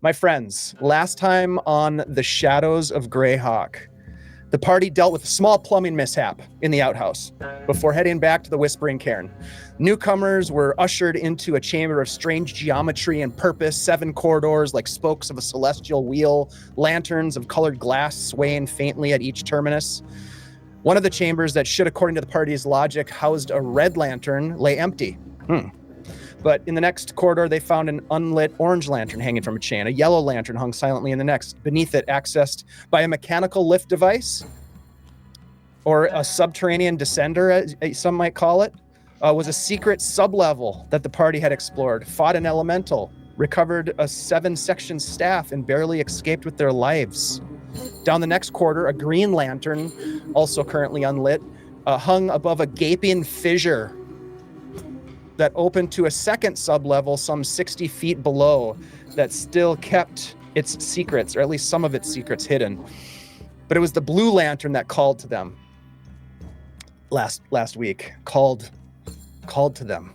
My friends, last time on the Shadows of Greyhawk, the party dealt with a small plumbing mishap in the outhouse before heading back to the Whispering Cairn. Newcomers were ushered into a chamber of strange geometry and purpose, 7 corridors like spokes of a celestial wheel, lanterns of colored glass swaying faintly at each terminus. One of the chambers that should, according to the party's logic, housed a red lantern lay empty. But in the next corridor, they found an unlit orange lantern hanging from a chain. A yellow lantern hung silently in the next. Beneath it, accessed by a mechanical lift device, or a subterranean descender, as some might call it, was a secret sublevel that the party had explored, fought an elemental, recovered a 7-section staff, and barely escaped with their lives. Down the next corridor, a green lantern, also currently unlit, hung above a gaping fissure that opened to a second sublevel some 60 feet below that still kept its secrets, or at least some of its secrets, hidden. But it was the blue lantern that called to them last week, called to them.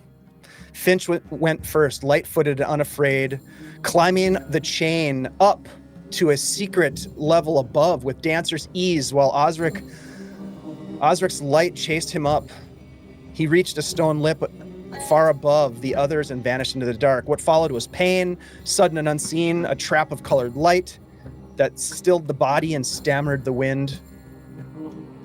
Finch went first, light-footed and unafraid, climbing the chain up to a secret level above with dancer's ease, while Osric's light chased him up. He reached a stone lip far above the others and vanished into the dark. What followed was pain, sudden and unseen, a trap of colored light that stilled the body and stammered the wind.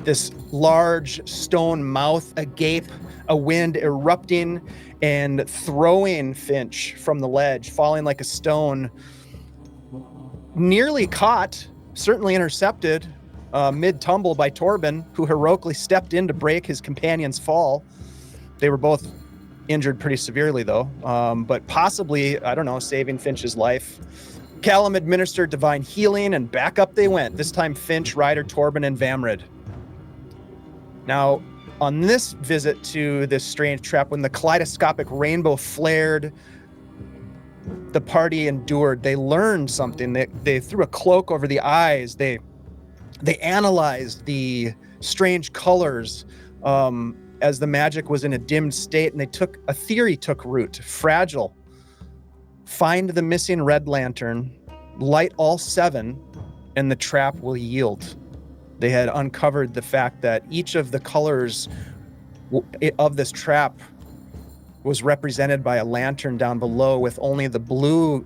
This large stone mouth agape, a wind erupting and throwing Finch from the ledge, falling like a stone, nearly caught, certainly intercepted, mid-tumble by Torbin, who heroically stepped in to break his companion's fall. They were both injured pretty severely, though, but possibly, I don't know, saving Finch's life. Callum administered divine healing, and back up they went, this time Finch, Ryder, Torbin, and Vamrid. Now, on this visit to this strange trap, when the kaleidoscopic rainbow flared, the party endured. They learned something. They threw a cloak over the eyes. They analyzed the strange colors as the magic was in a dimmed state, and a theory took root. Fragile. Find the missing red lantern, light all 7, and the trap will yield. They had uncovered the fact that each of the colors of this trap was represented by a lantern down below, with only the blue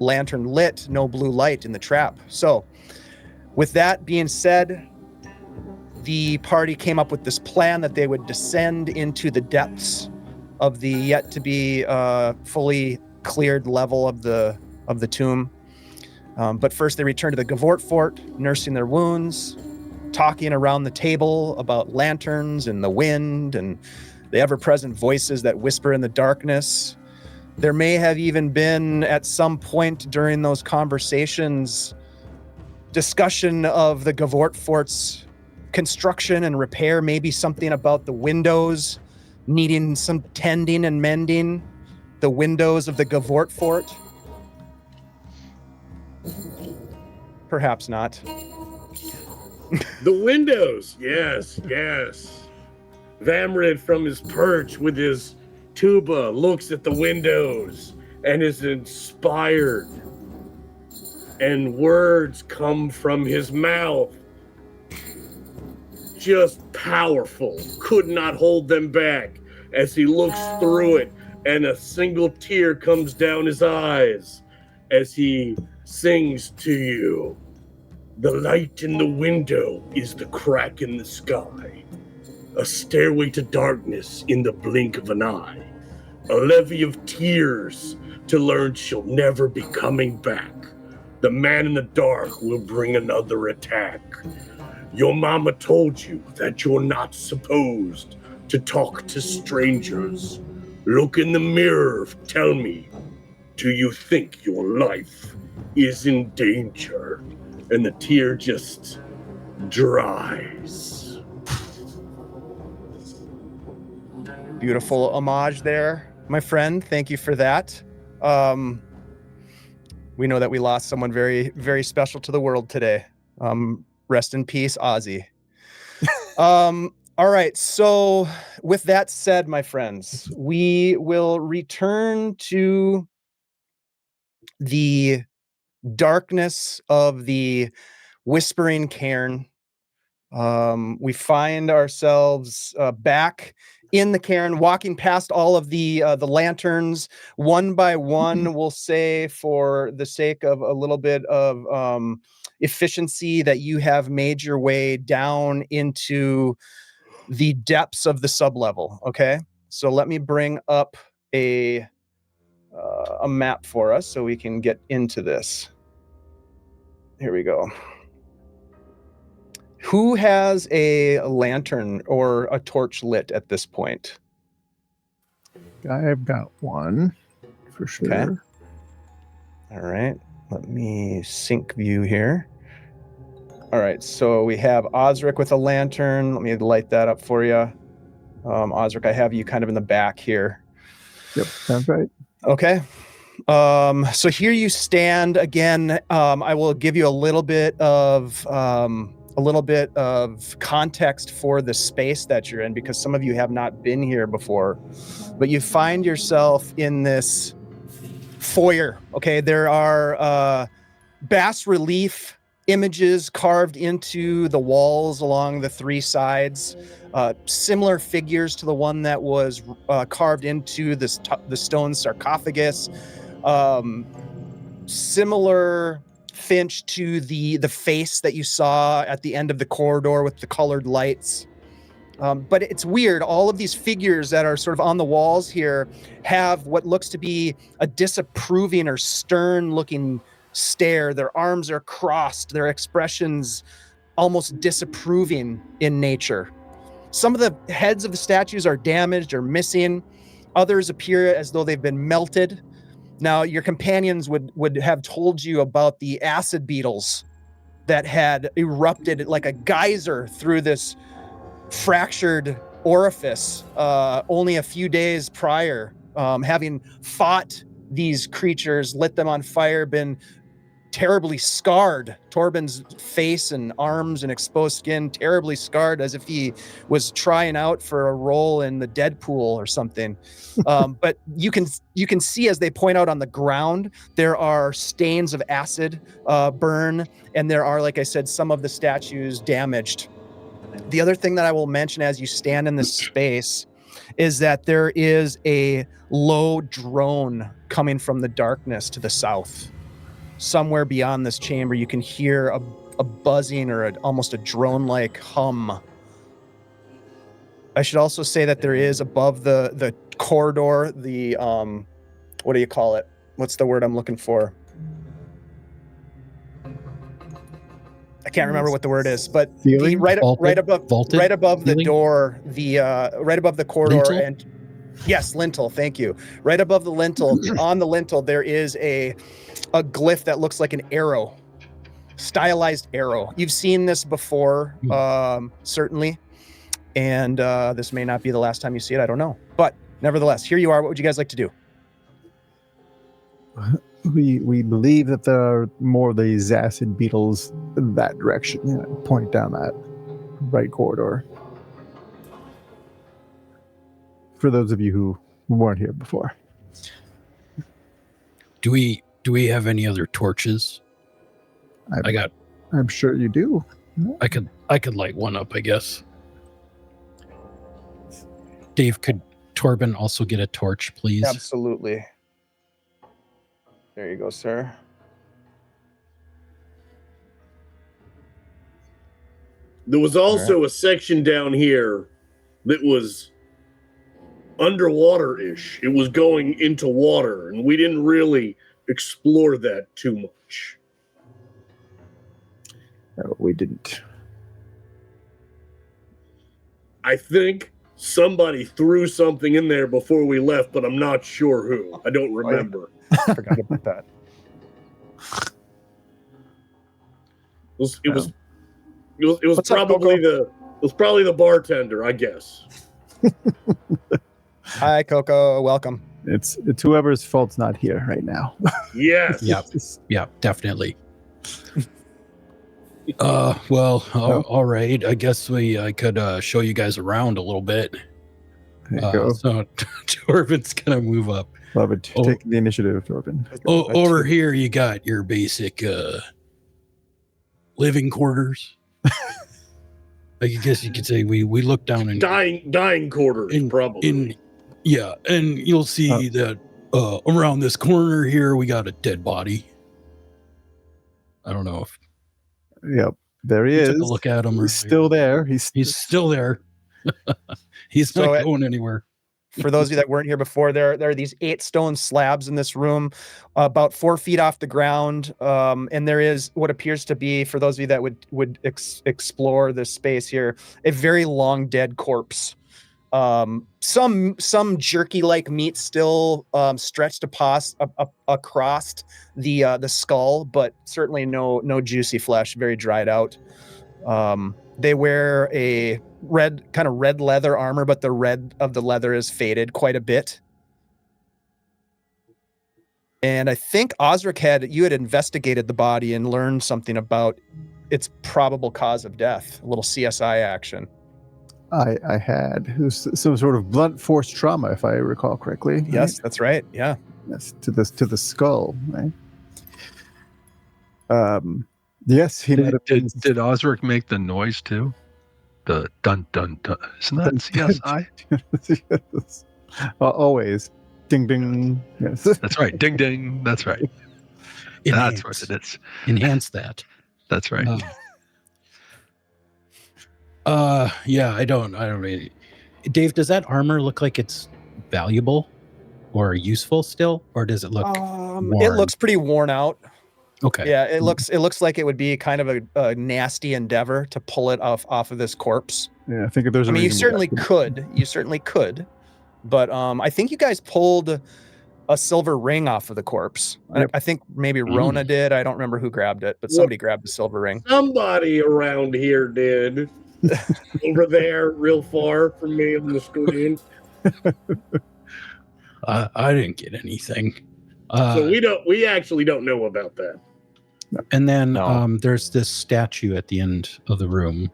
lantern lit, no blue light in the trap. So, with that being said, the party came up with this plan that they would descend into the depths of the yet to be fully cleared level of the tomb. But first they returned to the Gavort fort, nursing their wounds, talking around the table about lanterns and the wind and the ever-present voices that whisper in the darkness. There may have even been, at some point during those conversations, discussion of the Gavort fort's construction and repair, maybe something about the windows needing some tending and mending, the windows of the Gavort fort. Perhaps not. The windows, yes. Vamrid from his perch with his tuba looks at the windows and is inspired. And words come from his mouth. Just powerful. Could not hold them back as he looks through it, and a single tear comes down his eyes as he sings to you. The light in the window is the crack in the sky. A stairway to darkness in the blink of an eye. A levee of tears to learn she'll never be coming back. The man in the dark will bring another attack. Your mama told you that you're not supposed to talk to strangers. Look in the mirror, tell me, do you think your life is in danger? And the tear just dries. Beautiful homage there, my friend. Thank you for that. We know that we lost someone very, very special to the world today. Rest in peace, Ozzy. All right. So with that said, my friends, we will return to the darkness of the Whispering Cairn. We find ourselves back in the cairn, walking past all of the lanterns one by one. We'll say, for the sake of a little bit of efficiency, that you have made your way down into the depths of the sublevel. Okay, so let me bring up a map for us so we can get into this. Here we go. Who has a lantern or a torch lit at this point? I've got one for sure. Okay. All right. Let me sync view here. All right. So we have Osric with a lantern. Let me light that up for you. Osric, I have you kind of in the back here. Yep, sounds right. Okay. So here you stand again. I will give you a little bit of context for the space that you're in, because some of you have not been here before, but you find yourself in this foyer. Okay, there are bas relief images carved into the walls along the three sides, similar figures to the one that was carved into the stone sarcophagus, similar Finch to the face that you saw at the end of the corridor with the colored lights. But it's weird. All of these figures that are sort of on the walls here have what looks to be a disapproving or stern looking stare. Their arms are crossed, their expressions almost disapproving in nature. Some of the heads of the statues are damaged or missing. Others appear as though they've been melted. Now, your companions would have told you about the acid beetles that had erupted like a geyser through this fractured orifice only a few days prior, having fought these creatures, lit them on fire, been terribly scarred. Torbin's face and arms and exposed skin terribly scarred, as if he was trying out for a role in the Deadpool or something. But you can see, as they point out on the ground, there are stains of acid burn, and there are, like I said, some of the statues damaged. The other thing that I will mention as you stand in this space is that there is a low drone coming from the darkness to the south. Somewhere beyond this chamber, you can hear a buzzing or almost a drone-like hum. I should also say that there is above the corridor, the what do you call it? What's the word I'm looking for? I can't remember what the word is, but right above the door, right above the corridor, lintel? And yes, lintel. Thank you. Right above the lintel, on the lintel, there is a glyph that looks like an arrow, stylized arrow. You've seen this before, certainly, and this may not be the last time you see it. I don't know, but nevertheless, here you are. What would you guys like to do? We believe that there are more of these acid beetles in that direction. Point down that right corridor. For those of you who weren't here before. Do we have any other torches? I'm sure you do. I could light one up, I guess. Dave, could Torbin also get a torch, please? Absolutely. There you go, sir. There was also a section down here that was underwater-ish. It was going into water, and we didn't really explore that too much. No, we didn't. I think somebody threw something in there before we left, but I'm not sure who. I don't remember. I forgot about that. It was probably the bartender, I guess. Hi, Coco. Welcome. It's whoever's fault's not here right now. Yes. Yep, definitely. All right. I guess I could show you guys around a little bit. There you go. So Torbin's gonna move up. Love it. Take the initiative, Torbin. Over here, you got your basic living quarters. I guess you could say we look down in dying quarters, probably. And you'll see that around this corner here, we got a dead body. I don't know if. Yep, there he is. Took a look at him. He's still there. He's still there. He's not going anywhere. For those of you that weren't here before, there are these 8 stone slabs in this room, about 4 feet off the ground, and there is what appears to be, for those of you that would explore this space here, a very long dead corpse. Some jerky like meat still stretched across the skull, but certainly no juicy flesh, very dried out. They wear a red leather armor, but the red of the leather is faded quite a bit. And I think Osric you had investigated the body and learned something about its probable cause of death. A little CSI action. I had. It was some sort of blunt force trauma, if I recall correctly. Right? Yes, that's right. Yeah. Yes, to the skull, right? Yes, he did Osric make the noise too? The dun dun dun. Isn't that CSI? Yes. Always. Ding ding. Yes. That's right. Ding ding. That's right. That's what it is. Enhance that. That's right. Yeah, I don't really. Dave, does that armor look like it's valuable or useful still, or does it look worn? It looks pretty worn out. Okay. Yeah, it looks like it would be kind of a nasty endeavor to pull it off of this corpse. Yeah, I think if there's a you reason certainly could, but I think you guys pulled a silver ring off of the corpse. Yep. I think maybe Rona did. I don't remember who grabbed it, but somebody grabbed the silver ring. Somebody around here did. Over there, real far from me on the screen. I didn't get anything. So we actually don't know about that. And then there's this statue at the end of the room.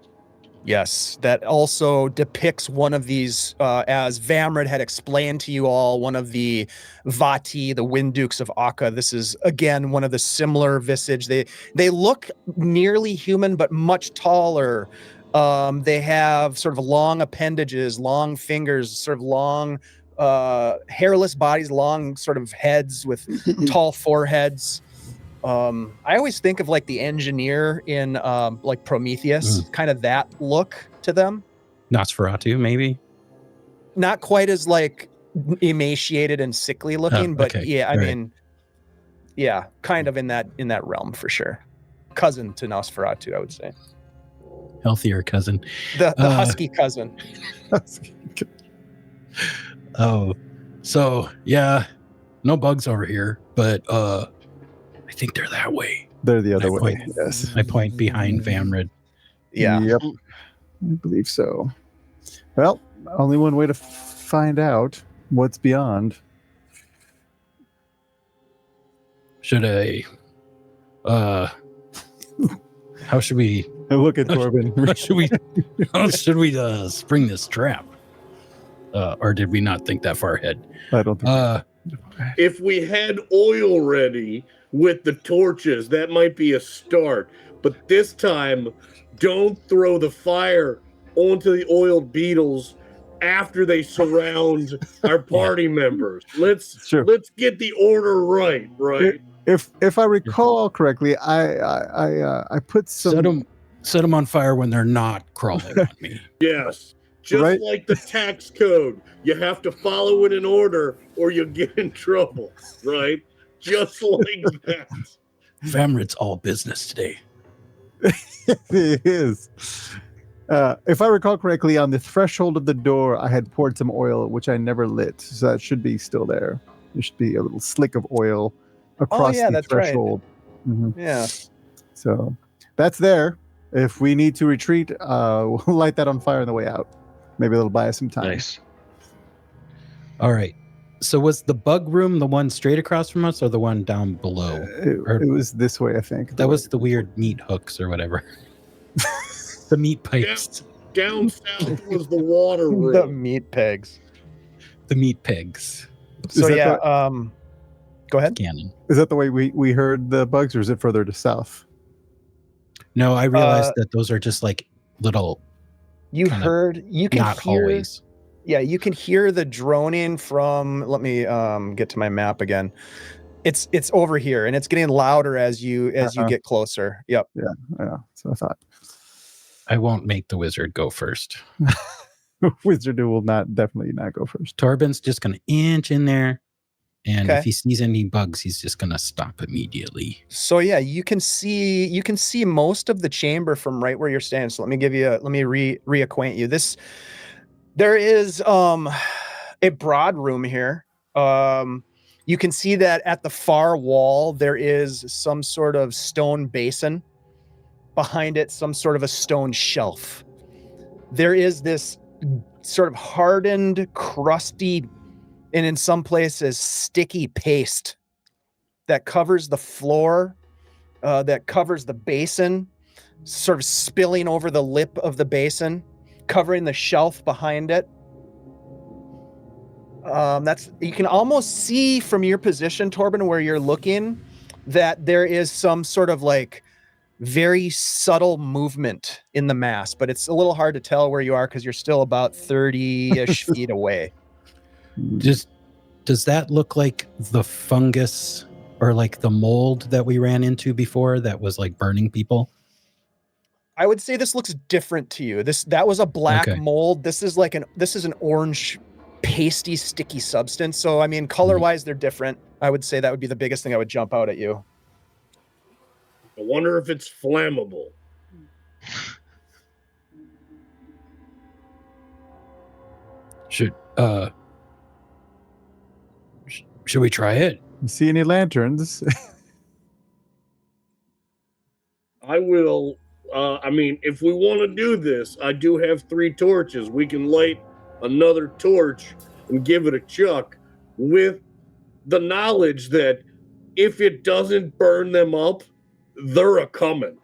Yes, that also depicts one of these, as Vamrid had explained to you all, one of the Vati, the Wind Dukes of Aqaa. This is, again, one of the similar visage. They look nearly human, but much taller. They have sort of long appendages, long fingers, sort of long hairless bodies, long sort of heads with tall foreheads. I always think of like the engineer in like Prometheus, kind of that look to them. Nosferatu, maybe? Not quite as like emaciated and sickly looking, but yeah, I mean, yeah, kind of in that realm for sure. Cousin to Nosferatu, I would say. Healthier cousin. The husky cousin. Oh, so yeah, no bugs over here, but I think they're that way. They're the other way. Yes. I point behind Vamrid. Yeah. Yep. I believe so. Well, only one way to find out what's beyond. Should I? How should we? Look at Torbin. How should we spring this trap? Or did we not think that far ahead? I don't think. If we had oil ready with the torches, that might be a start. But this time, don't throw the fire onto the oiled beetles after they surround our party members. Let's get the order right. If I recall correctly, I put some set them on fire when they're not crawling on me. Yes. Just like the tax code. You have to follow it in order or you'll get in trouble, right? Just like that. Vamrid's all business today. It is. If I recall correctly, on the threshold of the door, I had poured some oil, which I never lit. So that should be still there. There should be a little slick of oil across the threshold. Right. Mm-hmm. Yeah. So that's there. If we need to retreat, we'll light that on fire on the way out. Maybe it'll buy us some time. Nice. All right. So was the bug room the one straight across from us or the one down below? It was this way, I think. That was the weird meat hooks or whatever. The meat pipes. Down south was the water room. The meat pegs. the meat pigs. So that yeah, the- go ahead. Cannon. Is that the way we heard the bugs, or is it further to south? No, I realized that those are just like little, You kind of heard, you can not hear, hallways. yeah, you can hear the droning from, let me get to my map again. It's over here and it's getting louder as you get closer. Yep. Yeah. So I thought I won't make the wizard go first. Wizard will definitely not go first. Torbin's just going to inch in there. And Okay. if he sees any bugs, he's just going to stop immediately. So yeah, you can see most of the chamber from right where you're standing. So let me reacquaint you. There is a broad room here. You can see that at the far wall there is some sort of stone basin. Behind it, some sort of a stone shelf. There is this sort of hardened, crusty, and in some places sticky paste that covers the floor, that covers the basin, sort of spilling over the lip of the basin, covering the shelf behind it. You can almost see from your position, Torbin, where you're looking, that there is some sort of like very subtle movement in the mass, but it's a little hard to tell where you are because you're still about 30-ish feet away. Does that look like the fungus or like the mold that we ran into before that was like burning people? I would say this looks different to you. That was a black mold. This is an orange, pasty, sticky substance. So I mean, color-wise, they're different. I would say that would be the biggest thing that would jump out at you. I wonder if it's flammable. Should we try it? See any lanterns? I will. I mean, if we want to do this, I do have 3 torches. We can light another torch and give it a chuck with the knowledge that if it doesn't burn them up, they're a coming.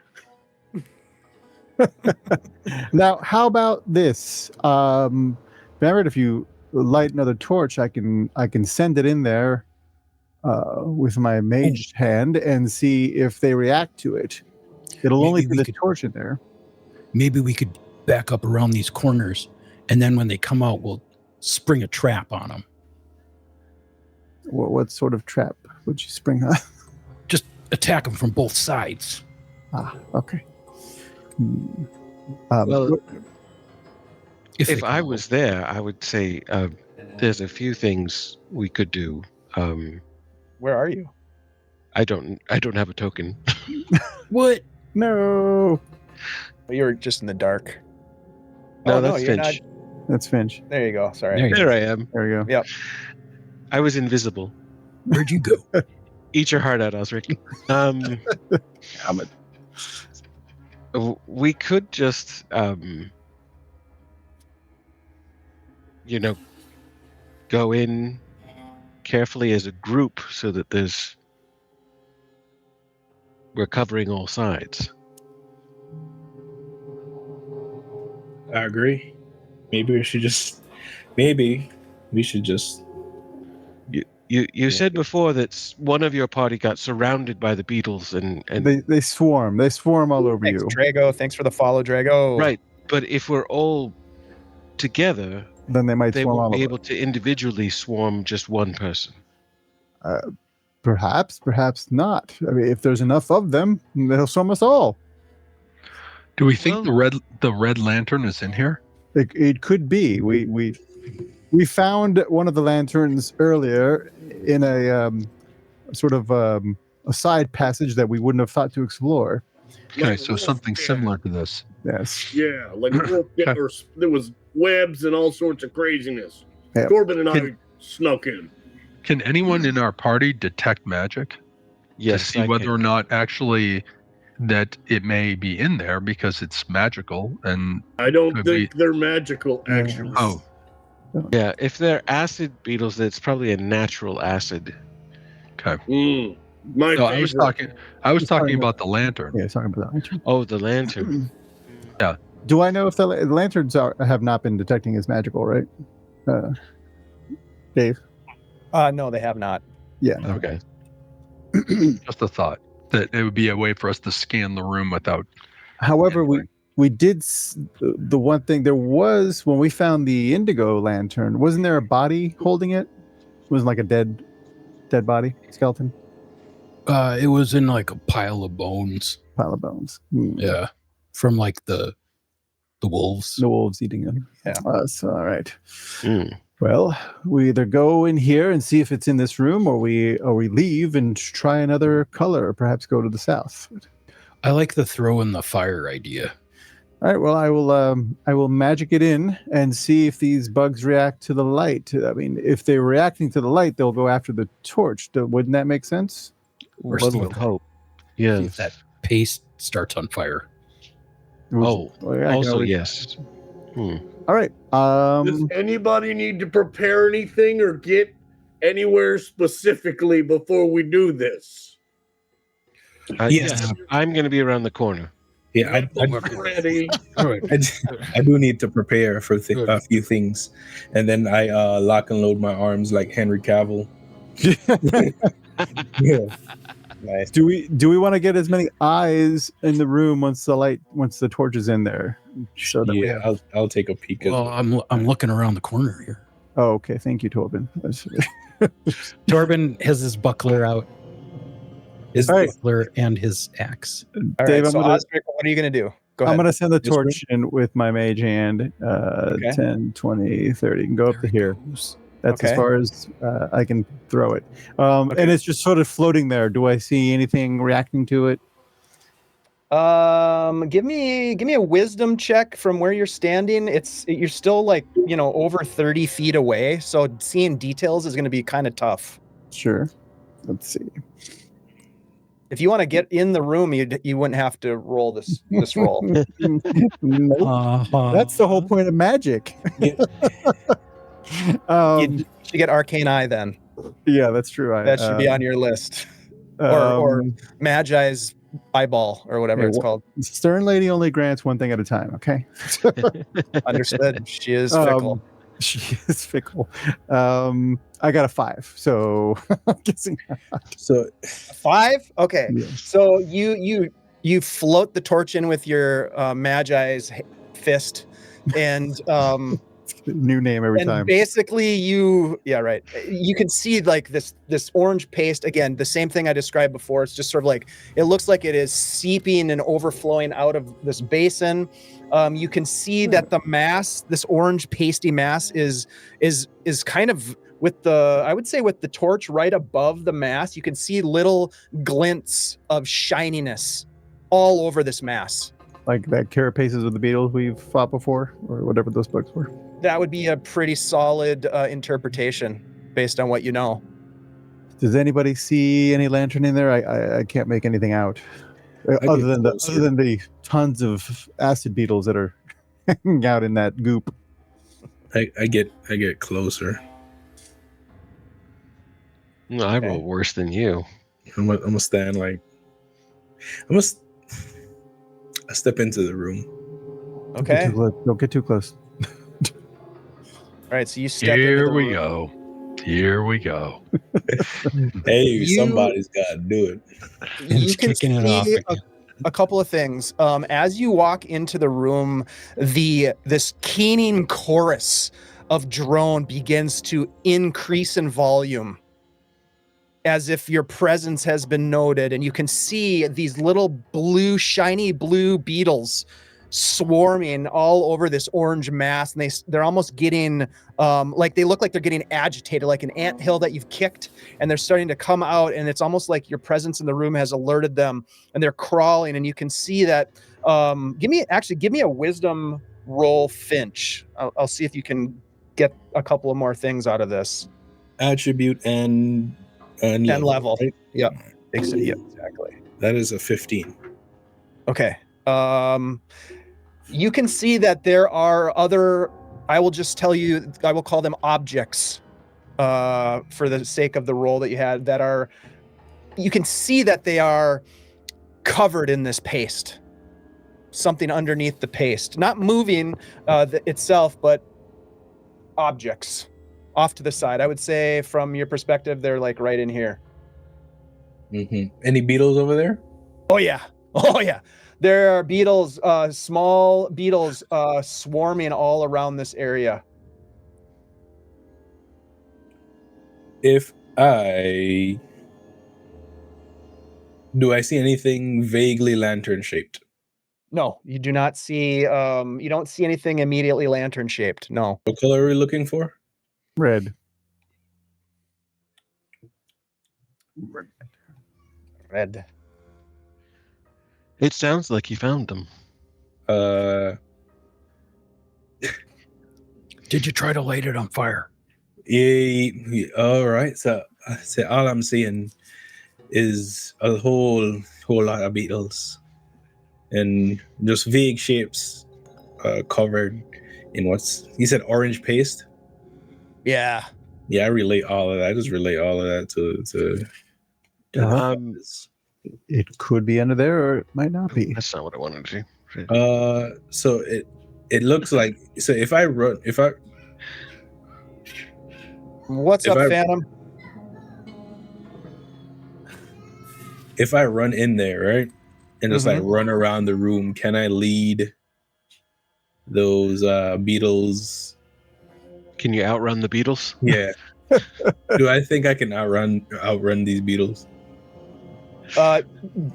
Now, how about this? Barrett, if you light another torch, I can send it in there with my mage hand and see if they react to it. It'll only be the torch in there. Maybe we could back up around these corners, and then when they come out, we'll spring a trap on them. What sort of trap would you spring on? Just attack them from both sides. Okay. Well, If I was there, I would say there's a few things we could do. Where are you? I don't have a token. What? No. You're just in the dark. No, Oh, that's you're Finch. That's Finch. There you go. Sorry. There you There I am. There we go. Yep. I was invisible. Where'd you go? Eat your heart out, Osric. We could just, go in carefully as a group so that we're covering all sides. I agree. Maybe we should just. You said before that one of your party got surrounded by the beetles and They swarm. They swarm all over Thanks, you. Drago. Thanks for the follow, Drago. right. But if we're all together, Then they might they swarm all won't be over. able to individually swarm just one person. Perhaps not. I mean, if there's enough of them, they'll swarm us all. Do we think the red lantern is in here? It could be. We found one of the lanterns earlier in a sort of a side passage that we wouldn't have thought to explore. Okay, Like so wolf something den. similar to this. Yes. Yeah, like wolf den, or there was webs and all sorts of craziness. Yeah. Torbin and I Can- snuck in. Can anyone in our party detect magic Yes, to see I whether can. or not actually that it may be in there because it's magical? And I don't Could think they're magical, Yeah. actually. oh, Yeah, if they're acid beetles, it's probably a natural acid. okay. My No, favorite. I was talking about the lantern. Yeah, talking about the lantern. Oh, the lantern. Do I know if the lanterns have not been detecting as magical, right? Dave? No, they have not. Yeah. Okay. Just a thought that it would be a way for us to scan the room without. However, we did the one thing there was when we found the indigo lantern. Wasn't there a body holding it? It wasn't like a dead body skeleton. It was in like a pile of bones. Pile of bones. Hmm. Yeah, from like the wolves. The wolves eating them. Yeah. So, all right. Mm. Well, we either go in here and see if it's in this room, or we leave and try another color, or perhaps go to the south. I like the throw in the fire idea. All right. Well, I will magic it in and see if these bugs react to the light. I mean, if they're reacting to the light, they'll go after the torch. Wouldn't that make sense? Or One see would if- hope. see if Yes. that paste starts on fire. Oh, Yeah, also we- yes. Hmm. All right. Does anybody need to prepare anything or get anywhere specifically before we do this? Yes. I'm going to be around the corner. Yeah, I'm ready. All right. I do need to prepare for a few things, and then I lock and load my arms like Henry Cavill. Yeah, nice. Do we want to get as many eyes in the room once the torch is in there? So that we Yeah, have. I'll take a peek. Well, I'm looking around the corner here. Oh, okay. Thank you, Torbin. Torbin has his buckler out. His All right. buckler and his axe. All Dave, right, I'm so gonna Osric, what are you going to do? Go I'm ahead. gonna send the This room? torch in with my mage hand. Okay. 10, 20, 30. You can go up to here. Goes. That's as Okay. far as I can throw it. And it's just sort of floating there. Do I see anything reacting to it? Give me a wisdom check from where you're standing. You're still like, over 30 feet away, so seeing details is going to be kind of tough. Sure. Let's see. If you want to get in the room, you wouldn't have to roll this roll. Nope. That's the whole point of magic. You should get Arcane Eye then. Yeah, that's true. That should be on your list. Or Magi's eyeball or whatever Okay, it's called. Stern Lady only grants one thing at a time. Okay. Understood. She is fickle. She is fickle. I got a 5, so I'm guessing. So 5? Okay. Yeah. So you float the torch in with your Magi's fist, and New name every and time. basically you can see like this orange paste, again, the same thing I described before. It's just sort of like, it looks like it is seeping and overflowing out of this basin. You can see that the mass, this orange pasty mass is kind of with the torch right above the mass. You can see little glints of shininess all over this mass. Like that carapaces of the beetles we've fought before, or whatever those bugs were. That would be a pretty solid interpretation based on what you know. Does anybody see any lantern in there? I can't make anything out. Other than the tons of acid beetles that are hanging out in that goop. I get closer. No, I roll worse than you. I'm gonna stand like I step into the room. Okay. Don't get too close. All right. So you step into Here the we room. go. Here we go. Hey, somebody's gotta do it. You can kicking it off see again. a couple of things. As you walk into the room, this keening chorus of drone begins to increase in volume, as if your presence has been noted, and you can see these little shiny blue beetles swarming all over this orange mass, and they're almost getting like they look like they're getting agitated, like an anthill that you've kicked, and they're starting to come out, and it's almost like your presence in the room has alerted them, and they're crawling, and you can see that. Give me a wisdom roll, Finch. I'll see if you can get a couple of more things out of this. Attribute and level. Right? Yep. Exactly. That is a 15. Okay. You can see that there are other, I will just tell you, I will call them objects for the sake of the roll that you had, that are, you can see that they are covered in this paste. Something underneath the paste. Not moving itself, but objects. off to the side. I would say from your perspective, they're like right in here. Any beetles over there? Oh yeah. Oh yeah. There are beetles, small beetles swarming all around this area. If do I see anything vaguely lantern shaped? No, you do not see, you don't see anything immediately lantern shaped. No. What color are we looking for? Red. Red. It sounds like you found them. Did you try to light it on fire? Yeah, all right. So all I'm seeing is a whole lot of beetles and just vague shapes covered in what's you said orange paste. Yeah. Yeah, I relate all of that. I just relate all of that to It could be under there, or it might not be. That's not what I wanted to do. So it looks like so if I What's If up, I- Phantom? if I run in there, right, and just like run around the room, can I lead those beetles? Can you outrun the beetles? Yeah. Do I think I can outrun these beetles?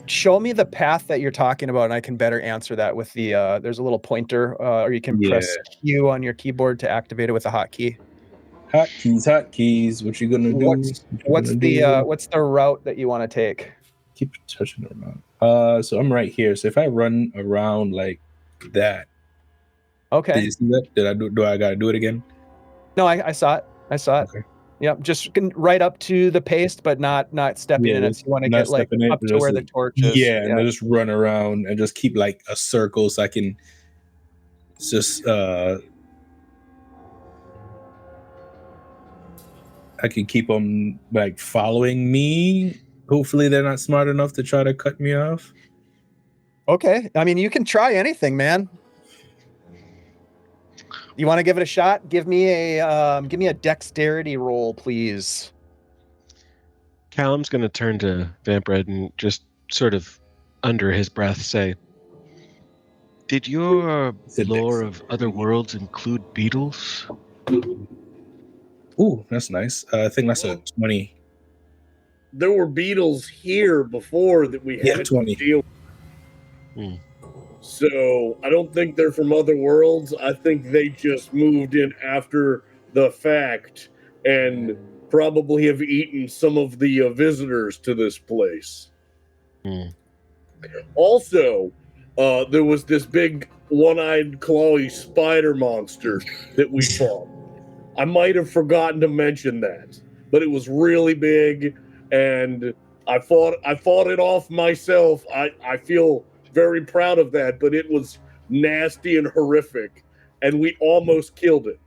Show me the path that you're talking about, and I can better answer that with the. There's a little pointer, or you can press Q on your keyboard to activate it with a hotkey. Hotkeys. What you gonna do? What's the route that you want to take? Keep touching it around. So I'm right here. So if I run around like that, Okay. did you see that? Do I gotta do it again? No, I saw it. Okay. Yep, just right up to the paste, but not stepping in it. So you want to get like up to where the torch is. Yeah, and I just run around and just keep like a circle so I can just I can keep them like following me. Hopefully they're not smart enough to try to cut me off. Okay. I mean, you can try anything, man. You want to give it a shot? Give me a dexterity roll, please. Callum's going to turn to Vampred and just sort of under his breath say, "Did your lore of other worlds include beetles?" Ooh, that's nice. I think that's a 20. There were beetles here before that we had 20. to deal with. So I don't think they're from other worlds. I think they just moved in after the fact and probably have eaten some of the visitors to this place. Also, there was this big one-eyed clawy spider monster that we fought. I might have forgotten to mention that, but it was really big, and I fought it off myself. I feel very proud of that, but it was nasty and horrific, and we almost killed it.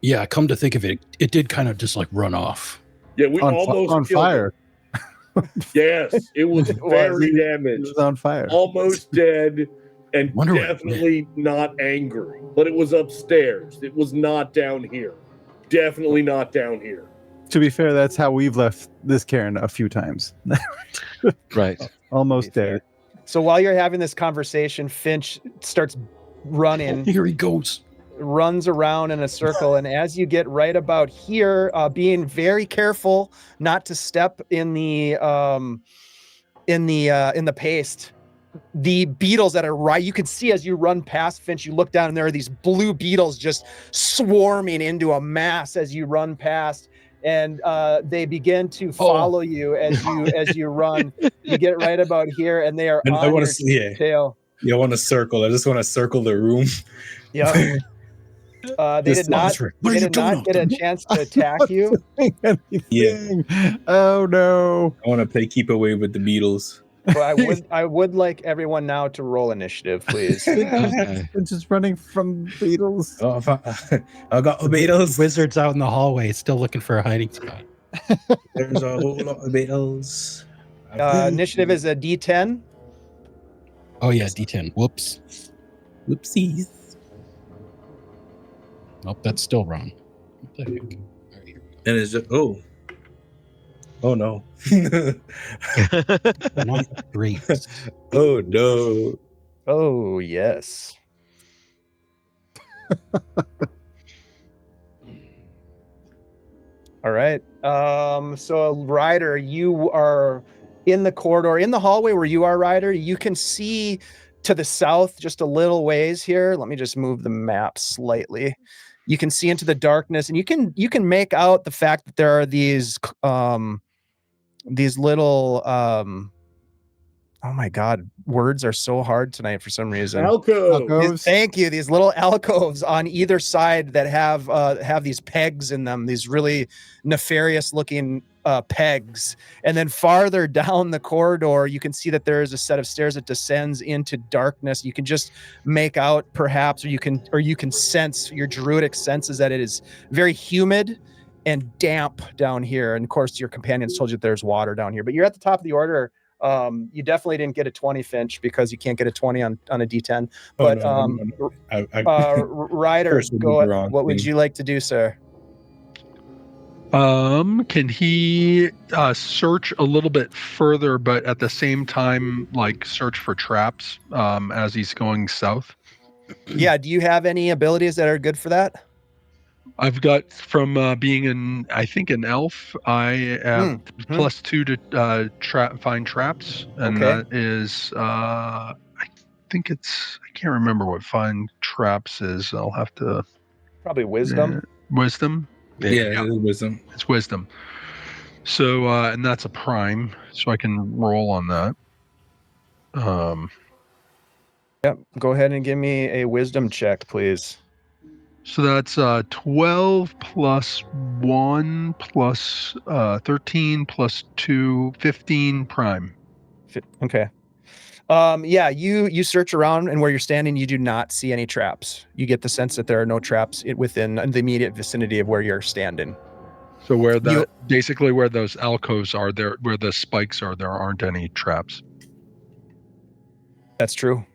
Yeah, come to think of it, it did kind of just like run off. Yeah, we almost on killed fire. it. Yes, it was very damaged. It was on fire. Almost dead, and definitely not angry. But it was upstairs. It was not down here. Definitely not down here. To be fair, that's how we've left this cairn a few times. Right. Almost dead. So while you're having this conversation, Finch starts running. Here he goes. Runs around in a circle, and as you get right about here, being very careful not to step in the paste. The beetles that are right, you can see as you run past Finch, you look down and there are these blue beetles just swarming into a mass as you run past, and they begin to follow you as you run. You get right about here, and they are And on your tail. You want to circle. I just want to circle the room. Yeah. They did not get a chance to attack you. Yeah. Oh no. I want to keep away with the beetles. But I would like everyone now to roll initiative, please. It's just running from beetles. Oh, I got beetles. Wizards out in the hallway still looking for a hiding spot. There's a whole lot of beetles. Initiative is a D10. Oh yeah, D10. Whoops. Whoopsies. Nope, that's still wrong. What the heck? All right, here And it's just oh no. Not great. Oh no. Oh yes. All right. So Ryder, you are in the corridor, in the hallway where you are, Ryder. You can see to the south just a little ways here. Let me just move the map slightly. You can see into the darkness, and you can make out the fact that there are these little oh my god, words are so hard tonight for some reason. Alcove. Thank you. These little alcoves on either side that have these pegs in them, these really nefarious looking pegs. And then farther down the corridor, you can see that there is a set of stairs that descends into darkness. You can just make out perhaps, or you can sense, your druidic senses that it is very humid and damp down here. And of course, your companions told you that there's water down here, but you're at the top of the order. You definitely didn't get a 20, Finch, because you can't get a 20 on a D10. But no. Ryder, go ahead. What would you like to do, sir? Can he search a little bit further, but at the same time, like search for traps as he's going south? Yeah. Do you have any abilities that are good for that? I've got from being an elf, I have +2 to find traps, and that is I can't remember what find traps is. I'll have to probably wisdom. Wisdom. Yeah, wisdom. It's wisdom. So and that's a prime, so I can roll on that. Yep. Go ahead and give me a wisdom check, please. So that's 12 plus 1 plus 13 plus 2, 15 prime. Okay. Yeah, you search around, and where you're standing, you do not see any traps. You get the sense that there are no traps within the immediate vicinity of where you're standing. So basically where those alcoves are, there where the spikes are, there aren't any traps. That's true.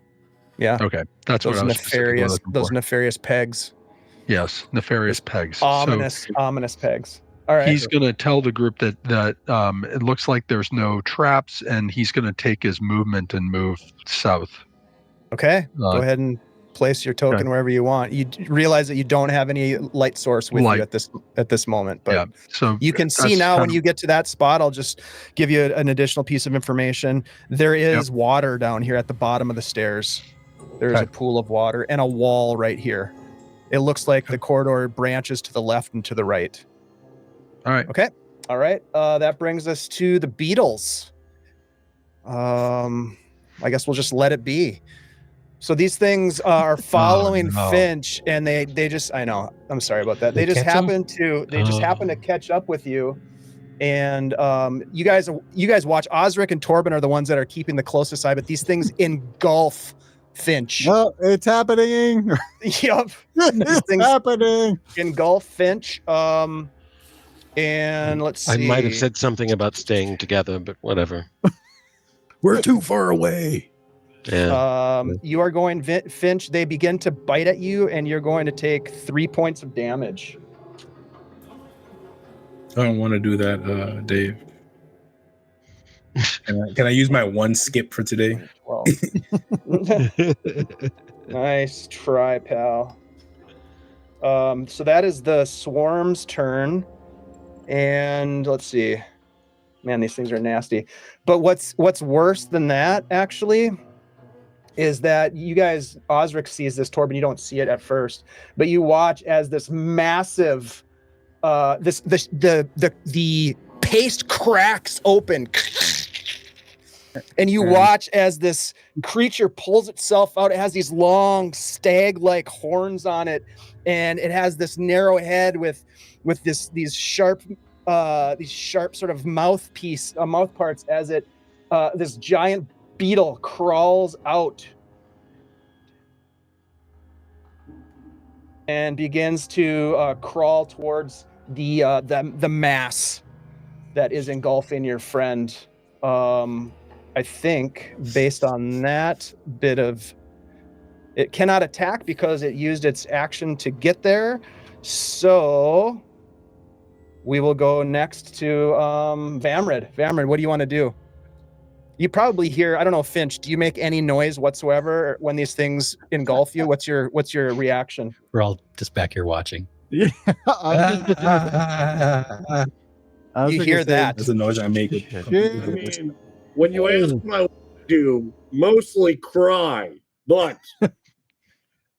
Yeah. Okay. That's what I was nefarious those nefarious pegs. Yes, nefarious pegs. Ominous pegs. All right. He's going to tell the group that it looks like there's no traps, and he's going to take his movement and move south. Okay. Go ahead and place your token wherever you want. You realize that you don't have any light source with you at this moment, but so you can see now when you get to that spot. I'll just give you an additional piece of information. There is water down here at the bottom of the stairs. There's a pool of water and a wall right here. It looks like the corridor branches to the left and to the right. All right. Okay. All right. That brings us to the beetles. I guess we'll just let it be. So these things are following Finch, and they just, I know, I'm sorry about that. They just happen to catch up with you. And you guys watch. Osric and Torbin are the ones that are keeping the closest eye, but these things engulf Finch. Oh, it's happening. Yep. It's happening. Engulf Finch. And let's see. I might have said something about staying together, but whatever. We're too far away. Yeah. You are going, Finch. They begin to bite at you, and you're going to take 3 points of damage. I don't want to do that, Dave. Can I use my one skip for today? Well, nice try, pal. So that is the swarm's turn, and let's see. Man, these things are nasty. But what's worse than that, actually, is that you guys, Osric sees this, Torbin, you don't see it at first, but you watch as this massive, the paste cracks open. And you watch as this creature pulls itself out. It has these long stag-like horns on it, and it has this narrow head with these sharp sort of mouth parts as it this giant beetle crawls out and begins to crawl towards the mass that is engulfing your friend. I think based on that bit of, it cannot attack because it used its action to get there. So we will go next to Vamrid. Vamrid, what do you want to do? You probably hear, I don't know, Finch, do you make any noise whatsoever when these things engulf you? What's your reaction? We're all just back here watching. Yeah. You hear that? That's the noise I make. Shit. I mean, when you ask what I do, mostly cry, but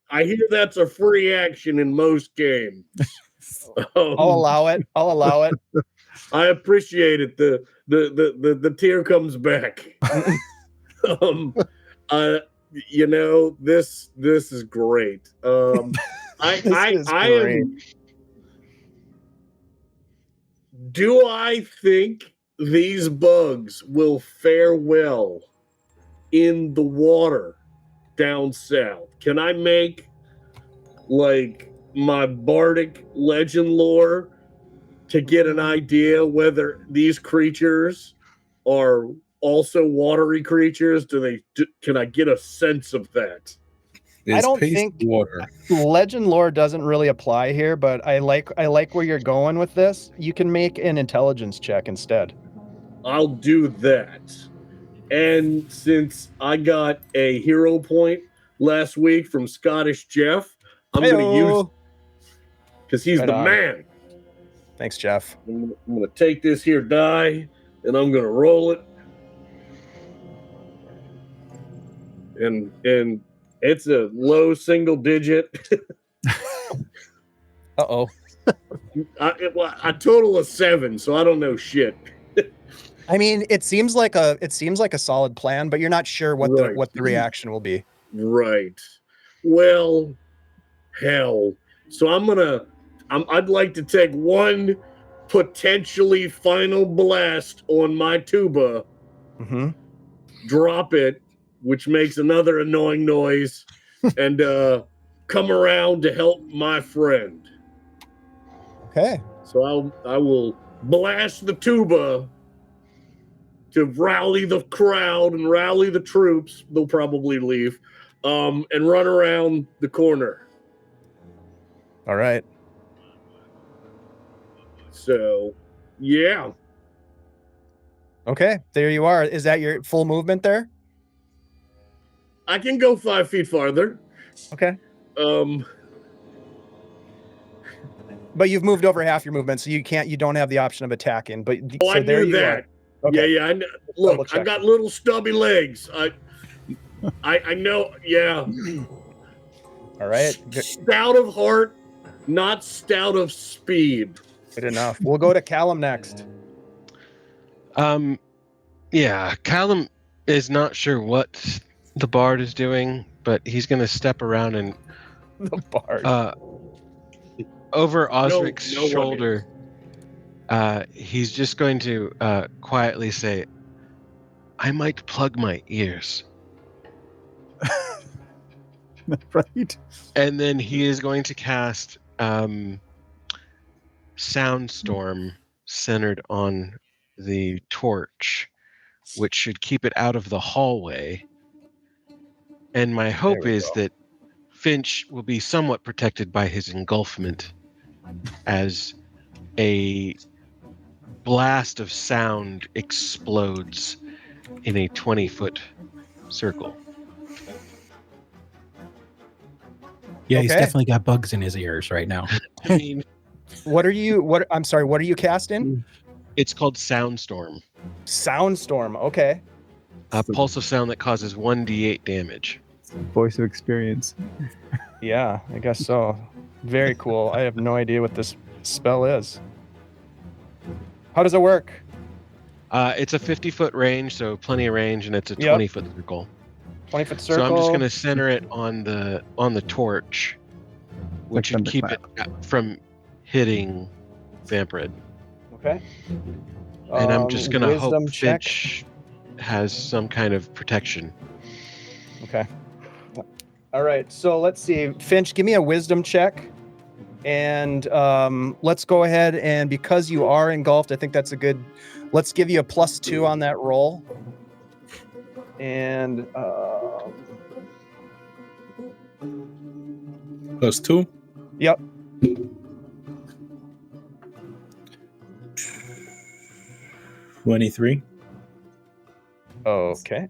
I hear that's a free action in most games. I'll allow it. I appreciate it. The tear comes back. You know, this is great. Do I think these bugs will fare well in the water down south? Can I make like my bardic legend lore to get an idea whether these creatures are also watery creatures? Can I get a sense of that? I don't think water. legend lore doesn't really apply here, but I like where you're going with this. You can make an intelligence check instead. I'll do that. And since I got a hero point last week from Scottish Jeff, I'm going to use, because he's the man. Thanks, Jeff. I'm going to take this here die, and I'm going to roll it. And it's a low single digit. Uh-oh. I total of 7, so I don't know shit. I mean, it seems like a solid plan, but you're not sure what the reaction will be. Right. Well, hell. So I'd like to take one potentially final blast on my tuba, drop it, which makes another annoying noise, and come around to help my friend. Okay. So I will blast the tuba to rally the crowd and rally the troops. They'll probably leave, and run around the corner. All right. So, yeah. Okay, there you are. Is that your full movement there? I can go 5 feet farther. Okay. But you've moved over half your movement, so you don't have the option of attacking. But so I knew that. Okay. Yeah. Look, I got little stubby legs. I know. Yeah. All right. Stout of heart, not stout of speed. Good enough. We'll go to Callum next. Yeah, Callum is not sure what the bard is doing, but he's going to step around and the bard over Osric's shoulder. He's just going to quietly say, "I might plug my ears." Right. And then he is going to cast Soundstorm centered on the torch, which should keep it out of the hallway. And my hope is that Finch will be somewhat protected by his engulfment as a blast of sound explodes in a 20-foot circle. Yeah, he's definitely got bugs in his ears right now. I mean, I'm sorry, what are you casting? It's called Soundstorm. Soundstorm, okay. A pulse of sound that causes 1d8 damage. Voice of experience. Yeah, I guess so. Very cool. I have no idea what this spell is. How does it work? It's a 50-foot range, so plenty of range, and it's a 20-foot circle. 20-foot circle. So I'm just going to center it on the torch, which should keep it from hitting Vampred. Okay. And I'm just going to hope check. Finch has some kind of protection. Okay. All right. So let's see. Finch, give me a wisdom check. And let's go ahead. And because you are engulfed, I think that's a good... Let's give you a +2 on that roll. And... +2? Yep. 23. Okay.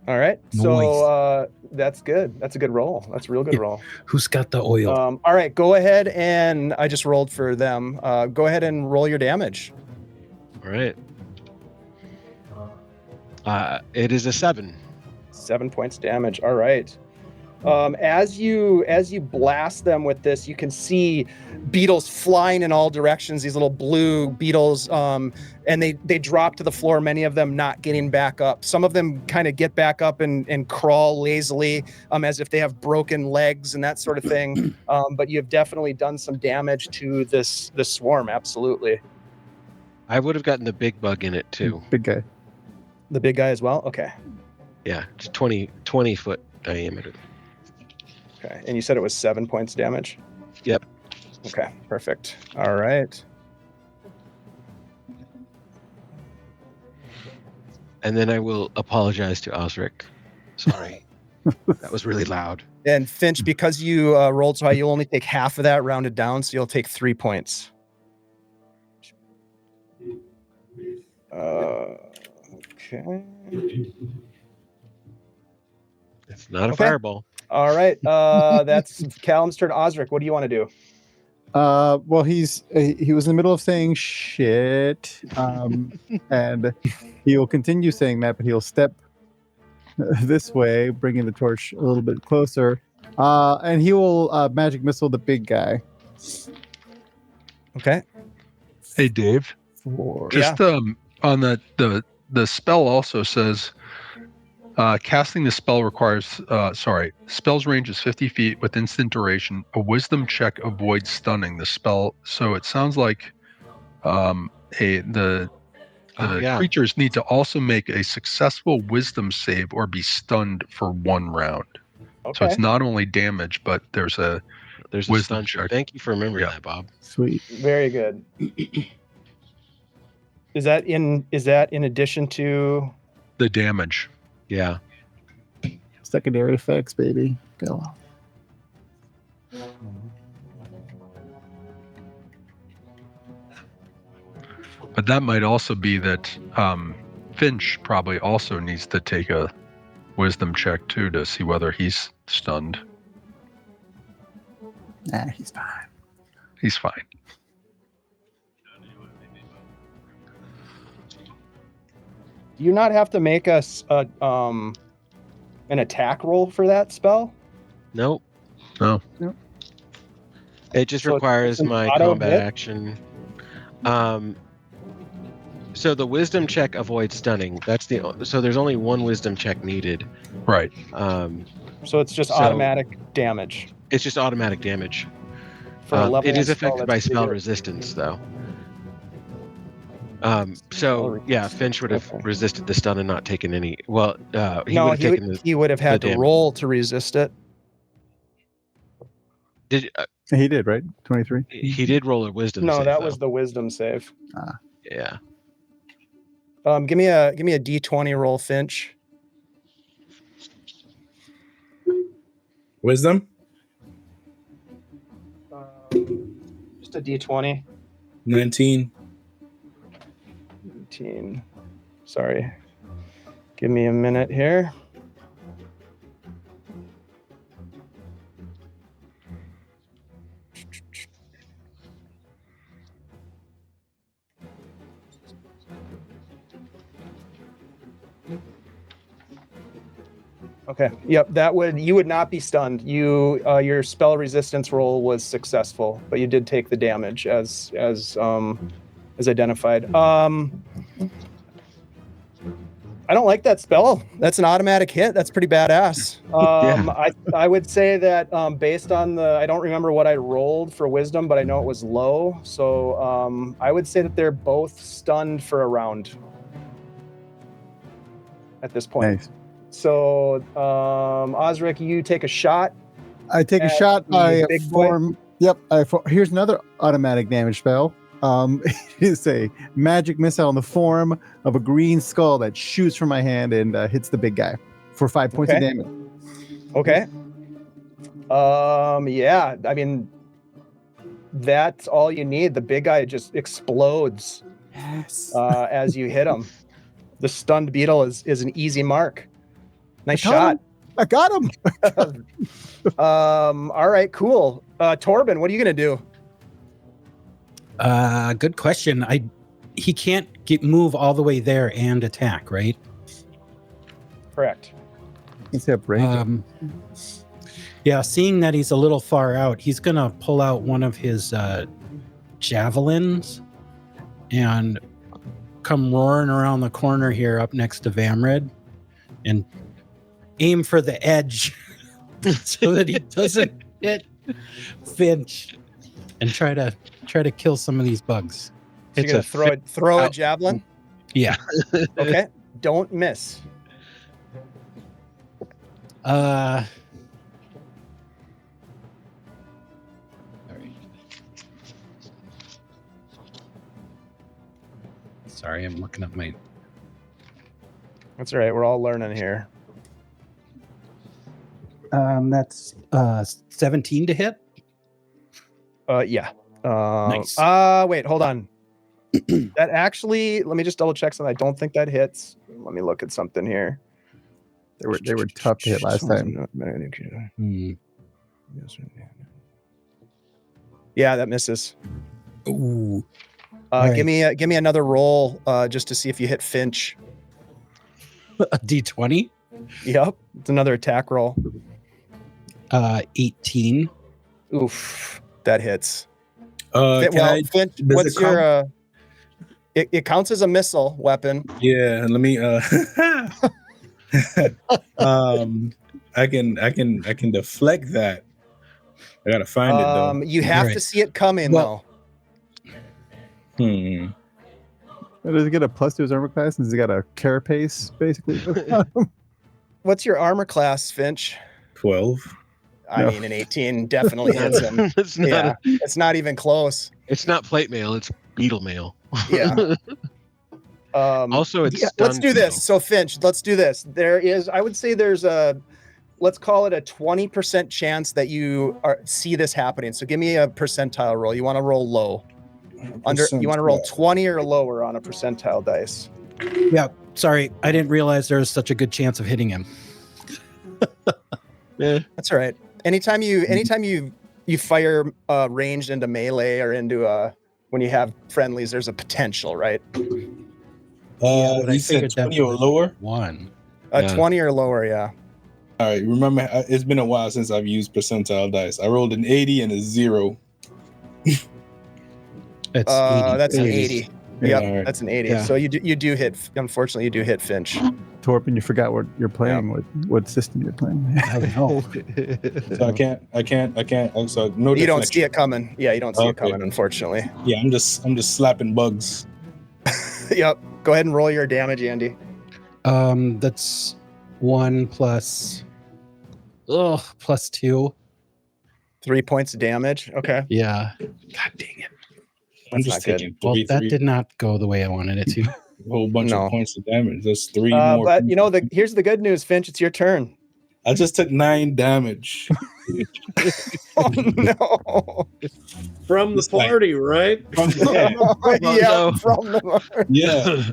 All right. So that's good. That's a good roll. That's a real good roll. Who's got the oil? All right. Go ahead and I just rolled for them. Go ahead and roll your damage. All right. It is a 7. 7 points damage. All right. As you blast them with this, you can see beetles flying in all directions. These little blue beetles, and they drop to the floor. Many of them not getting back up. Some of them kind of get back up and crawl lazily, as if they have broken legs and that sort of thing. But you've definitely done some damage to this swarm. Absolutely. I would have gotten the big bug in it too. Big guy. The big guy as well. Okay. Yeah, just 20 foot diameter. Okay. And you said it was 7 points damage? Yep. Okay, perfect. All right. And then I will apologize to Osric. Sorry. That was really loud. And Finch, because you rolled so high, you'll only take half of that rounded down, so you'll take 3 points. Okay. It's not a fireball. All right. That's Callum's turn. Osric, what do you want to do? Well, he was in the middle of saying shit, and he'll continue saying that, but he'll step this way, bringing the torch a little bit closer, and he will magic missile the big guy. Okay. Hey, Dave. Just on the spell also says casting the spell requires spell's range is 50 feet with instant duration. A wisdom check avoids stunning the spell. So it sounds like the creatures need to also make a successful wisdom save or be stunned for 1 round. Okay. So it's not only damage, but there's a wisdom check. Thank you for remembering that, Bob. Sweet. Very good. Is that in addition to the damage? Yeah. Secondary effects, baby. Go on. But that might also be that Finch probably also needs to take a wisdom check too to see whether he's stunned. Nah, he's fine. He's fine. Do you not have to make an attack roll for that spell? Nope. No. Nope. It just requires my combat action. So the wisdom check avoids stunning. So there's only 1 wisdom check needed. Right. So it's just automatic damage. It's just automatic damage. For a level it is spell, affected by spell resistance, though. Finch would have resisted the stun and not taken any. Well, he would have had to roll to resist it. He did, right? 23. He did roll a wisdom. No, save, that though. was the wisdom save. Yeah. Give me a D20 roll, Finch. Wisdom? Just a D20. 19. 19. Sorry. Give me a minute here. Okay. Yep. You would not be stunned. Your spell resistance roll was successful, but you did take the damage as identified. I don't like that spell. That's an automatic hit. That's pretty badass. I would say that based on I don't remember what I rolled for wisdom, but I know it was low. So I would say that they're both stunned for a round at this point. Nice. So Osric, you take a shot. I take a shot. I form. Yep. Here's another automatic damage spell. It's a magic missile in the form of a green skull that shoots from my hand and hits the big guy for 5 points of damage. Okay. Yeah. I mean, that's all you need. The big guy just explodes Yes. as you hit him. The stunned beetle is an easy mark. Nice shot. I got him. All right, cool. Torbin, what are you gonna do? Good question. He can't move all the way there and attack, right? Correct. Except range. Yeah, seeing that he's a little far out, he's gonna pull out one of his javelins and come roaring around the corner here up next to Vamrid and aim for the edge so that he doesn't hit Finch and try to kill some of these bugs. So you're gonna throw a javelin? Yeah. Okay. Don't miss. Sorry, I'm looking up my... That's all right. We're all learning here. That's 17 to hit. Yeah. Nice. Wait, hold on. That actually, let me just double check something. I don't think that hits. Let me look at something here. They were tough to hit last time. Yeah, that misses. Ooh. Give me another roll just to see if you hit Finch. A D20? Yep, it's another attack roll. 18. Oof, that hits. Finch, what's your? It counts as a missile weapon. Yeah, let me. I can deflect that. I gotta find it though. You have to see it coming though. Does he get a plus to his armor class? And does he got a carapace basically? What's your armor class, Finch? 12. I mean, an 18 definitely hits him. It's not even close. It's not plate mail; it's beetle mail. Yeah. Also, it's let's do this. So Finch, let's do this. I would say there's let's call it a 20% chance that you see this happening. So give me a percentile roll. You want to roll low. You want to roll 20 or lower on a percentile dice. Yeah, sorry, I didn't realize there was such a good chance of hitting him. Yeah, that's all right. Anytime you fire ranged into melee or into when you have friendlies, there's a potential, right? You said 20 or lower? 20 or lower, yeah. All right, remember, it's been a while since I've used percentile dice. I rolled an 80 and a 0. It's 80. That's an 80. Yep, right. That's an 80. Yeah. So you do hit. Unfortunately, you do hit Finch. Torbin, you forgot what you're playing. What system you're playing? I don't know. So I can't. So no. You don't see it coming. Yeah, you don't see it coming. Unfortunately. Yeah, I'm just slapping bugs. Yep. Go ahead and roll your damage, Andy. That's 1 plus 2. 3 points of damage. Okay. Yeah. God dang it. I'm just taking that did not go the way I wanted it to. A whole bunch of points of damage. That's 3 more. But here's the good news, Finch. It's your turn. I just took 9 damage. Oh no! From the party, right? From the party. Yeah.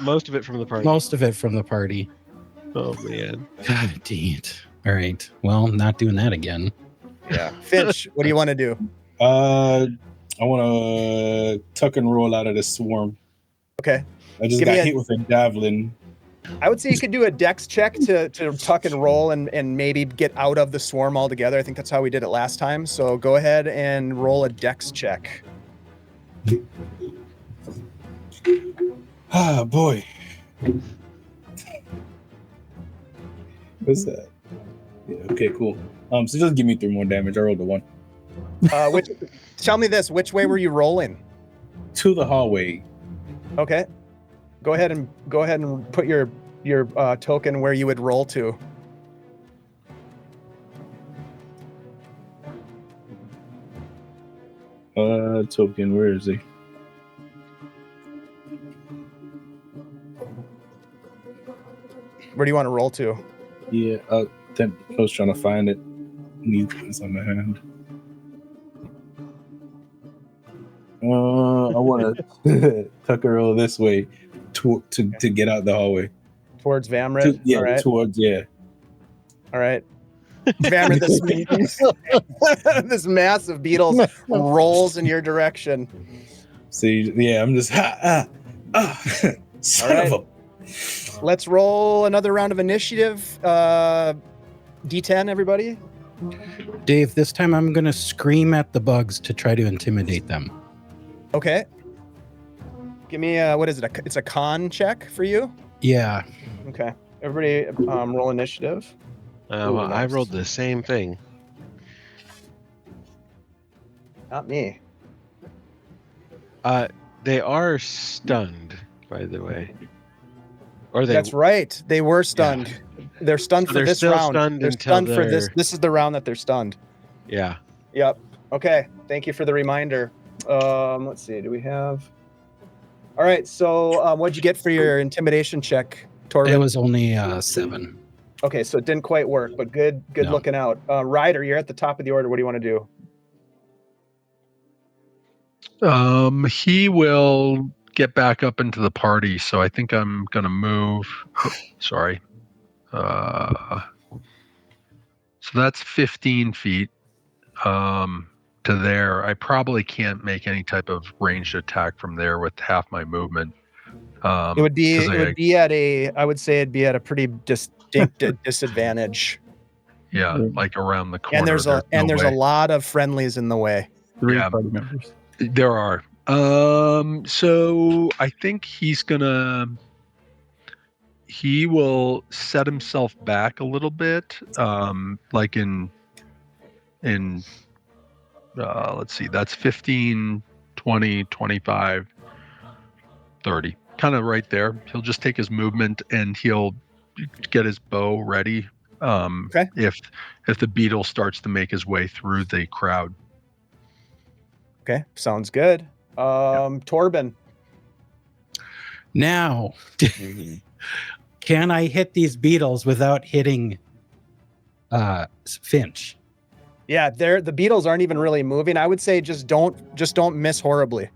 Most of it from the party. Most of it from the party. Oh man. God dang it. All right. Well, not doing that again. Yeah. Finch, what do you want to do? I want to tuck and roll out of this swarm. Okay. I just got hit with a javelin. I would say you could do a dex check to tuck and roll and maybe get out of the swarm altogether. I think that's how we did it last time. So go ahead and roll a dex check. Ah, boy. What's that? Yeah, okay, cool. So just give me 3 more damage. I rolled a 1. Tell me this, which way were you rolling? To the hallway. Okay. Go ahead and put your token where you would roll to. Token, where is he? Where do you want to roll to? Yeah, I was trying to find it. Need this on my hand. I want to tuck her roll this way to get out the hallway. Towards Vamrid? All right. Towards, yeah. All right. Vamrid, this mass of beetles rolls in your direction. See, yeah, I'm just, son of a... Let's roll another round of initiative. D10, everybody. Dave, this time I'm going to scream at the bugs to try to intimidate them. Okay. Give me what is it? It's a con check for you? Yeah. Okay. Everybody roll initiative. Well, I rolled the same thing. Not me. They are stunned, by the way. Or they... That's right. They were stunned. Yeah. They're stunned for this round. They're stunned for this. This is the round that they're stunned. Yeah. Yep. Okay. Thank you for the reminder. Let's see. Do we have? All right. So, what'd you get for your intimidation check, Torbin? It was only 7. Okay, so it didn't quite work, but good looking out. Ryder, you're at the top of the order. What do you want to do? He will get back up into the party, so I think I'm gonna move. Sorry. So that's 15 feet to there. I probably can't make any type of ranged attack from there with half my movement. It would be at a pretty distinct disadvantage. Yeah, like around the corner. And there's a lot of friendlies in the way. 3 party members. There are. So I think he will set himself back a little bit, like in let's see, that's 15, 20, 25, 30, kind of right there. He'll just take his movement and he'll get his bow ready. Okay. If the beetle starts to make his way through the crowd. Okay, sounds good. Torbin. Now, can I hit these beetles without hitting Finch? Yeah, the beetles aren't even really moving. I would say just don't miss horribly.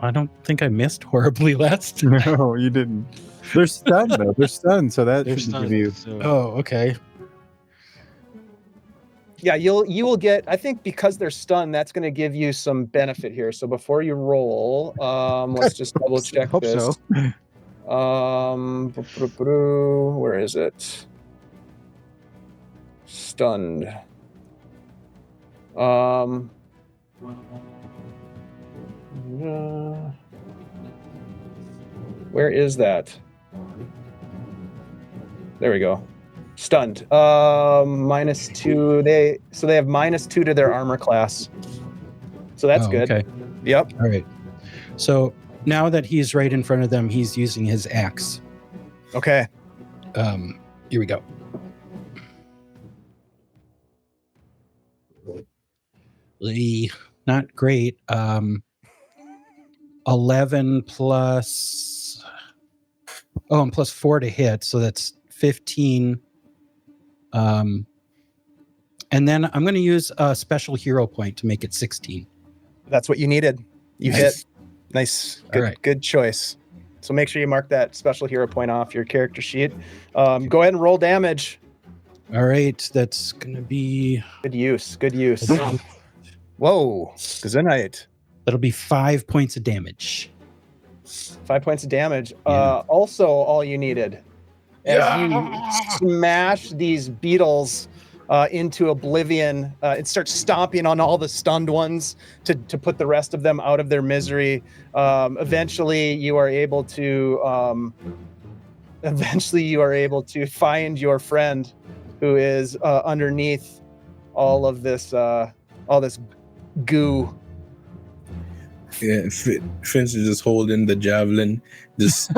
I don't think I missed horribly last time. No, you didn't. They're stunned though. They're stunned, so that should give you. So... Oh, okay. Yeah, you will get. I think because they're stunned, that's going to give you some benefit here. So before you roll, let's just double check Hope this. So. Where is it? Stunned. Where is that? There we go. Stunned. -2. They have -2 to their armor class. So that's good. Okay. Yep. All right. So now that he's right in front of them, he's using his axe. Okay. Here we go. Not great. 11 plus. Oh, and plus 4 to hit, so that's 15. And then I'm going to use a special hero point to make it 16. That's what you needed. You hit. Nice. Good, right. Good choice. So make sure you mark that special hero point off your character sheet. Go ahead and roll damage. All right, that's going to be... Good use. Whoa. Gesundheit. That'll be 5 points of damage. 5 points of damage. Yeah. Also, all you needed. As you smash these beetles into oblivion, it starts stomping on all the stunned ones to put the rest of them out of their misery. Eventually, you are able to find your friend who is underneath all this goo. Yeah, Finch is just holding the javelin. Just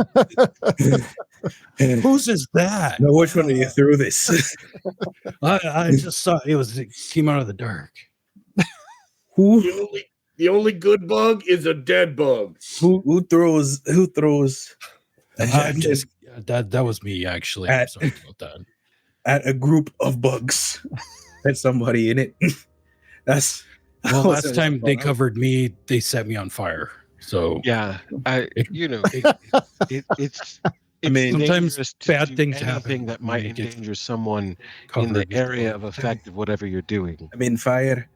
Whose is that? no, which one of you threw this? I just saw it came out of the dark. Who The only good bug is a dead bug. who throws a javelin That was me actually. I'm sorry about that. at a group of bugs? Had somebody in it. That's Well, Oh, last so- time they covered me, they set me on fire. So Yeah, it's I mean, sometimes dangerous to bad do things anything happen that when might you get endanger someone in covered the with area blood. of effect of whatever you're doing. I mean, fire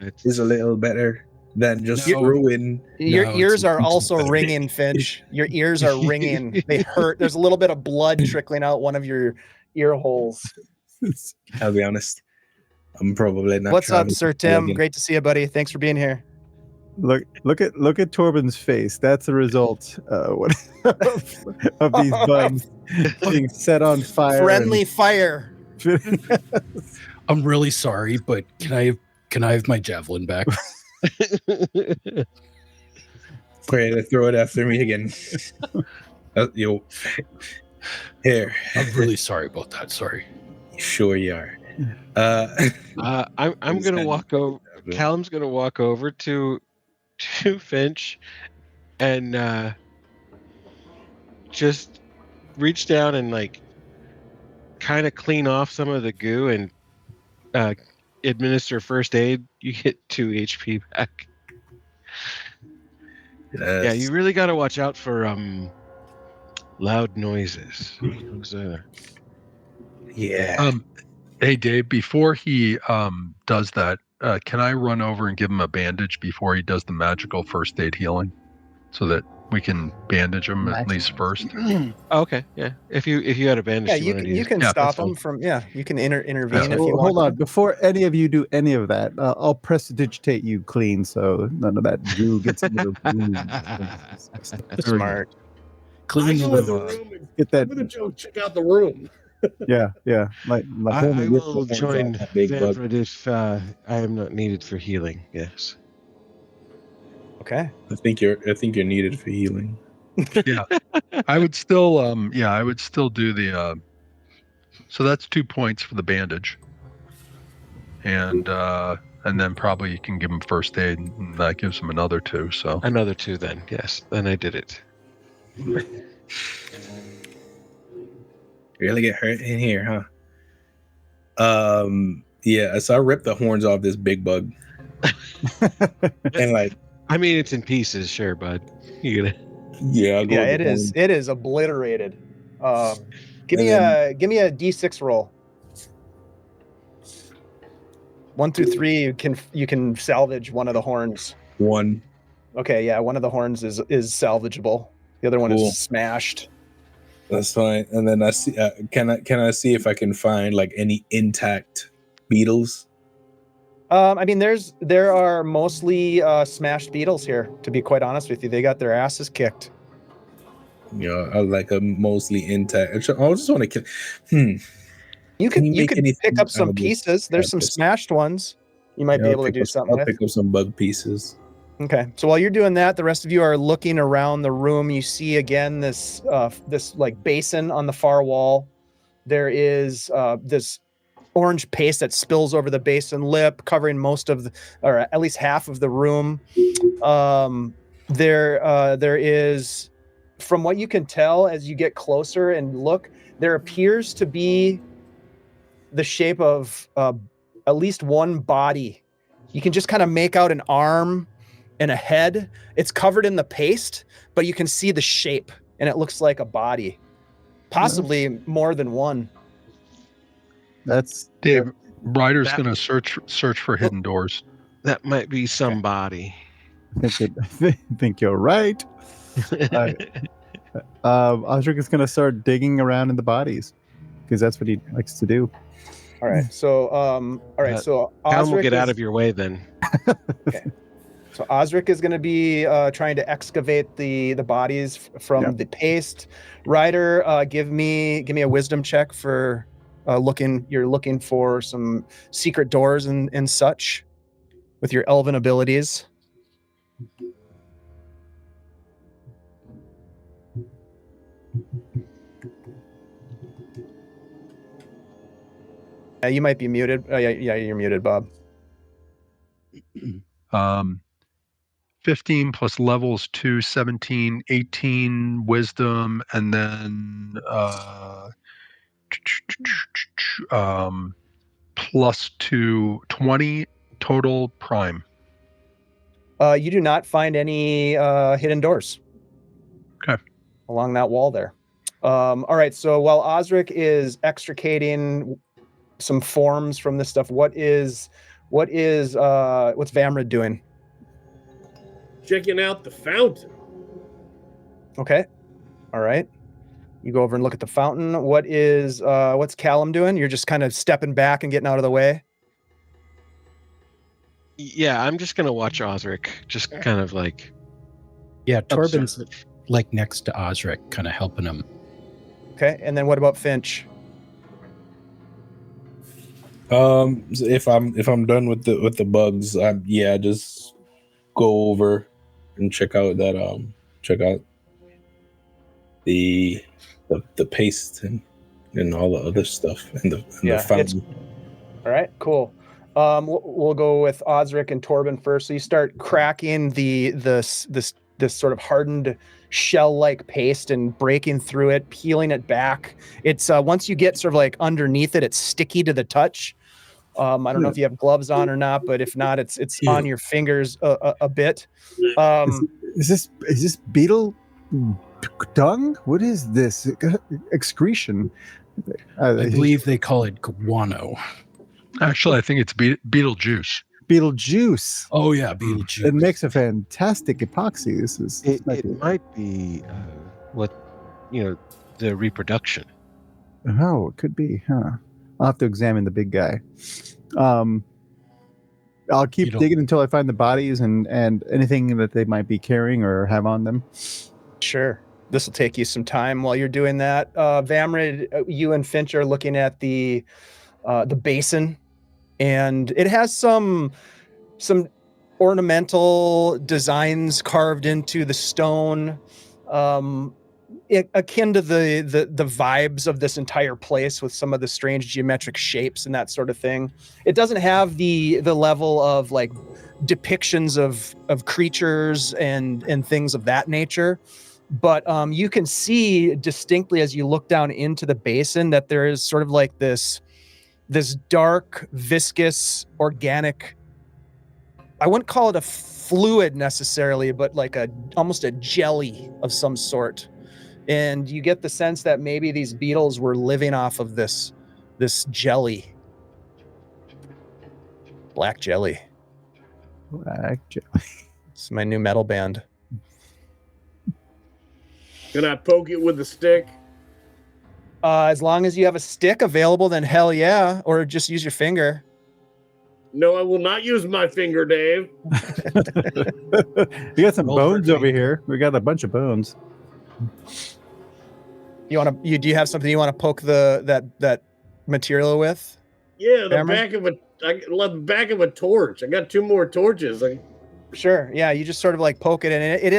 It's, is a little better than just No. ruin. Your No, ears it's- are also ringing, Finch. Your ears are ringing. They hurt. There's a little bit of blood trickling out one of your ear holes. I'll be honest. I'm probably not. What's up, traveling Sir Tim? again. Great to see you, buddy. Thanks for being here. Look at Torbin's face. That's the result of these bugs being set on fire. Friendly fire. I'm really sorry, but can I have my javelin back? Pray to throw it after me again. Here. I'm really sorry about that. Sorry. Sure you are. I'm gonna walk over. Callum's gonna walk over to Finch and just reach down and like kind of clean off some of the goo and administer first aid. You get 2 HP back. Yeah, you really got to watch out for loud noises. Yeah. Hey Dave, before he does that, can I run over and give him a bandage before he does the magical first aid healing, so that we can bandage him at least first? Okay, yeah. If you had a bandage, Yeah, you wanted to you use- can Yeah, stop that's fine. them from. Yeah, you can intervene if Well, you hold want. on. Before any of you do any of that, I'll prestidigitate you clean so none of that goo gets into the wound. Smart. Clean I the go in the room. room and Get that. I'm gonna go check out the room. Yeah. Like I homie will with the join horns on that big bug. Vanfred if I am not needed for healing. Yes. Okay. I think you're needed for healing. I would still do the so that's 2 points for the bandage. And then probably you can give him first aid, and that gives him another 2. So Another 2 then. Yes. Then I did it. Really get hurt in here, huh? Yeah, so I ripped the horns off this big bug. And like, I mean, it's in pieces, sure, bud. You gonna yeah, I'll go Yeah, with the horns. it is obliterated. Give And me then- give me a D6 roll. 1 through 3, you can salvage one of the horns. 1. Okay, yeah, one of the horns is salvageable. The other one Cool. is smashed. That's fine. And then I see. Can I see if I can find like any intact beetles? I mean, there are mostly smashed beetles here. To be quite honest with you, they got their asses kicked. You know, I like a mostly intact. I just want to kill. You Can could you you make could anything pick up out some of this pieces. There's some cactus? smashed ones. You might be able to do something I'll with. pick up some bug pieces. Okay, so while you're doing that, the rest of you are looking around the room. You see again this like basin on the far wall. There is this orange paste that spills over the basin lip, covering most of or at least half of the room. There is, from what you can tell as you get closer and look, there appears to be the shape of at least one body. You can just kind of make out an arm and a head. It's covered in the paste, but you can see the shape, and it looks like a body, possibly more than one. That's Dave, Ryder's That- going to search for hidden doors. That might be somebody. I think you're right. Osric is going to start digging around in the bodies because that's what he likes to do. All right, so so Callum will Osric get out is- of your way then. So Osric is going to be trying to excavate the bodies from the paste. Ryder, give me a wisdom check for You're looking for some secret doors and such with your elven abilities. Yeah, you might be muted. Yeah, you're muted, Bob. 15 plus levels 2, 17, 18 wisdom, and then plus 2, 20 total prime. You do not find any hidden doors. Okay. Along that wall there. All right. So while Osric is extricating some forms from this stuff, what's Vamrid doing? Checking out the fountain. Okay. All right. You go over and look at the fountain. What's Callum doing? You're just kind of stepping back and getting out of the way. Yeah, I'm just gonna watch Osric, just kind of like. Yeah, Torbin's like next to Osric, kind of helping him. Okay, and then what about Finch? If I'm done with the bugs, just go over and check out the paste and all the other stuff and the fountain. All right, cool. We'll go with Osric and Torbin first. So you start cracking this sort of hardened shell-like paste and breaking through it, peeling it back. It's once you get sort of like underneath it, it's sticky to the touch. I don't know if you have gloves on or not, but if not, it's on your fingers a bit. Is this beetle dung? What is this excretion? I believe they call it guano. Actually, I think it's beetle juice. Beetle juice. Oh yeah, beetle juice. It makes a fantastic epoxy. It might be the reproduction. Oh, it could be, huh? I'll have to examine the big guy. I'll keep digging until I find the bodies and anything that they might be carrying or have on them. Sure. This will take you some time while you're doing that. Vamrid, you and Finch are looking at the basin, and it has some ornamental designs carved into the stone, akin to the vibes of this entire place with some of the strange geometric shapes and that sort of thing. It doesn't have the level of like depictions of creatures and things of that nature. But you can see distinctly as you look down into the basin that there is sort of like this dark, viscous, organic, I wouldn't call it a fluid necessarily, but like almost a jelly of some sort. And you get the sense that maybe these beetles were living off of this jelly. Black jelly. Black jelly. It's my new metal band. Can I poke it with a stick? As long as you have a stick available, then hell yeah. Or just use your finger. No, I will not use my finger, Dave. We got some bones over here. We got a bunch of bones. Do you have something you want to poke that material with? Yeah, the back of a torch. I got 2 more torches. Sure. Yeah, you just sort of like poke it, and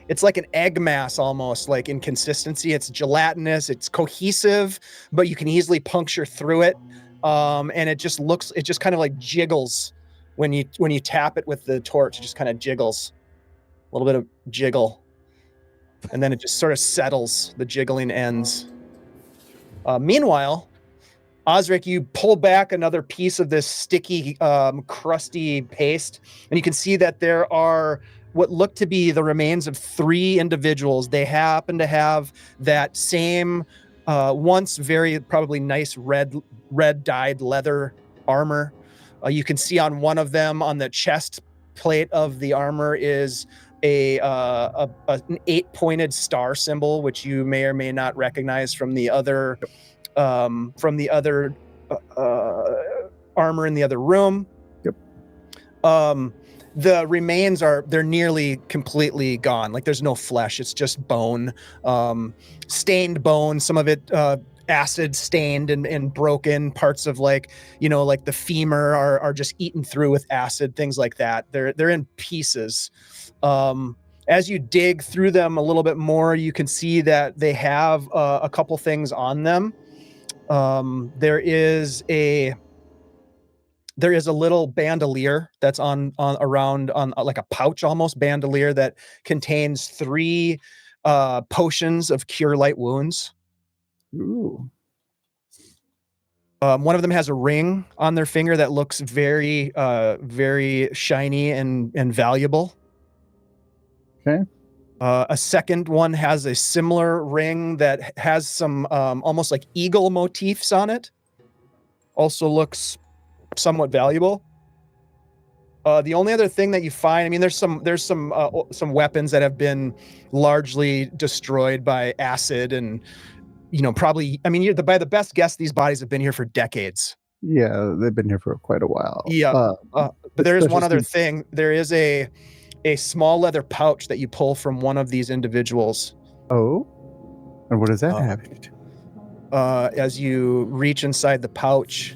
it's like an egg mass almost, like in consistency. It's gelatinous, it's cohesive, but you can easily puncture through it. And it just kind of like jiggles when you tap it with the torch. It just kind of jiggles, a little bit of jiggle, and then it just sort of settles. The jiggling ends. Meanwhile, Osric, you pull back another piece of this sticky, crusty paste, and you can see that there are what look to be the remains of 3 individuals. They happen to have that same, once very probably nice red dyed leather armor. You can see on one of them, on the chest plate of the armor, is an 8-pointed star symbol, which you may or may not recognize from the other armor in the other room. Yep. The remains they're nearly completely gone. Like there's no flesh. It's just bone, stained bone. Some of it acid stained and broken. Parts of like the femur are just eaten through with acid. Things like that. They're in pieces. As you dig through them a little bit more, you can see that they have a couple things on them. There is a little bandolier that's on like a pouch almost bandolier that contains 3 potions of cure light wounds. Ooh. One of them has a ring on their finger that looks very, very shiny and valuable. Okay. A second one has a similar ring that has some almost like eagle motifs on it. Also looks somewhat valuable. The only other thing that you find, I mean, there's some weapons that have been largely destroyed by acid, and probably, I mean, by the best guess, these bodies have been here for decades. Yeah, they've been here for quite a while. Yeah, but there is one other thing. There is a small leather pouch that you pull from one of these individuals. Oh, and what does that have in it? As you reach inside the pouch,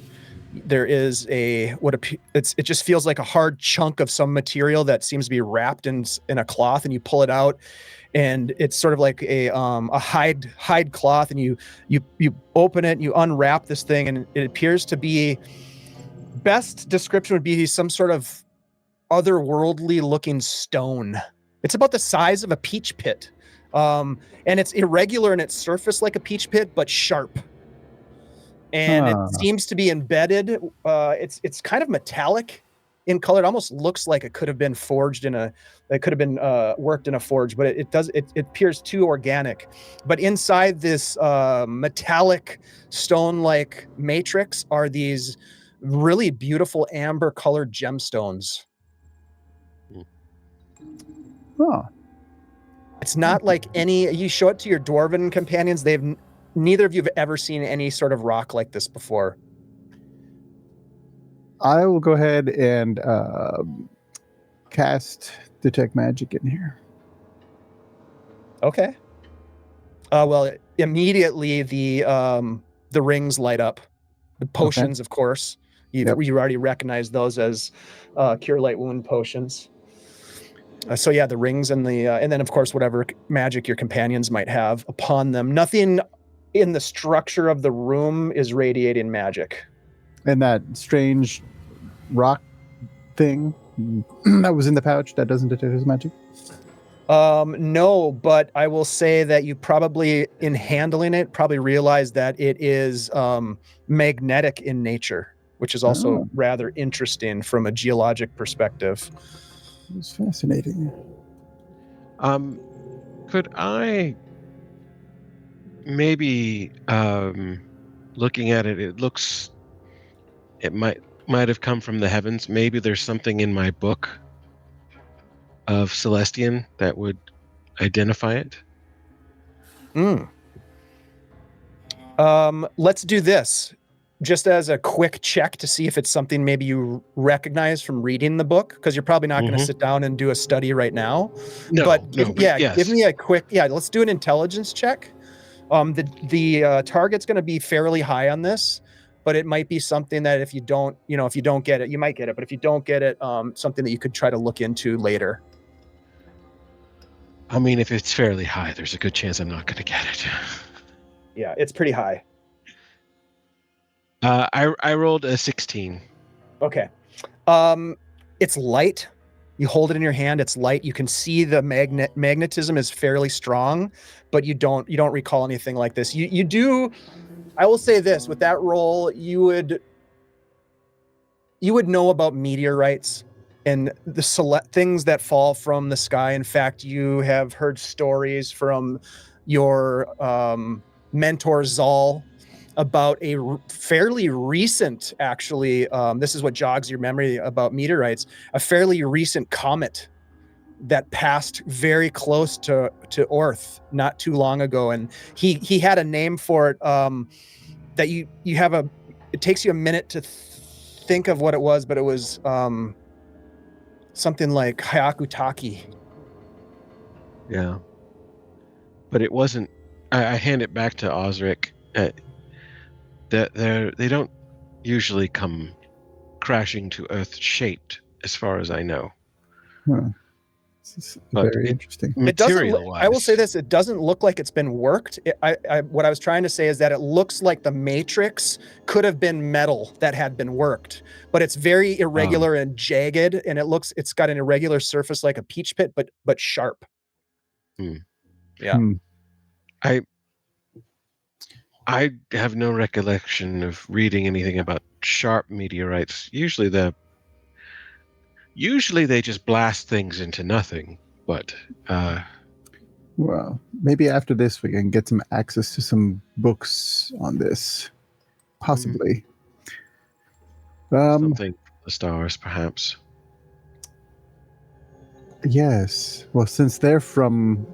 there is it just feels like a hard chunk of some material that seems to be wrapped in a cloth, and you pull it out, and it's sort of like a hide cloth, and you open it and you unwrap this thing, and it appears to be, best description would be some sort of otherworldly looking stone. It's about the size of a peach pit, and it's irregular in its surface like a peach pit, but sharp. And it seems to be embedded. It's kind of metallic in color. It almost looks like it could have been worked in a forge, but it appears too organic. But inside this metallic stone-like matrix are these really beautiful amber colored gemstones. Oh. It's not like you show it to your dwarven companions, neither of you have ever seen any sort of rock like this before. I will go ahead and cast Detect Magic in here. Okay. Well, immediately the rings light up. The potions, of course. You already recognize those as Cure Light Wound potions. So yeah, the rings and then of course whatever magic your companions might have upon them. Nothing in the structure of the room is radiating magic. And that strange rock thing that was in the pouch, that doesn't detect his magic? No, but I will say that you probably, in handling it, probably realize that it is magnetic in nature, which is also rather interesting from a geologic perspective. It's fascinating. Could I maybe, looking at it, it might have come from the heavens. Maybe there's something in my book of Celestian that would identify it. Let's do this just as a quick check to see if it's something maybe you recognize from reading the book, because you're probably not going to sit down and do a study right now. Give me a quick, let's do an intelligence check. The target's going to be fairly high on this, but it might be something that if you don't get it, you might get it. But if you don't get it, something that you could try to look into later. I mean, if it's fairly high, there's a good chance I'm not going to get it. Yeah, it's pretty high. I rolled a 16. Okay. It's light. You hold it in your hand. It's light. You can see the magnetism is fairly strong, but you don't recall anything like this. You do. I will say this: with that roll, you would know about meteorites and the things that fall from the sky. In fact, you have heard stories from your mentor Zal about a fairly recent, actually, this is what jogs your memory about meteorites, a fairly recent comet that passed very close to Earth not too long ago. And he had a name for it that you have it takes you a minute to think of what it was, but it was something like Hyakutaki. Yeah. But it wasn't, I hand it back to Osric. They don't usually come crashing to Earth shaped, as far as I know. This is very interesting. It doesn't. I will say this: it doesn't look like it's been worked. What I was trying to say is that it looks like the matrix could have been metal that had been worked, but it's very irregular and jagged, and it's got an irregular surface like a peach pit, but sharp. Yeah. I have no recollection of reading anything about sharp meteorites. Usually they just blast things into nothing. But Well, maybe after this we can get some access to some books on this. Possibly. something from the stars, perhaps. Yes. Well, since they're from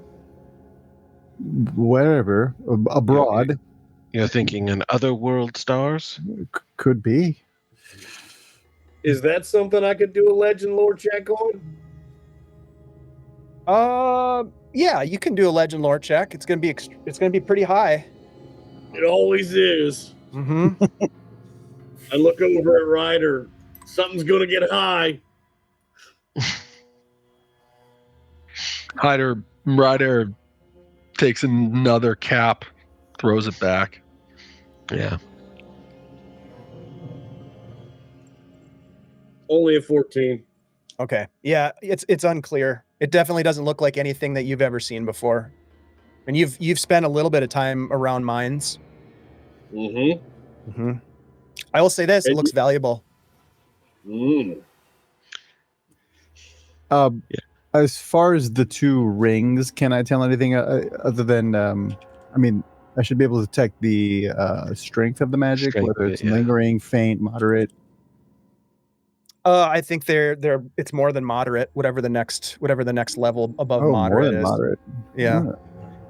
wherever, abroad. You're thinking an otherworld stars? Could be. Is that something I could do a legend lore check on? Yeah, you can do a legend lore check. It's gonna be pretty high. It always is. Mm-hmm. I look over at Ryder. Something's gonna get high. Ryder takes another cap, throws it back. Yeah. Only a 14. Okay. Yeah, it's unclear. It definitely doesn't look like anything that you've ever seen before. And you've spent a little bit of time around mines. Mm-hmm. Mm-hmm. I will say this: it looks valuable. As far as the two rings, can I tell anything other than? I mean, I should be able to detect the strength of the magic, whether it's lingering, faint, moderate. I think it's more than moderate. Whatever the next level above moderate more than is. Moderate. Yeah.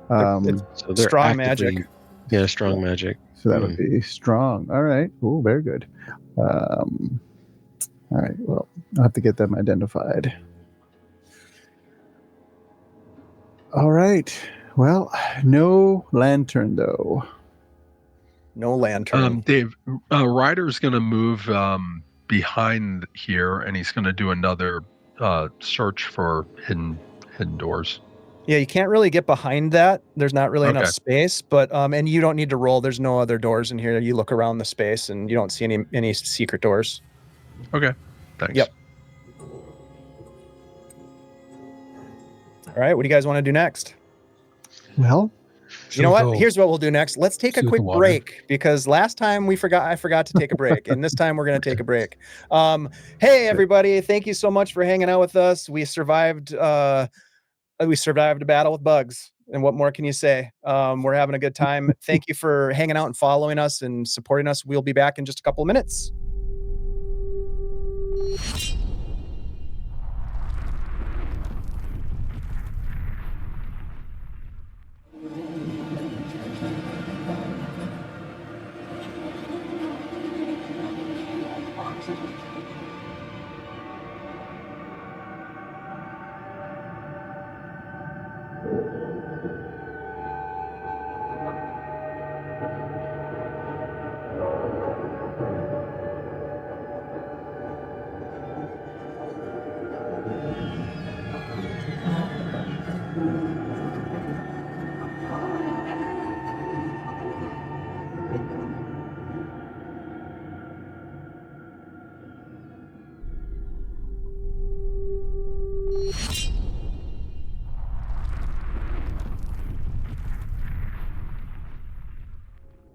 So they're strong actively- magic. Yeah, strong magic. So that would be strong. All right. Oh, very good. All right. Well, I'll have to get them identified. All right. Well, no lantern though. No lantern. Dave, Ryder's going to move behind here, and he's going to do another search for hidden doors. Yeah, you can't really get behind that. There's not really enough space, but and you don't need to roll. There's no other doors in here. You look around the space and you don't see any secret doors. Okay. Thanks. Yep. All right, what do you guys want to do next? Well, you know what? Here's what we'll do next. Let's take a quick break because last time I forgot to take a break, and this time we're going to take a break. Hey everybody, thank you so much for hanging out with us. We survived a battle with bugs, and what more can you say? We're having a good time. Thank you for hanging out and following us and supporting us. We'll be back in just a couple of minutes.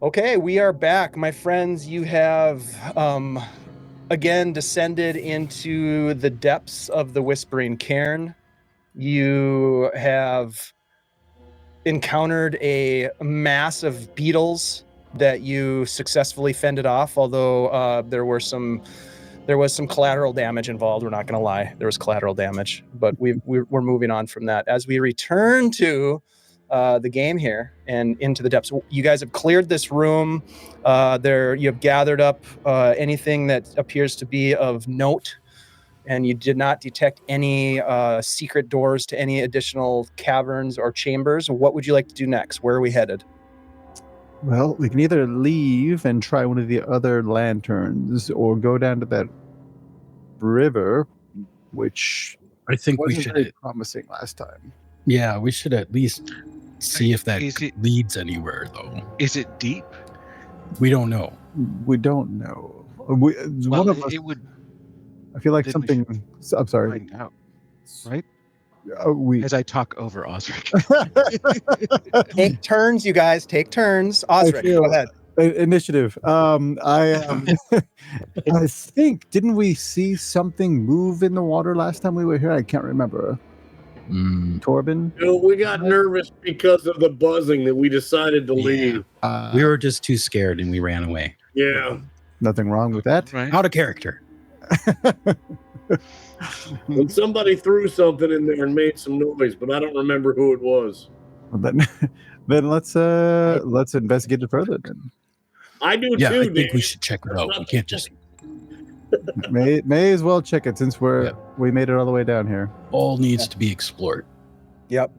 Okay, we are back, my friends. You have again descended into the depths of the Whispering Cairn. You have encountered a mass of beetles that you successfully fended off, although there was some collateral damage involved. We're not going to lie, there was collateral damage, but we're moving on from that as we return to the game here and into the depths. You guys have cleared this room. You have gathered up anything that appears to be of note, and you did not detect any secret doors to any additional caverns or chambers. What would you like to do next? Where are we headed? Well, we can either leave and try one of the other lanterns or go down to that river, which I think we wasn't should very promising last time. Yeah, we should at least see if that leads anywhere, though. Is it deep? We don't know. We don't know. One of us, it would. I feel like then something. I'm sorry. Find out, right? As I talk over Osric. Take turns, you guys. Take turns. Osric, go ahead. Initiative. I think, didn't we see something move in the water last time we were here? I can't remember. Torbin? We got nervous because of the buzzing that we decided to leave. We were just too scared and we ran away. Yeah. Nothing wrong with that. Right. Out of character. When somebody threw something in there and made some noise, but I don't remember who it was. Well, then let's investigate it further. Then. I do Yeah, too. I think we should check it out. We can't just may as well check it since we made it all the way down here. all needs to be explored. Yep.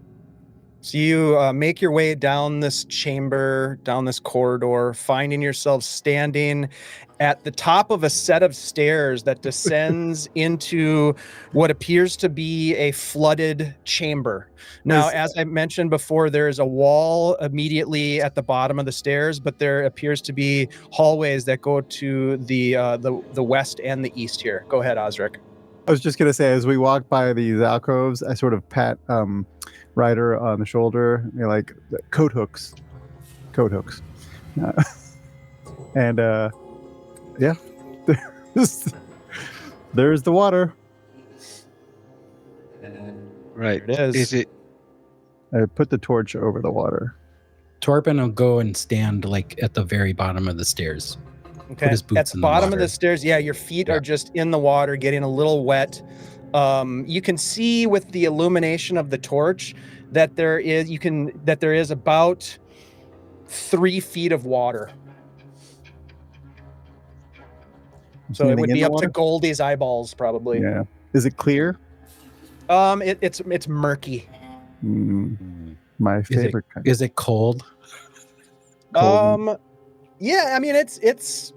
So you make your way down this chamber, down this corridor, finding yourself standing at the top of a set of stairs that descends into what appears to be a flooded chamber. Now, as I mentioned before, there is a wall immediately at the bottom of the stairs, but there appears to be hallways that go to the west and the east here. Go ahead, Osric. I was just gonna say, as we walk by these alcoves, I sort of pat Ryder on the shoulder, like coat hooks. And yeah, there's the water. Right. There it is. Is it? I put the torch over the water. Torbin will go and stand like at the very bottom of the stairs. Okay. Put his boots At the in the bottom of water. the stairs, your feet are just in the water, getting a little wet. You can see with the illumination of the torch that there is about 3 feet of water. So it would be up to Goldie's eyeballs, probably. Yeah. Is it clear? It's murky. My favorite kind. Is it cold? Yeah, I mean it's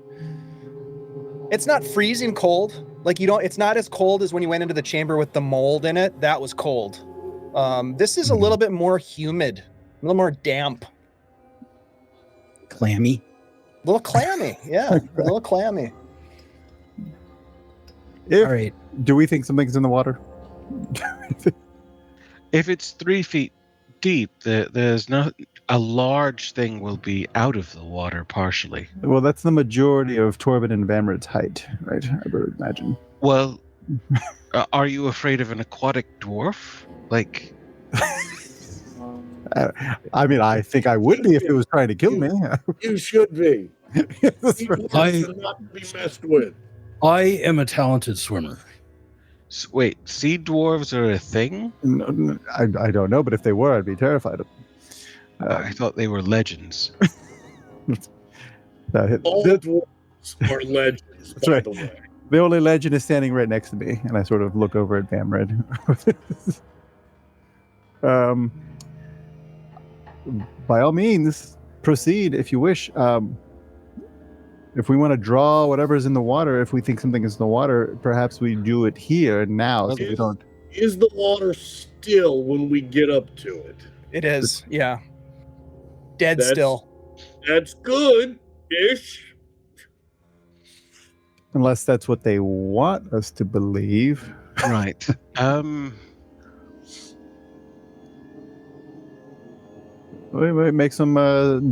not freezing cold. Like it's not as cold as when you went into the chamber with the mold in it. That was cold. This is a little bit more humid, a little more damp. Clammy? A little clammy, yeah. A little clammy. All right. Do we think something's in the water? If it's 3 feet deep, there's not a large thing will be out of the water partially. Well, that's the majority of Torbin and Vamrid's height, right? I would imagine. Well, are you afraid of an aquatic dwarf? Like, I mean, I think I would be if it was trying to kill me. You should be. That's right. Dwarves should not be messed with. I am a talented swimmer. wait, sea dwarves are a thing? No, I don't know, but if they were, I'd be terrified of them. I thought they were legends. All dwarves are legends, That's by right. the way. The only legend is standing right next to me, and I sort of look over at Vamrid. By all means, proceed if you wish. If we want to draw whatever's in the water, if we think something is in the water, perhaps we do it here now, so we don't. Is the water still when we get up to it? It is, yeah. Dead still. That's good-ish. Unless that's what they want us to believe. Right. We make some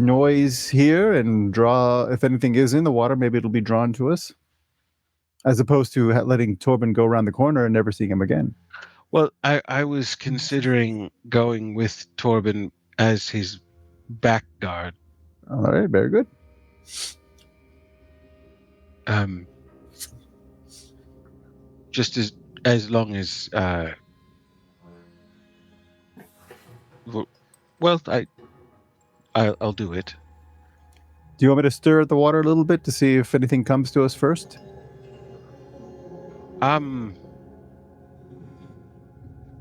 noise here and draw. If anything is in the water, maybe it'll be drawn to us, as opposed to letting Torbin go around the corner and never seeing him again. Well, I was considering going with Torbin as his back guard. All right, very good. Just as long as well, I'll do it. Do you want me to stir the water a little bit to see if anything comes to us first?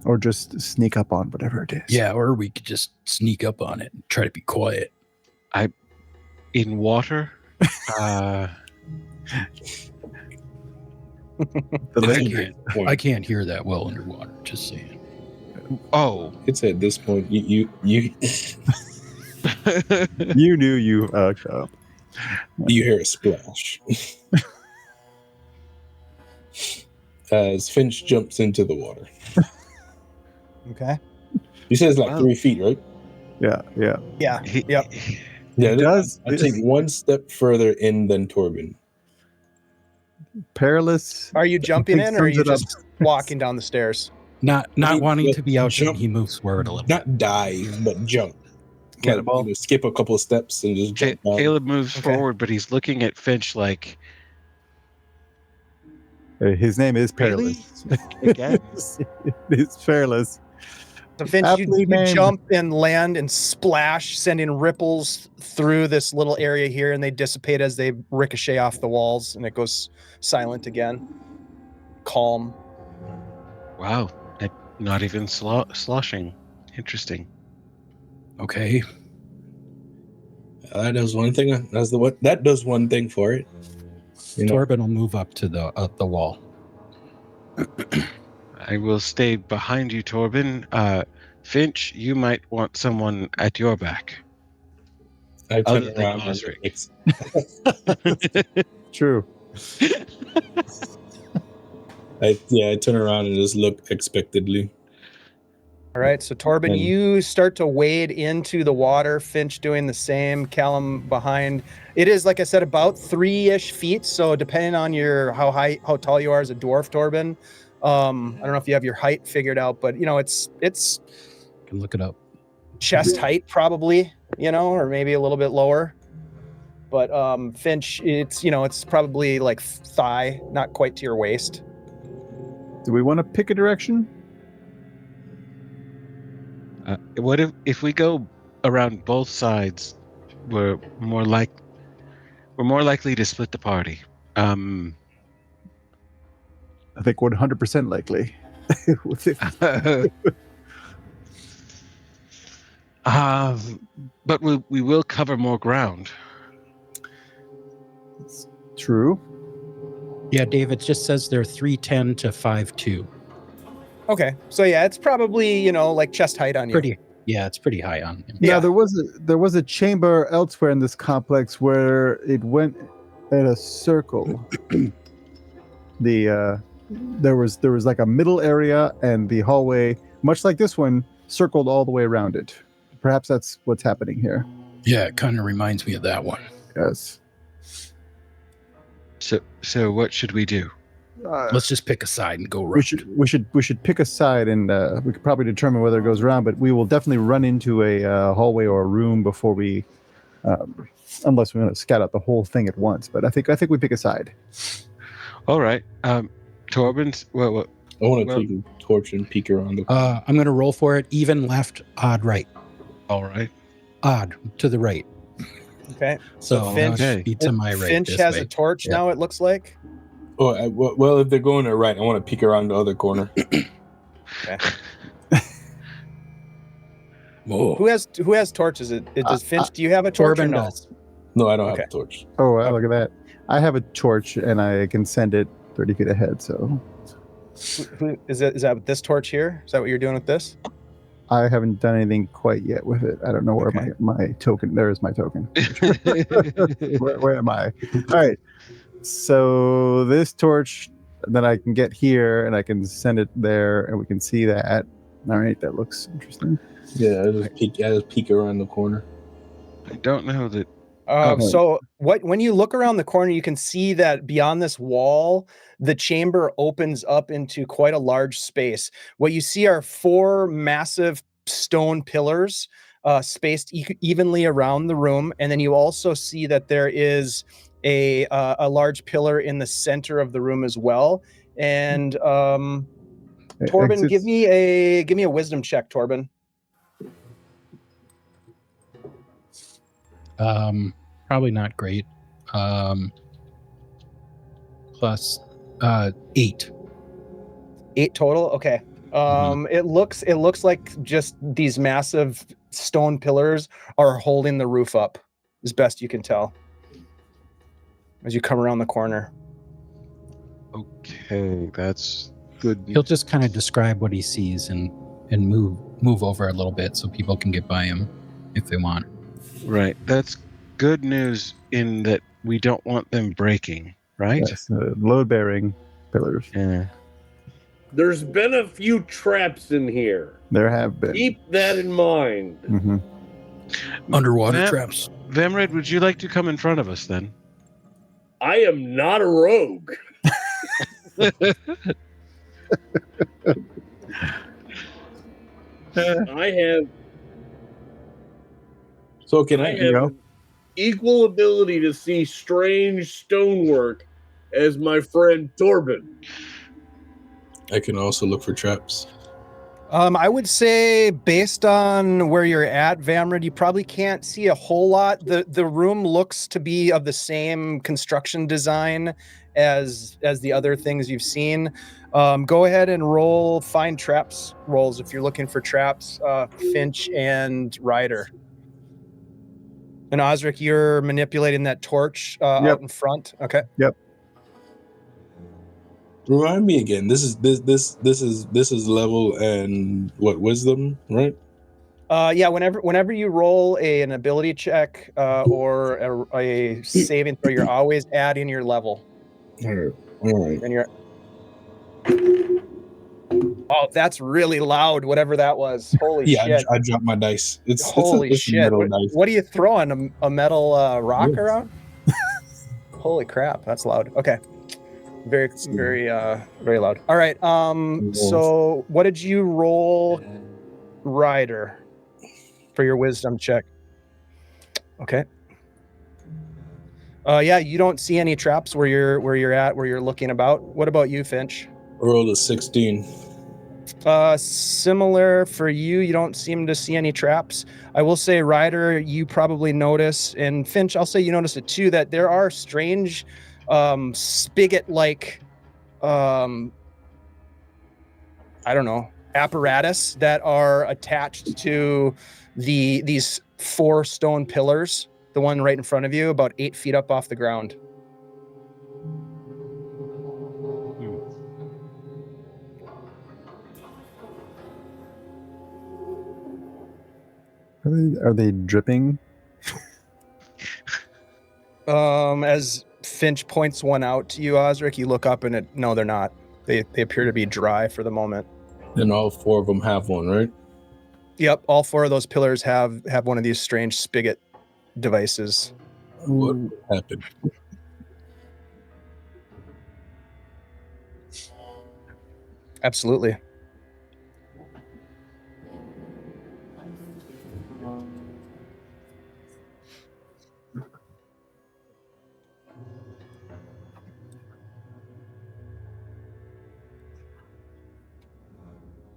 Or just sneak up on whatever it is. Yeah, or we could just sneak up on it and try to be quiet. In water. I can't hear that well underwater. Just saying. Oh, It's at this point you You knew you fucked up. you hear a splash as Finch jumps into the water. Okay. You said it's like Wow. 3 feet, right? Yeah. Yeah. He- Yep. Yeah, It does. I take one step further in than Torbin. Perilous. Are you jumping I think in, or are sums you it up. just walking down the stairs? Not He- wanting to be outdone, jump- he moves forward a little bit. Not dive, but jump. Like, Cannonball. skip a couple of steps and just jump down. Caleb moves Okay. forward, but he's looking at Finch like, His name is Really? Perilous. again? It's Perilous. So Finch, Aptly you named. jump and land and splash, sending ripples through this little area here, and they dissipate as they ricochet off the walls, and it goes silent again. Calm. Wow. Not even sloshing. Interesting. Okay. That does one thing. That does one thing for it. You know, Torbin will move up to the wall. I will stay behind you, Torbin. Finch, you might want someone at your back. I turn Other than around. Osric. True. I turn around and just look expectantly. All right, so Torbin, And- you start to wade into the water. Finch doing the same. Callum behind. It is, like I said, about 3-ish feet. So depending on how tall you are as a dwarf, Torbin. I don't know if you have your height figured out, but it's You can look it up. chest height probably, or maybe a little bit lower. But Finch, it's probably like thigh, not quite to your waist. Do we want to pick a direction? What if we go around both sides? We're more likely to split the party. I think 100% likely. But we will cover more ground. True. Yeah, Dave, it just says they're 3'10" to 5'2". Okay, so yeah, it's probably like chest height on you. It's pretty high on him. Yeah. Now there was a chamber elsewhere in this complex where it went in a circle. There was like a middle area, and the hallway, much like this one, circled all the way around it. Perhaps that's what's happening here. Yeah, it kind of reminds me of that one. Yes. So what should we do? Let's just pick a side and go We right. should pick a side, and we could probably determine whether it goes around. But we will definitely run into a hallway or a room before we, unless we want to scout out the whole thing at once. But I think we pick a side. All right, Torbin. Well, I want to take a torch and peek around the. I'm going to roll for it. Even left, odd right. all right. Odd to the right. Okay. So Finch- that would be to my right. Finch this has way. a torch Yeah. now, it looks like. Oh, well, if they're going to right, I want to peek around the other corner. Whoa. Who has torches? Does Finch? Do you have a torch? Or Torbin no? does. No, I don't Okay. have a torch. Oh, wow, look at that! I have a torch, and I can send it 30 feet ahead. So Is that this torch here? Is that what you're doing with this? I haven't done anything quite yet with it. I don't know where Okay. my token. There is my token. Where am I? All right. So this torch, then I can get here, and I can send it there, and we can see that. All right, that looks interesting. Yeah, I just peek around the corner. I don't know that. So when you look around the corner, you can see that beyond this wall, the chamber opens up into quite a large space. What you see are 4 massive stone pillars spaced evenly around the room, and then you also see that there is a large pillar in the center of the room as well. And Torbin, Exits- give me a wisdom check, Torbin. Probably not great. Plus 8. 8 total. Okay. It looks like just these massive stone pillars are holding the roof up, as best you can tell, as you come around the corner. Okay, that's good. He'll just kind of describe what he sees and move over a little bit so people can get by him if they want. Right, that's good news in that we don't want them breaking. Right. Yes, load-bearing pillars. Yeah. There's been a few traps in here. There have been. Keep that in mind. Mm-hmm. Underwater traps. Vamred, would you like to come in front of us then? I am not a rogue. I have So can I I? have equal ability to see strange stonework as my friend Torbin. I can also look for traps. I would say based on where you're at, Vamrid, you probably can't see a whole lot. The room looks to be of the same construction design as the other things you've seen. Go ahead and roll find traps rolls if you're looking for traps, Finch and Ryder. And Osric, you're manipulating that torch out in front. Okay. Yep. Remind me again. This is level and what, wisdom, right? Yeah. Whenever you roll an ability check or a saving throw, you're always adding your level. All right. And you're. Oh, that's really loud. Whatever that was. Holy shit! I dropped my dice. Holy shit! What are you throwing? A metal rock around? Holy crap! That's loud. Okay. Very loud. All right. So what did you roll, Ryder, for your wisdom check? Okay. Yeah, you don't see any traps where you're looking about. What about you, Finch? I rolled a 16. Similar for you. You don't seem to see any traps. I will say, Ryder, you probably notice, and Finch, I'll say you notice it too, that there are strange spigot-like I don't know, apparatus that are attached to these 4 stone pillars, the one right in front of you, about 8 feet up off the ground. Are they dripping? As Finch points one out to you, Osric, you look up and no, they're not. They appear to be dry for the moment. And all 4 of them have one, right? Yep, all 4 of those pillars have one of these strange spigot devices. What happened? Absolutely.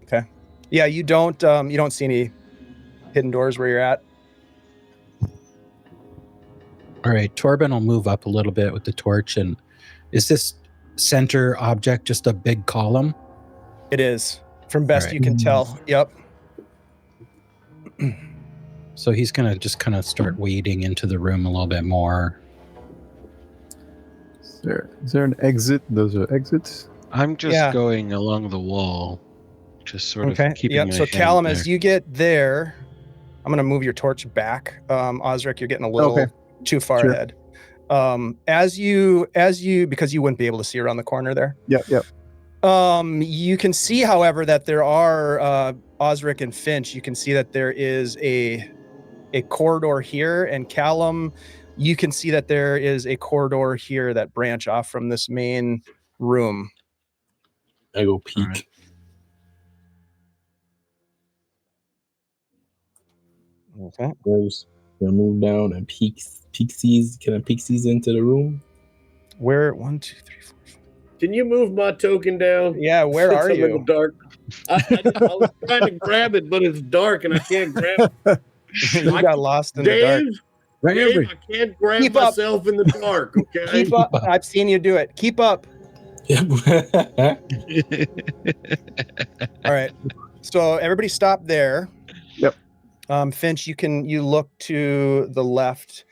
Okay. Yeah, you don't see any hidden doors where you're at. All right, Torbin will move up a little bit with the torch. And is this center object just a big column? It is, from best you can tell. Yep. So he's gonna just kind of start wading into the room a little bit more. Is there an exit? Those are exits. I'm just going along the wall, just sort of keeping my So hand Callum, there. as you get there, I'm gonna move your torch back. Osric, you're getting a little too far ahead. As you because you wouldn't be able to see around the corner there. Yep. You can see, however, that there are Osric and Finch. You can see that there is a corridor here, and Callum, you can see that there is a corridor here that branch off from this main room. I go peek. Right. Okay. Goes gonna move down and peeksies. Can I peeksies into the room? Where 1, 2, 3, 4. Can you move my token down? Yeah, where Since are I'm in you? the dark. I was trying to grab it, but it's dark and I can't grab it. You got lost in the dark. Dave, I can't grab myself in the dark. Okay. Keep up. I've seen you do it. Keep up. All right. So everybody stop there. Yep. Finch, you look to the left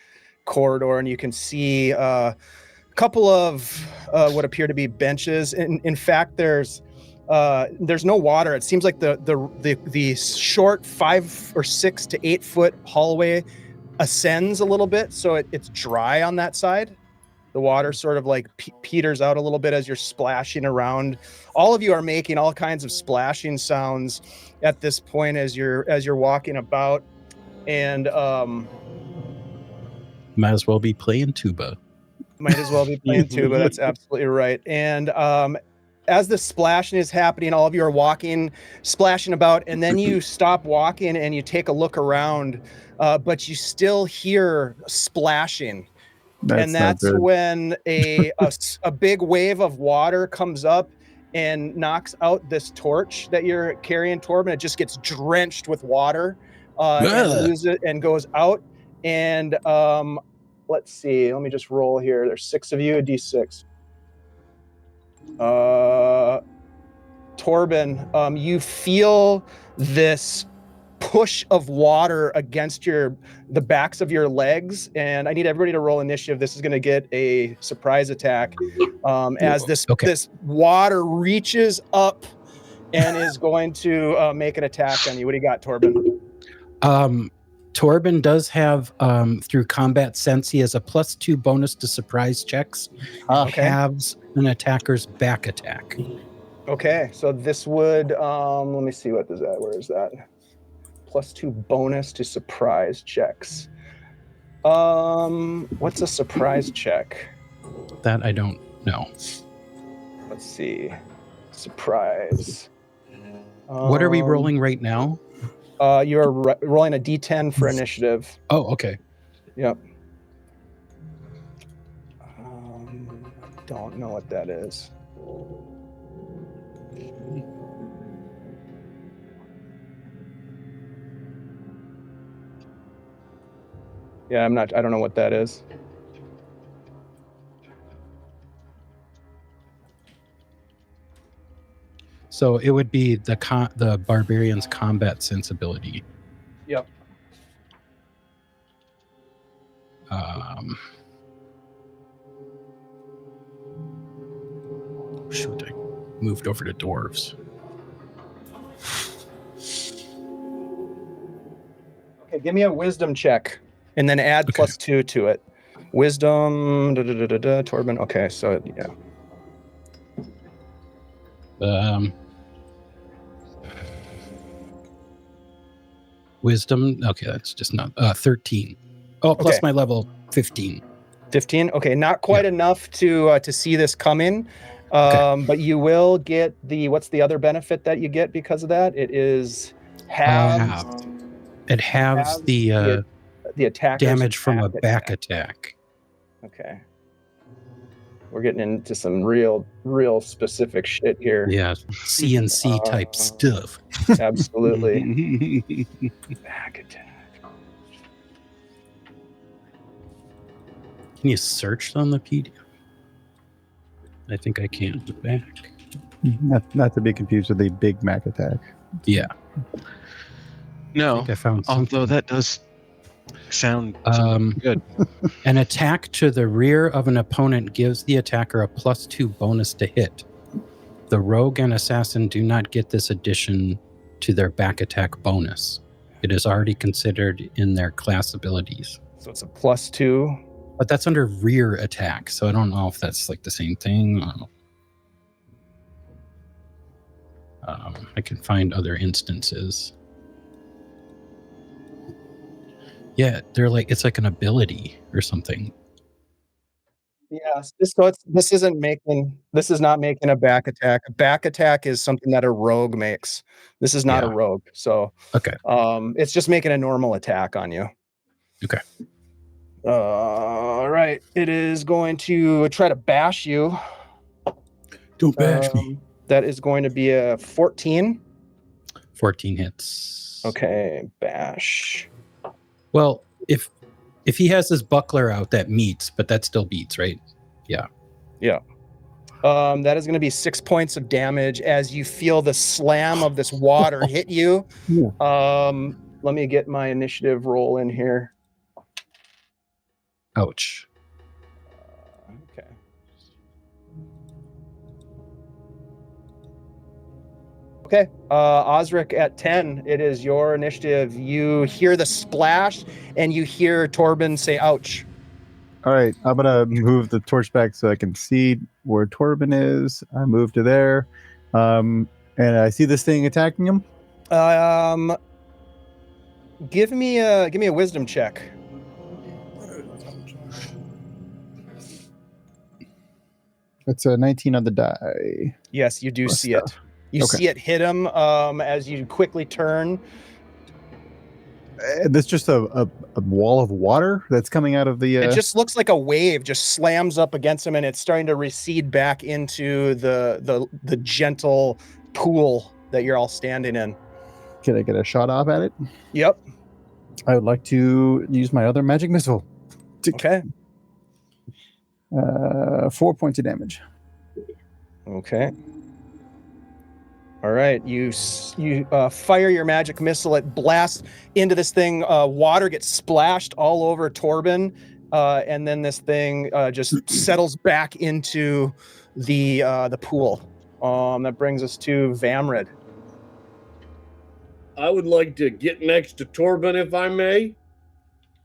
corridor and you can see a couple of what appear to be benches. In fact, there's no water. It seems like the short 5 or 6 to 8 foot hallway ascends a little bit, so it's dry on that side. The water sort of like peters out a little bit as you're splashing around. All of you are making all kinds of splashing sounds at this point as you're walking about, and might as well be playing tuba. Might as well be playing tuba. That's absolutely right. And as the splashing is happening, all of you are walking, splashing about, and then you stop walking and you take a look around, but you still hear splashing. That's when a big wave of water comes up and knocks out this torch that you're carrying, Torbin. It just gets drenched with water and goes out. And let's see. Let me just roll here. There's 6 of you, a d6. Torbin, you feel this push of water against the backs of your legs, and I need everybody to roll initiative. This is going to get a surprise attack as this water reaches up and is going to make an attack on you. What do you got, Torbin? Torbin does have, through combat sense, he has a +2 bonus to surprise checks. Halves an attacker's back attack. Okay, so this would, let me see, what does that, where is that? +2 bonus to surprise checks. What's a surprise check? That I don't know. Let's see. Surprise. What are we rolling right now? You're rolling a d10 for initiative. Oh, okay. Yep. Don't know what that is. Yeah, I don't know what that is. So it would be the barbarian's combat sensibility. Yep. Shoot, I moved over to dwarves. Okay, give me a wisdom check and then add +2 to it. Wisdom, Torbin. Okay, so yeah. Wisdom. Okay, that's just not 13. Oh, plus my level 15. 15. Okay, not quite enough to see this coming. But you will get what's the other benefit that you get because of that? It is halves. It halves the attack damage from a back attack. Okay. We're getting into some real specific shit here. Yeah, CNC type stuff. Absolutely. Back attack. Can you search on the PDF? I think I can. Back. Not to be confused with the Big Mac attack. Yeah. No, I found although that does sound good. An attack to the rear of an opponent gives the attacker a +2 bonus to hit. The rogue and assassin do not get this addition to their back attack bonus. It is already considered in their class abilities. So it's a +2. But that's under rear attack, so I don't know if that's like the same thing. I can find other instances. Yeah, it's like an ability or something. Yes. This is not making a back attack. A back attack is something that a rogue makes. This is not a rogue. So it's just making a normal attack on you. Okay. All right. It is going to try to bash you. Don't bash me. That is going to be a 14. 14 hits. Okay, bash. Well, if he has his buckler out, that meets, but that still beats, right? Yeah. Yeah. That is going to be 6 points of damage as you feel the slam of this water hit you. Yeah. Let me get my initiative roll in here. Ouch. Okay. Okay, Osric at 10, it is your initiative. You hear the splash and you hear Torbin say, ouch. All right, I'm gonna move the torch back so I can see where Torbin is. I move to there, and I see this thing attacking him. Give me a wisdom check. It's a 19 on the die. Yes, you do Plus see it. stuff. You Okay. see it hit him as you quickly turn. That's just a wall of water that's coming out of the. It just looks like a wave just slams up against him, and it's starting to recede back into the gentle pool that you're all standing in. Can I get a shot off at it? Yep. I would like to use my other magic missile. Okay. 4 points of damage. Okay. All right. You fire your magic missile. It blasts into this thing. Water gets splashed all over Torbin, and then this thing just settles back into the pool. That brings us to Vamrid. I would like to get next to Torbin, if I may.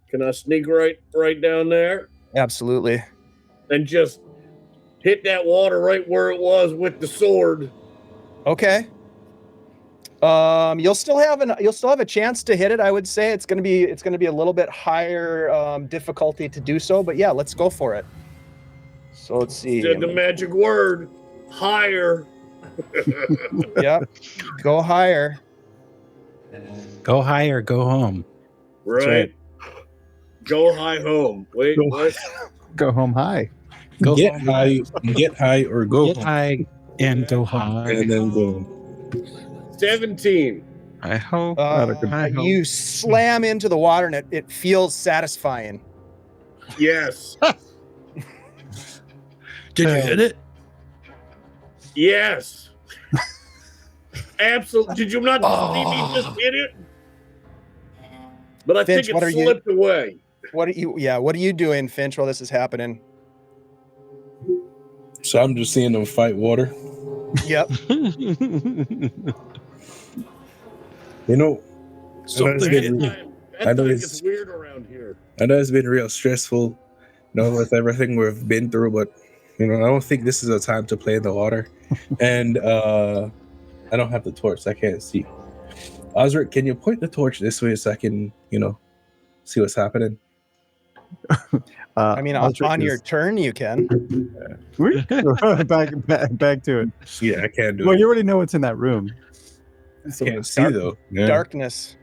Can I sneak right down there Absolutely. and just hit that water right where it was with the sword? Okay. You'll still have a chance to hit it. I would say it's gonna be a little bit higher difficulty to do so, but yeah, let's go for it. So let's see. Said the magic word, higher. Yep. Go higher. Go high or go home. Right. Go high home. Wait, Go- what? Go home high. Go Get home. high, or go Get home, high and go home. and then go. 17. I hope. I hope. You slam into the water and it feels satisfying. Yes. Did you hit it? Yes. Absolutely. Did you not see me just hit it? But I Finch, think what are it you- slipped away. What are you doing, Finch, while this is happening? So I'm just seeing them fight water. Yep. You know, Something hit hit me. me. I know That it's- gets weird around here. I know it's been real stressful, with everything we've been through, but I don't think this is a time to play in the water. And I don't have the torch, so I can't see. Osric, can you point the torch this way so I can, see what's happening? I mean, Osric on your is- turn, you can. back to it. Yeah, I can't do Well, it. you already know what's in that room. I can't see though. Yeah. Darkness.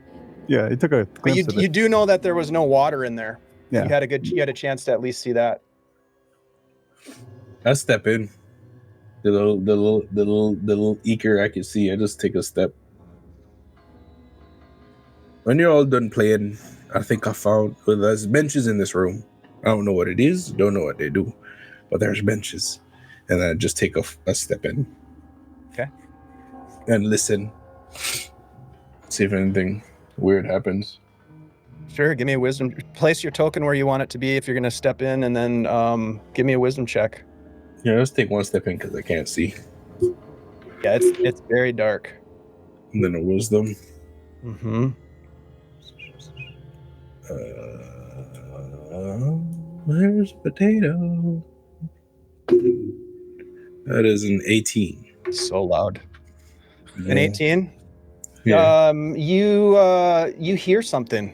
Yeah, he took a But glimpse of you it. do know that there was no water in there. Yeah. You had a chance to at least see that. I step in. The little eaker I can see. I just take a step. When you're all done playing, I think I found there's benches in this room. I don't know what it is, don't know what they do, but there's benches, and I just take a step in. Okay. And listen. See if anything weird happens. Sure, give me a wisdom. Place your token where you want it to be if you're going to step in, and then give me a wisdom check. Yeah, let's take one step in because I can't see. Yeah, it's very dark. And then a wisdom. Mm-hmm. There's a potato. That is an 18. So loud. Yeah. An 18. Yeah. You hear something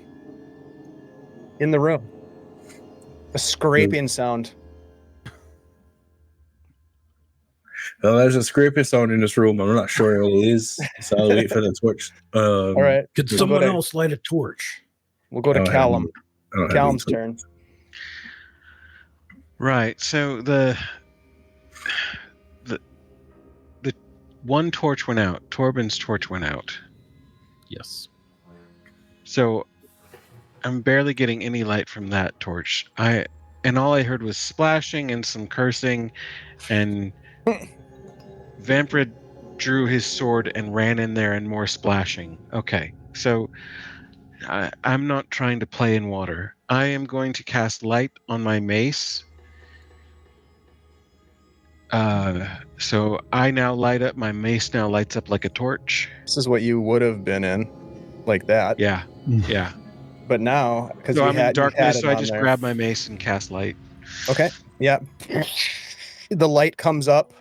in the room. A scraping sound. Well, there's a scraping sound in this room. I'm not sure what it is, so I'll wait for the torch. All right. Could We'll someone go to- else light a torch? We'll go to I don't Callum. I don't have Callum's any turn. Right. So the one torch went out. Torbin's torch went out. Yes. So I'm barely getting any light from that torch. And all I heard was splashing and some cursing, and Vampred drew his sword and ran in there and more splashing. Okay, so I'm not trying to play in water. I am going to cast light on my mace. So I now light up. My mace now lights up like a torch. This is what you would have been in, like that. Yeah, yeah. But now, because So you I'm had in darkness, it so I on just there. grab my mace and cast light. Okay. Yeah. The light comes up,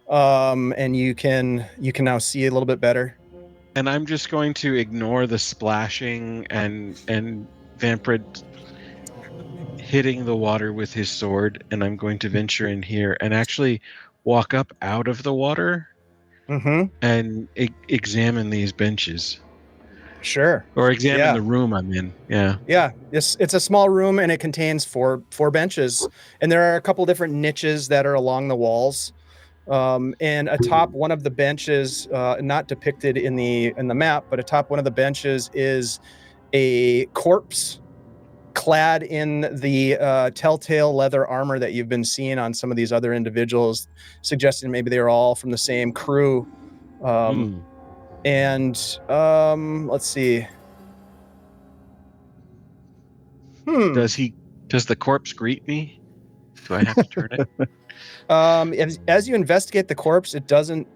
and you can now see a little bit better. And I'm just going to ignore the splashing and Vampred hitting the water with his sword, and I'm going to venture in here and actually walk up out of the water and examine these benches. Sure. Or examine the room I'm in. Yeah. Yeah. It's a small room, and it contains four benches, and there are a couple different niches that are along the walls. And atop one of the benches, not depicted in the map, but atop one of the benches is a corpse clad in the telltale leather armor that you've been seeing on some of these other individuals, suggesting maybe they were all from the same crew. And let's see. Does the corpse greet me? Do I have to turn it? As you investigate the corpse, it doesn't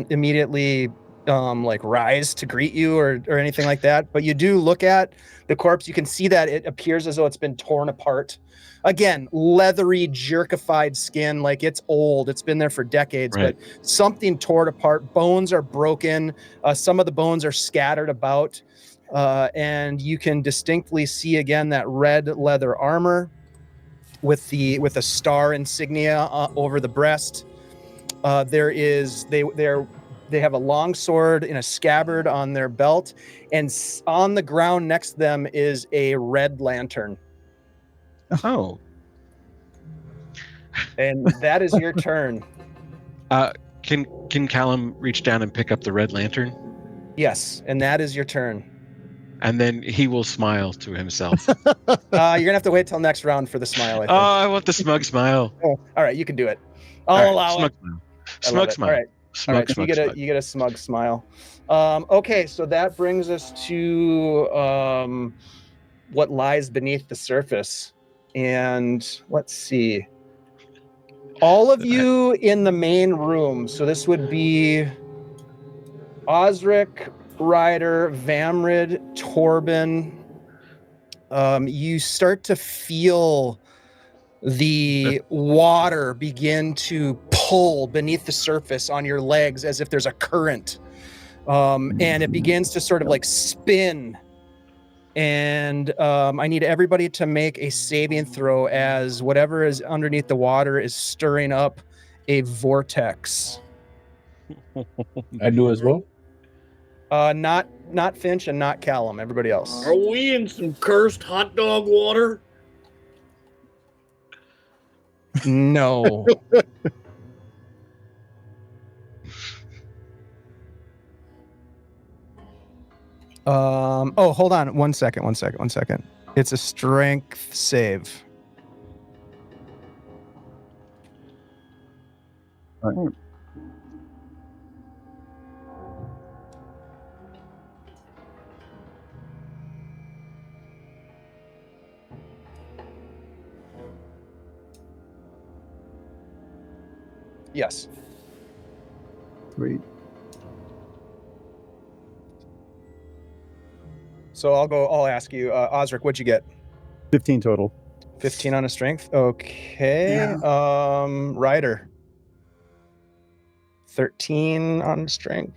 immediately like rise to greet you or anything like that. But you do look at the corpse. You can see that it appears as though it's been torn apart. Again, leathery, jerkified skin, like it's old. It's been there for decades, but something torn apart. Bones are broken. Some of the bones are scattered about. And you can distinctly see again that red leather armor with a star insignia over the breast. They have a long sword in a scabbard on their belt, and on the ground next to them is a red lantern. Oh. And that is your turn. Can Callum reach down and pick up the red lantern? Yes, and that is your turn. And then he will smile to himself. You're gonna have to wait till next round for the smile, I think. Oh, I want the smug smile. Oh, all right, you can do it. I'll allow it. Smug smile. All right. Smug, you get a smug smile. Okay, so that brings us to what lies beneath the surface. And let's see. All of you in the main room. So this would be Osric, Ryder, Vamrid, Torbin. You start to feel the water begin to pull beneath the surface on your legs as if there's a current. And it begins to sort of like spin. And I need everybody to make a saving throw as whatever is underneath the water is stirring up a vortex. I do as well. Not Finch and not Callum. Everybody else. Are we in some cursed hot dog water? No. Oh, hold on. One second. It's a strength save. All right. Yes. Sweet. So I'll ask you, Osric, what'd you get? 15 total. 15 on a strength. Okay. Yeah. Ryder. 13 on strength.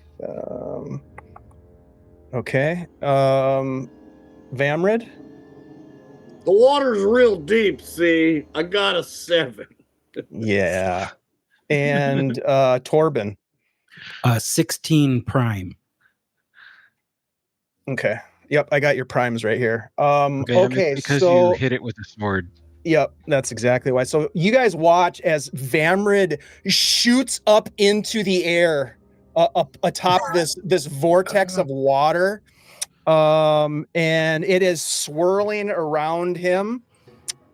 Okay. Vamrid. The water's real deep, see? I got a 7. Yeah. And Torbin. 16 prime. Okay. Yep, I got your primes right here. Okay, because you hit it with a sword. Yep, that's exactly why. So you guys watch as Vamrid shoots up into the air atop this vortex of water, and it is swirling around him.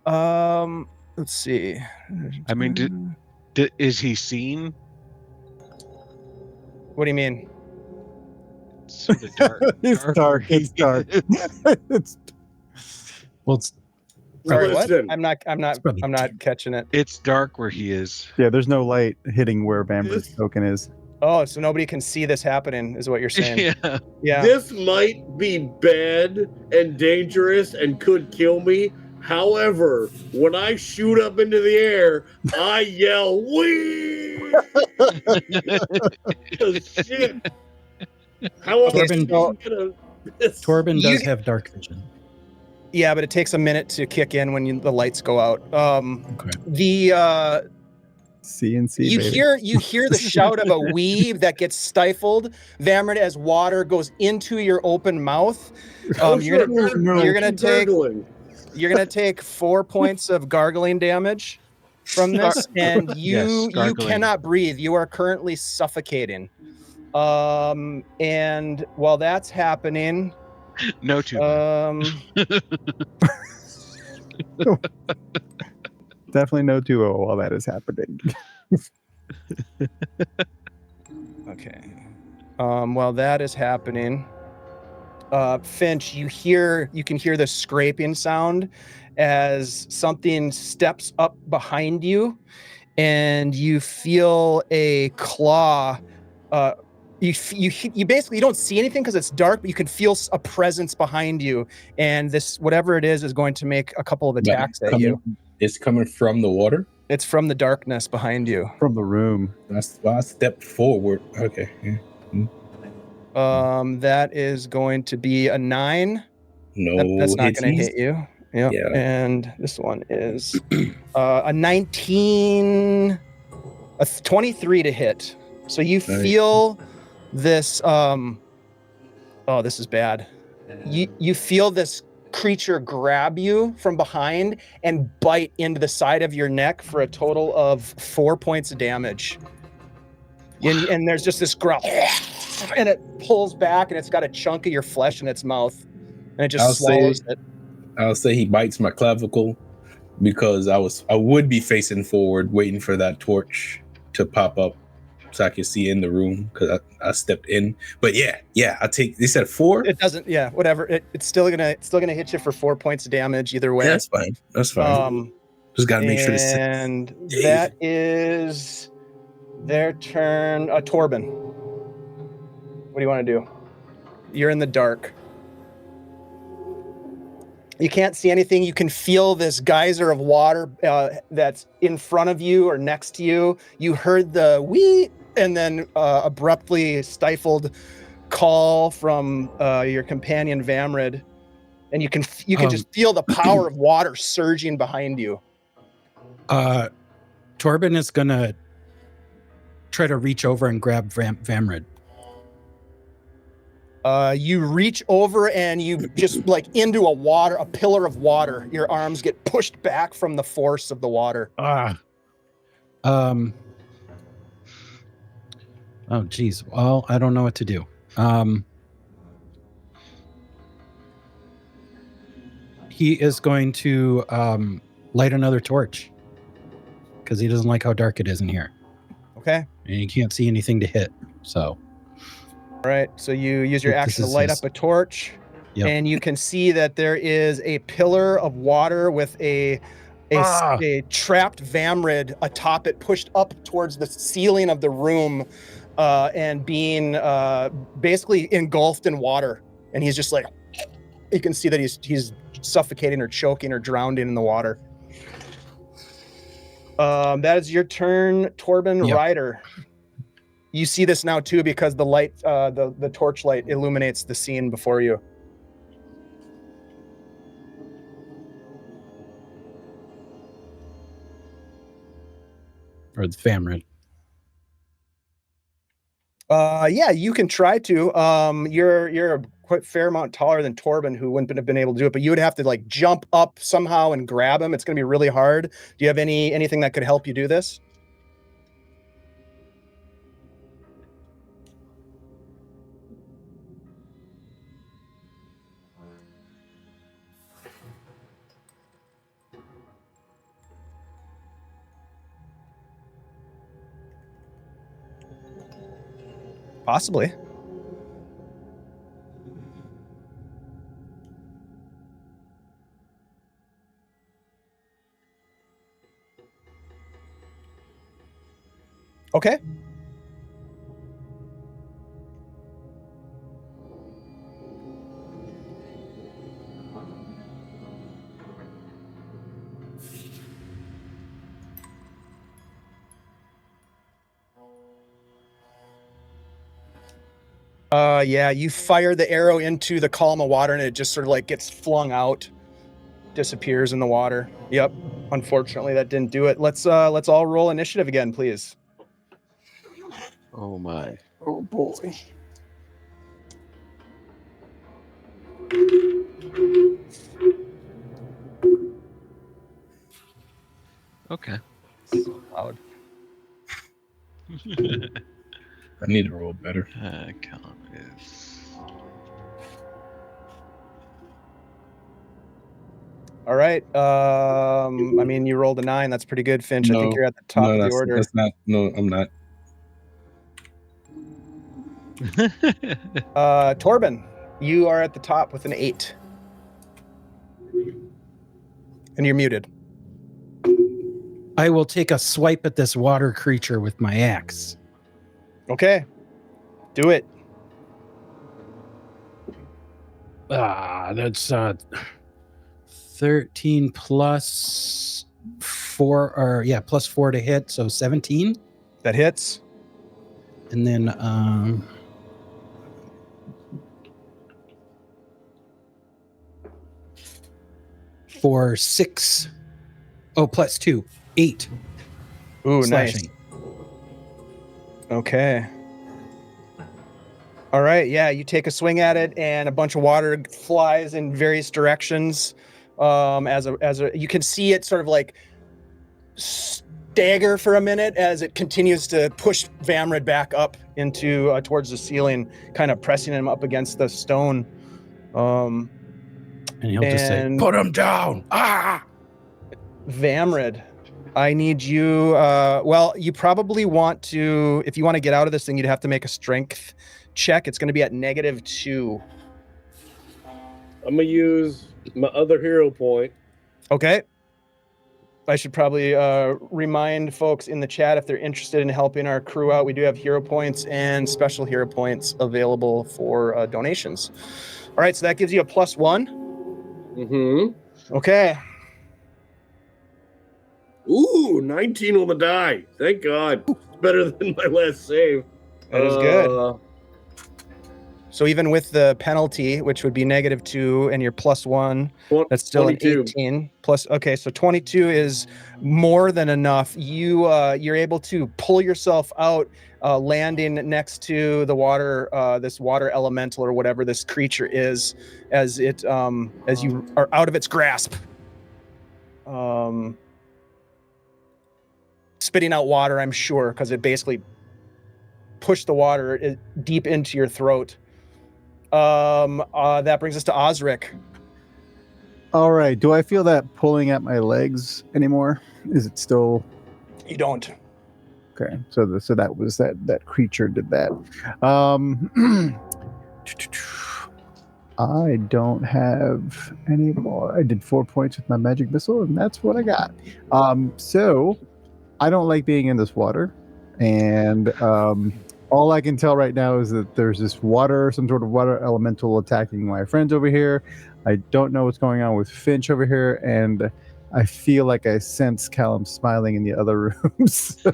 Let's see. I mean, is he seen? What do you mean? Sort of dark. It's dark. It's dark. Well, it's Sorry, what? Listen. I'm not catching it. It's dark where he is. Yeah, there's no light hitting where Vamrid's token is. Oh, so nobody can see this happening, is what you're saying? Yeah. This might be bad and dangerous and could kill me. However, when I shoot up into the air, I yell, "Wee!" 'Cause shit. How else Torbin- is he gonna miss? Torbin does You- have dark vision. Yeah, but it takes a minute to kick in when the lights go out. Okay. The CNC. you baby. hear the shout of a weave that gets stifled, Vamrid, as water goes into your open mouth. Oh, You're sure, gonna keep take gargling. 4 points of gargling damage from this, and Yes, you gargling. cannot breathe. You are currently suffocating. And while that's happening, No two. Definitely no 2-0 while that is happening. Okay. While that is happening, Finch, you can hear the scraping sound as something steps up behind you, and you feel a claw. You basically, you don't see anything because it's dark, but you can feel a presence behind you, and this, whatever it is going to make a couple of attacks at you. It's coming from the water. It's from the darkness behind you. From the room. That's why I stepped forward. Okay. Yeah. That is going to be a 9. No, That's not going to hitties. hit you. Yep. Yeah. And this one is a 19, a 23 to hit. So you Nice. feel this. Oh, this is bad. You feel this creature grab you from behind and bite into the side of your neck for a total of 4 points of damage. And there's just this growl, and it pulls back, and it's got a chunk of your flesh in its mouth, and it just swallows it. I'll say he bites my clavicle because I would be facing forward, waiting for that torch to pop up so I could see in the room because I stepped in. But yeah, I take. They said 4. It doesn't. Yeah, whatever. It's still gonna hit you for 4 points of damage either way. Yeah, that's fine. That's fine. Just gotta make sure to sit. And that is their turn. Torbin, what do you want to do? You're in the dark. You can't see anything. You can feel this geyser of water that's in front of you or next to you. You heard the wee, and then abruptly stifled call from your companion Vamrid, and you can just feel the power of water surging behind you. Torbin is gonna try to reach over and grab Vamrid. You reach over and you just like into a pillar of water. Your arms get pushed back from the force of the water. Oh geez. Well, I don't know what to do. He is going to light another torch because he doesn't like how dark it is in here. Okay. And you can't see anything to hit. So. All right. So you use your action to light up a torch, and you can see that there is a pillar of water with a trapped Vamrid atop it, pushed up towards the ceiling of the room, and being basically engulfed in water. And he's just like, you can see that he's suffocating or choking or drowning in the water. That is your turn, Torbin. Ryder. You see this now too because the light, the torchlight illuminates the scene before you. Or the Vamrid. Yeah, you can try to. You're a quite fair amount taller than Torbin, who wouldn't have been able to do it, but you would have to like jump up somehow and grab him. It's going to be really hard. Do you have anything that could help you do this? Possibly. Okay. Yeah, you fire the arrow into the column of water and it just sort of like gets flung out, disappears in the water. Yep. Unfortunately, that didn't do it. Let's all roll initiative again, please. Oh my. Oh boy. Okay. So loud. I need to roll better. Callum is. All right. I mean, you rolled a 9. That's pretty good, Finch. I think you're at the top of the order. That's not. No, I'm not. Torbin, you are at the top with an 8. And you're muted. I will take a swipe at this water creature with my axe. Okay. Do it. That's 13 plus 4, or yeah, plus 4 to hit, so 17. That hits. And then for 6. Oh, plus 2, 8. Ooh, slashing. nice. Okay. All right, yeah, you take a swing at it, and a bunch of water flies in various directions. As you can see it sort of like stagger for a minute as it continues to push Vamrid back up into towards the ceiling, kind of pressing him up against the stone. And he'll just say, "Put him down!" Vamrid, I need you. Well, you probably want to, if you want to get out of this thing, you'd have to make a strength check. It's going to be at -2. I'm gonna use my other hero point. Okay. I should probably remind folks in the chat if they're interested in helping our crew out. We do have hero points and special hero points available for donations. All right, so that gives you a +1. Mm-hmm. Okay. Ooh, 19 on the die. Thank God. It's better than my last save. That is good. So even with the penalty, which would be -2, and your +1, that's still 22. an 18. Plus, okay, so 22 is more than enough. You're able to pull yourself out, landing next to the water, this water elemental or whatever this creature is, as it as you are out of its grasp. Spitting out water, I'm sure, because it basically pushed the water deep into your throat. That brings us to Osric. All right. Do I feel that pulling at my legs anymore? Is it still? You don't. Okay. So that was that creature did that. I don't have any more. I did 4 points with my magic missile, and that's what I got. So I don't like being in this water, and all I can tell right now is that there's this water, some sort of water elemental attacking my friends over here. I don't know what's going on with Finch over here, and I feel like I sense Callum smiling in the other rooms.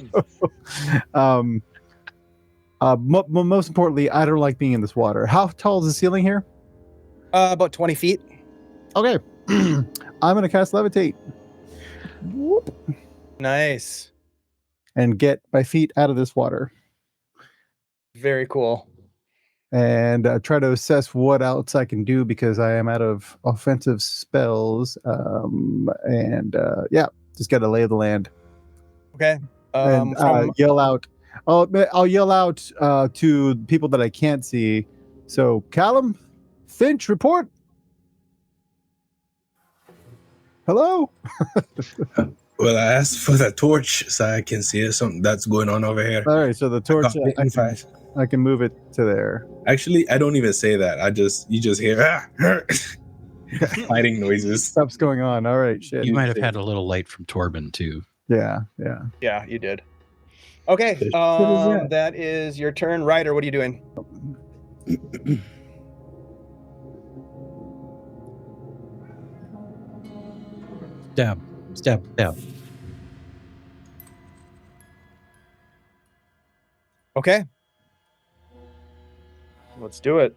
Most importantly, I don't like being in this water. How tall is the ceiling here? About 20 feet. Okay. I'm going to cast Levitate. Whoop. Nice. And get my feet out of this water. Very cool. And try to assess what else I can do because I am out of offensive spells. Just got to lay the land. Okay. Yell out. I'll yell out to people that I can't see. So, Callum, Finch, report. Hello. Well, I asked for the torch so I can see something that's going on over here. All right, so the torch, I can move it to there. Actually, I don't even say that. You just hear fighting noises. Stuff's going on. All right, shit. You might have had a little light from Torbin too. Yeah. Yeah, you did. Okay, that is your turn. Ryder, what are you doing? Stab. Okay. Let's do it.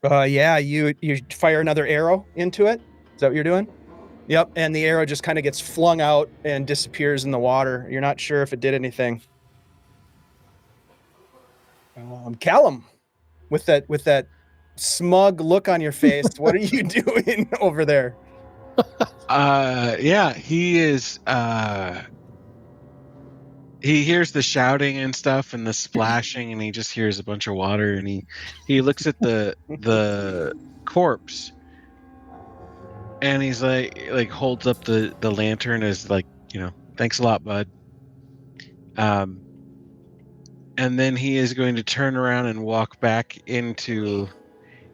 Yeah, you fire another arrow into it. Is that what you're doing? Yep, and the arrow just kind of gets flung out and disappears in the water. You're not sure if it did anything. Callum, with that smug look on your face, what are you doing over there? Yeah, he is. He hears the shouting and stuff and the splashing, and he just hears a bunch of water, and he looks at the corpse, and he's like holds up the lantern as like, thanks a lot, bud. And then he is going to turn around and walk back into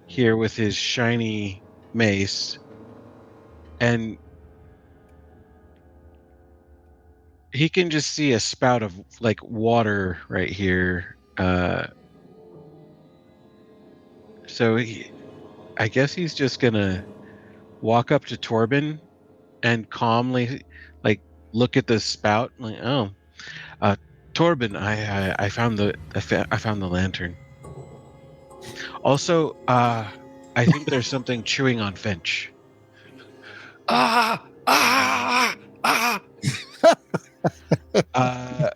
here with his shiny mace, and he can just see a spout of like water right here. So I guess he's just gonna walk up to Torbin and calmly like look at the spout. Like, oh, Torbin, I found the lantern. Also, I think there's something chewing on Finch.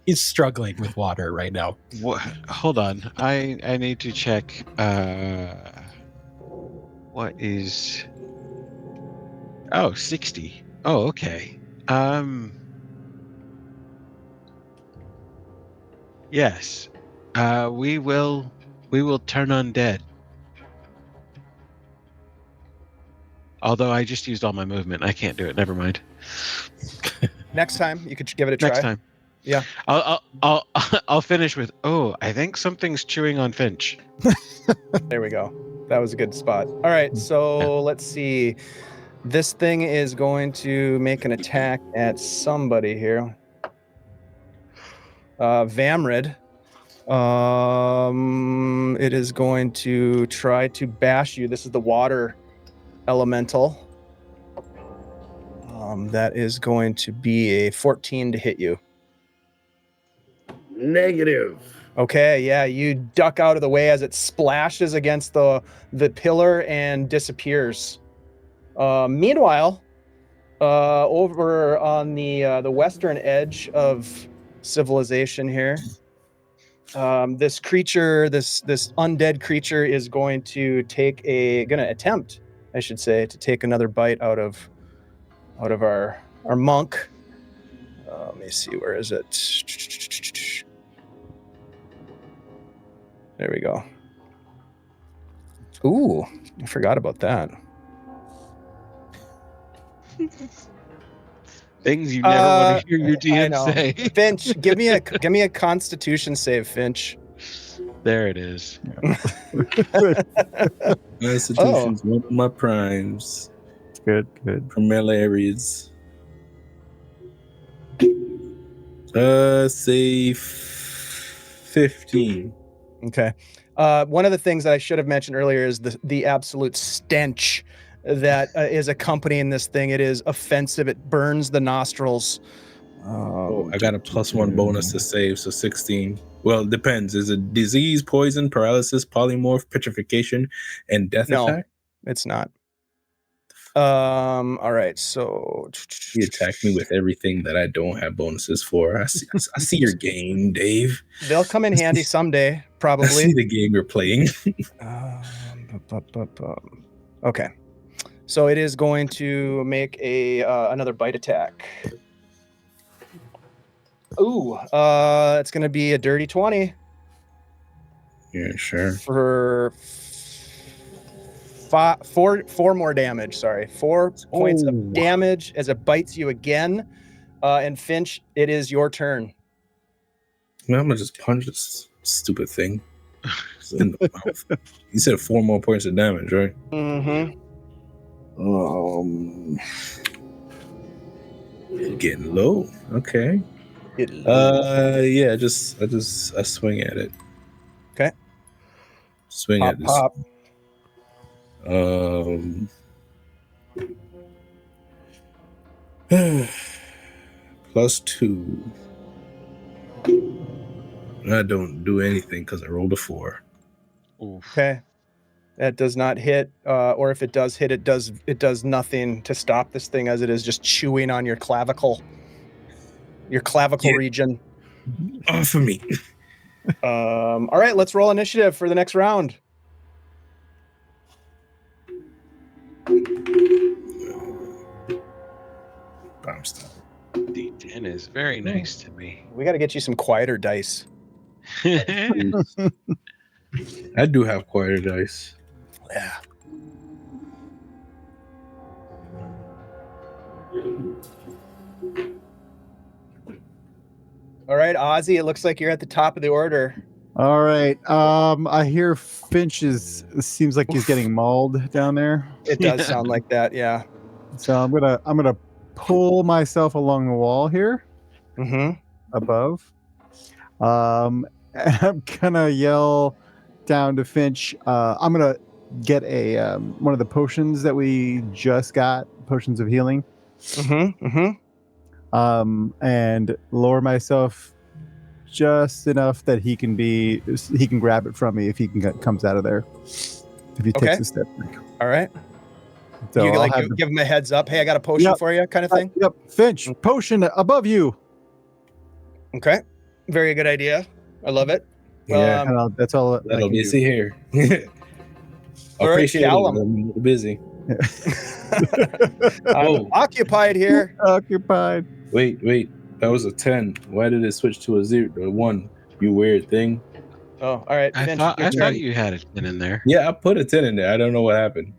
He's struggling with water right now. Hold on. I need to check. What is... Oh, 60. Oh, okay. Yes. We will turn undead. Although I just used all my movement. I can't do it. Never mind. Next time you could give it a try. Next time. Yeah. I'll finish with, I think something's chewing on Finch. There we go. That was a good spot. All right, so let's see. This thing is going to make an attack at somebody here. Vamrid. It is going to try to bash you. This is the water elemental. That is going to be a 14 to hit you. Negative. Okay, yeah, you duck out of the way as it splashes against the pillar and disappears. Meanwhile, over on the western edge of civilization here, this creature, this undead creature, is going to attempt, I should say, to take another bite out of our monk. Let me see, where is it? There we go. Ooh, I forgot about that. Things you never want to hear your DM say. Finch, give me a Constitution save, Finch. There it is. Constitution's one of my primes. Good. Primilarians. Say 15. Okay. One of the things that I should have mentioned earlier is the absolute stench that is accompanying this thing. It is offensive. It burns the nostrils. I got a +1 bonus to save, so 16. Well, it depends. Is it disease, poison, paralysis, polymorph, petrification, and death attack? It's not. All right, so he attacked me with everything that I don't have bonuses for. I see your game, Dave. They'll come in handy someday, probably. I see the game you're playing. Okay, so it is going to make another bite attack. Ooh, it's going to be a dirty 20. Yeah, sure. For four more damage. Sorry, 4 points of damage as it bites you again. And Finch, it is your turn. I'm gonna just punch this stupid thing in the mouth. You said 4 more points of damage, right? Mm-hmm. Getting low. Okay. Yeah, I swing at it. Okay. Swing at this. Pop. +2. I don't do anything because I rolled a 4. Oof. Okay. That does not hit, or if it does hit, it does nothing to stop this thing as it is just chewing on your clavicle Yeah. region. Off of me. All right, let's roll initiative for the next round. I'm stuck. D10 is very nice to me. We got to get you some quieter dice. I do have quieter dice. Yeah. All right, Ozzy, it looks like you're at the top of the order. All right. I hear Finch seems like he's getting mauled down there. It does sound like that, yeah. So I'm gonna pull myself along the wall here Mm-hmm. above. And I'm gonna yell down to Finch. I'm gonna get a one of the potions that we just got, potions of healing. Mm-hmm. Mm-hmm. And lower myself just enough that he can grab it from me if he comes out of there. If he takes a step back. All right. So you I'll give him a heads up. Hey, I got a potion for you, kind of thing. Yep. Finch, potion above you. Okay. Very good idea. I love it. Yeah. That's all. That'll be see here. All right, Appreciate Callum. it. I'm busy. I'm occupied here. Occupied. Wait. That was a 10. Why did it switch to a 1? You weird thing. Oh, all right. I Finch, thought your turn. you had a 10 in there. Yeah, I put a 10 in there. I don't know what happened.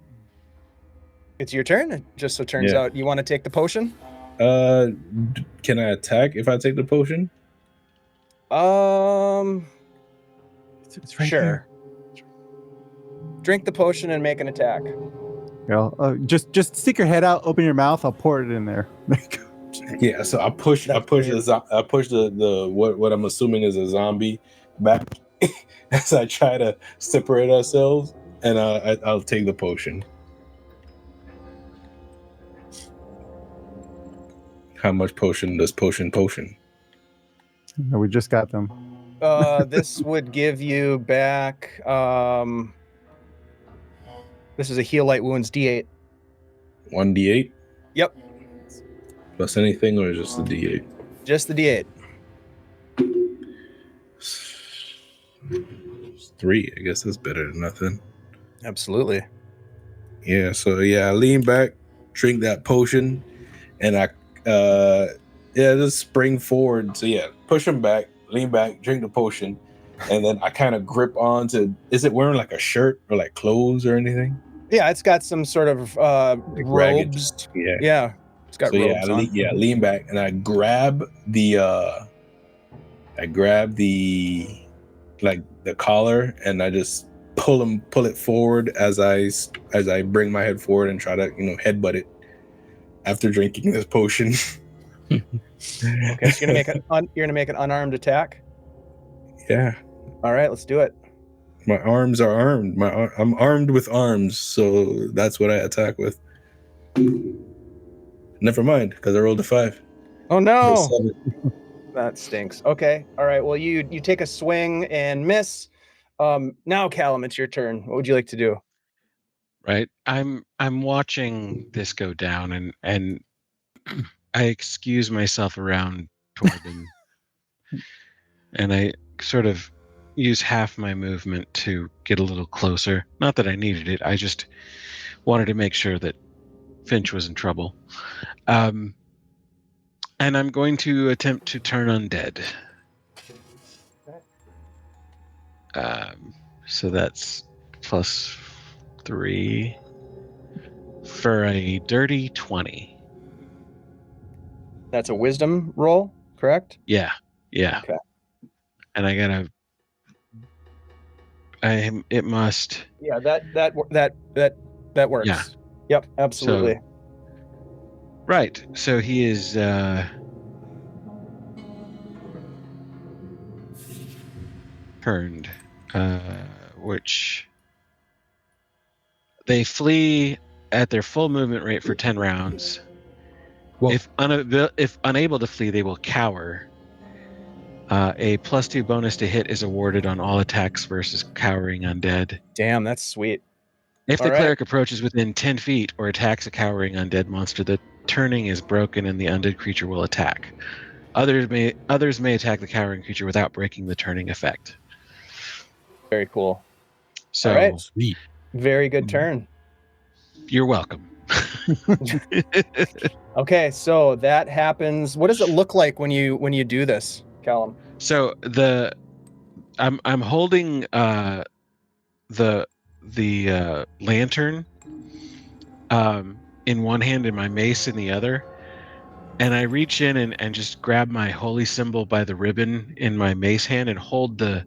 It's your turn. It just so turns Yeah. out you want to take the potion. Can I attack if I take the potion? It's right Sure. there. Drink the potion and make an attack. Just stick your head out, open your mouth. I'll pour it in there. Yeah. So I push the what I'm assuming is a zombie back as I try to separate ourselves, and I'll take the potion. How much potion does potion? No, we just got them. This would give you back. This is a heal light wounds D8. 1d8. Yep. Plus anything, or just the d8? Just the D8. 3. I guess that's better than nothing. Absolutely. Yeah. So I lean back, drink that potion, and I just spring forward. So push him back, lean back, drink the potion, and then I kind of grip onto. Is it wearing like a shirt or like clothes or anything? Yeah, it's got some sort of robes. Yeah, it's got robes on. Lean back, and I grab the like the collar, and I just pull it forward as I bring my head forward and try to headbutt it after drinking this potion. Okay, so you're gonna make an unarmed attack. Yeah. All right, let's do it. My arms are armed. I'm armed with arms, so that's what I attack with. Never mind, because I rolled a 5. Oh no, that stinks. Okay, all right. Well, you take a swing and miss. Now, Callum, it's your turn. What would you like to do? Right. I'm watching this go down, and I excuse myself around Torbin, and I sort of use half my movement to get a little closer. Not that I needed it. I just wanted to make sure that Finch was in trouble. And I'm going to attempt to turn undead. So that's +3 for a dirty 20. That's a wisdom roll, correct? Yeah. Okay. And I gotta. It must. Yeah, that works. Yeah. Yep, absolutely. Right. So he is turned, which they flee at their full movement rate for 10 rounds, Well, If unable to flee, they will cower. A +2 bonus to hit is awarded on all attacks versus cowering undead. Damn, that's sweet. If the All right. cleric approaches within 10 feet or attacks a cowering undead monster, the turning is broken and the undead creature will attack. Others may attack the cowering creature without breaking the turning effect. Very cool. So, All right. sweet. Very good turn. You're welcome. Okay, so that happens. What does it look like when you do this, Callum? So I'm holding the lantern in one hand and my mace in the other, and I reach in and just grab my holy symbol by the ribbon in my mace hand and hold the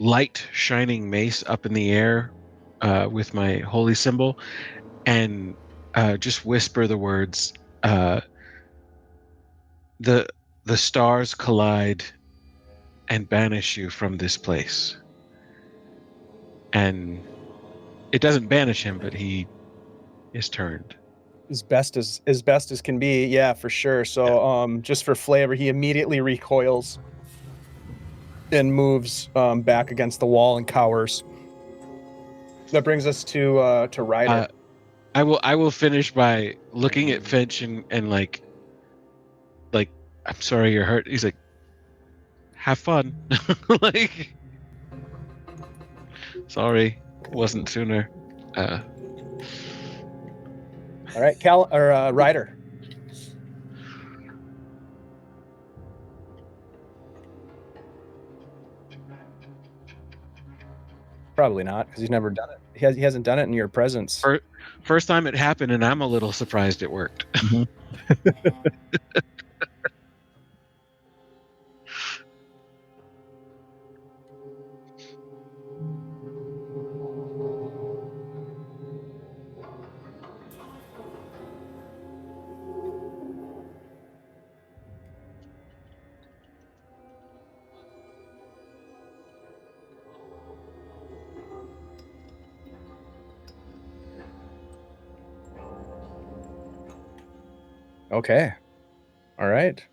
light shining mace up in the air with my holy symbol, and just whisper the words, the stars collide and banish you from this place. And it doesn't banish him, but he is turned. As best as can be, yeah, for sure. So just for flavor, he immediately recoils and moves back against the wall and cowers. That brings us to Ryder. I will finish by looking at Finch and like I'm sorry you're hurt. He's like, have fun. Like, sorry, it wasn't sooner. All right, Ryder. Probably not, because he's never done it. He hasn't done it in your presence. First time it happened, and I'm a little surprised it worked. Mm-hmm. Okay. All right.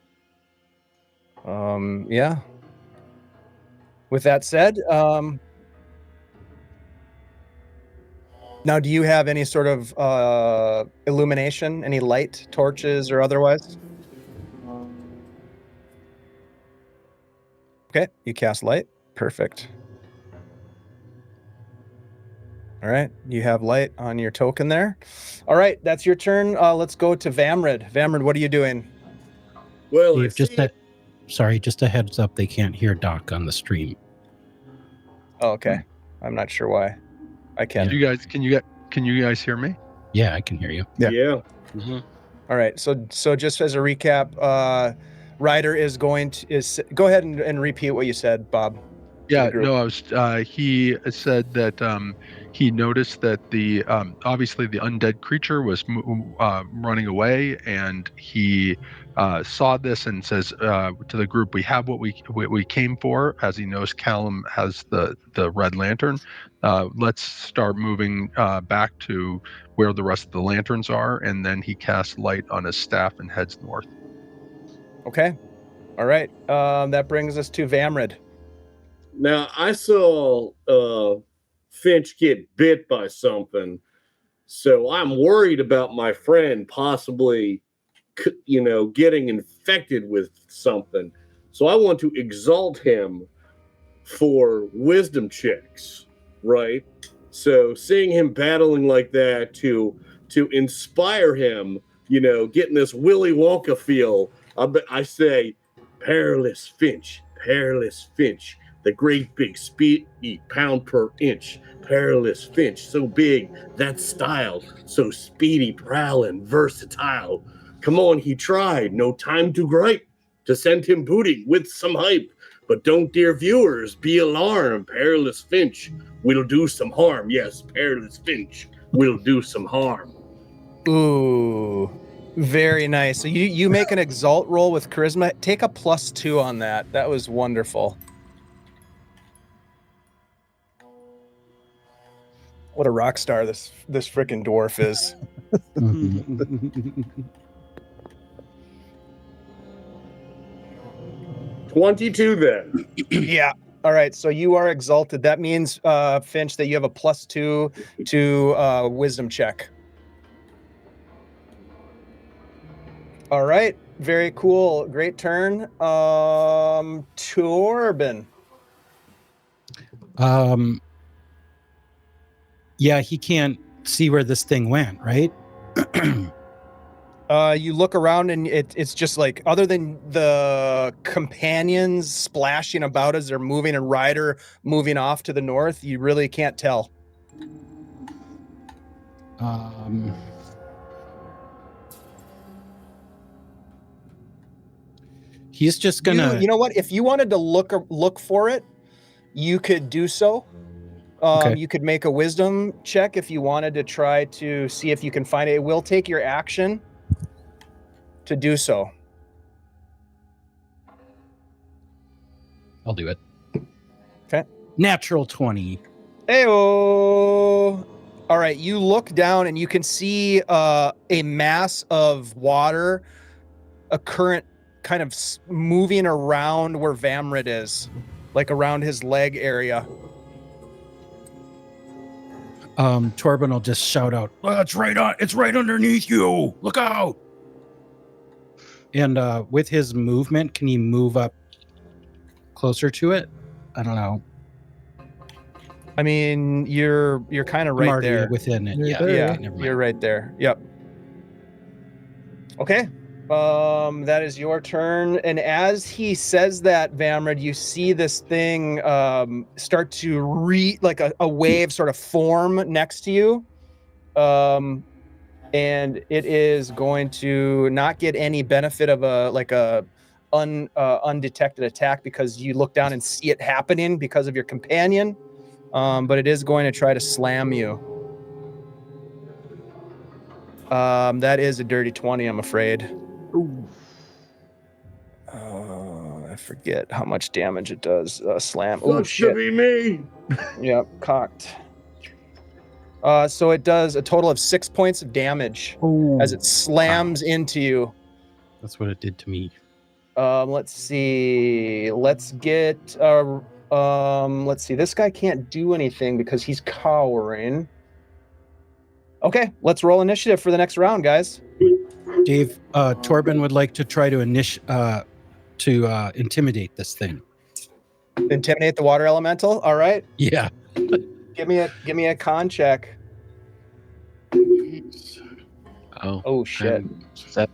Yeah. With that said, now do you have any sort of illumination, any light, torches, or otherwise? Okay, you cast light. Perfect. All right, you have light on your token there. All right, that's your turn. Let's go to Vamrid. Vamrid, what are you doing? Well, Steve, just a heads up, they can't hear Doc on the stream. Oh, okay. I'm not sure why. I can. Can you guys hear me? Yeah, I can hear you. Yeah. Mm-hmm. All right. So just as a recap, Ryder is going to go ahead and repeat what you said, Bob. Yeah, no, I was. He said that he noticed that the obviously the undead creature was running away, and he saw this and says to the group, "We have what we came for." As he knows, Callum has the red lantern. Let's start moving back to where the rest of the lanterns are, and then he casts light on his staff and heads north. Okay. All right. That brings us to Vamrid. Now, I saw Finch get bit by something, so I'm worried about my friend possibly, getting infected with something. So I want to exalt him for wisdom checks, right? So seeing him battling like that to inspire him, getting this Willy Wonka feel, I say, perilous Finch, the great big speed pound per inch, perilous Finch, so big, that style, so speedy, prowling, versatile. Come on, he tried, no time to gripe, to send him booty with some hype. But don't, dear viewers, be alarmed. Perilous Finch will do some harm. Yes, Perilous Finch will do some harm. Ooh, very nice. So you make an exalt roll with charisma. Take a +2 on that. That was wonderful. What a rock star this freaking dwarf is. Mhm. 22 then. Yeah. All right. So you are exalted. That means, Finch, that you have a +2 to wisdom check. All right. Very cool. Great turn. Torbin. Yeah, he can't see where this thing went, right? You look around and it's just like, other than the companions splashing about as they're moving and Ryder moving off to the north, you really can't tell. He's just gonna. You know what? If you wanted to look for it, you could do so. Okay. You could make a wisdom check if you wanted to try to see if you can find it. It will take your action to do so. I'll do it. Okay. Natural 20. Heyo. All right. You look down and you can see a mass of water, a current kind of moving around where Vamrid is, like around his leg area. Torbin will just shout out, "Oh, it's right underneath you. Look out." And with his movement, can he move up closer to it? I don't know. I mean, you're kind of right there within it. You're Yeah, there. Yeah, okay, never mind. you're right there. Yep. Okay. That is your turn. And as he says that, Vamrid, you see this thing start to like a wave sort of form next to you. And it is going to not get any benefit of a undetected attack because you look down and see it happening because of your companion. But it is going to try to slam you. That is a dirty 20, I'm afraid. Ooh. I forget how much damage it does. Slam. Oh Sucks to shit. be me. Yep, cocked. So it does a total of 6 points of damage as it slams into you. That's what it did to me. Let's see. Let's get. Let's see. This guy can't do anything because he's cowering. Okay, let's roll initiative for the next round, guys. Dave, Torbin would like to try to intimidate this thing. Intimidate the water elemental. All right. Yeah. Give me a con check. Oh shit. 7.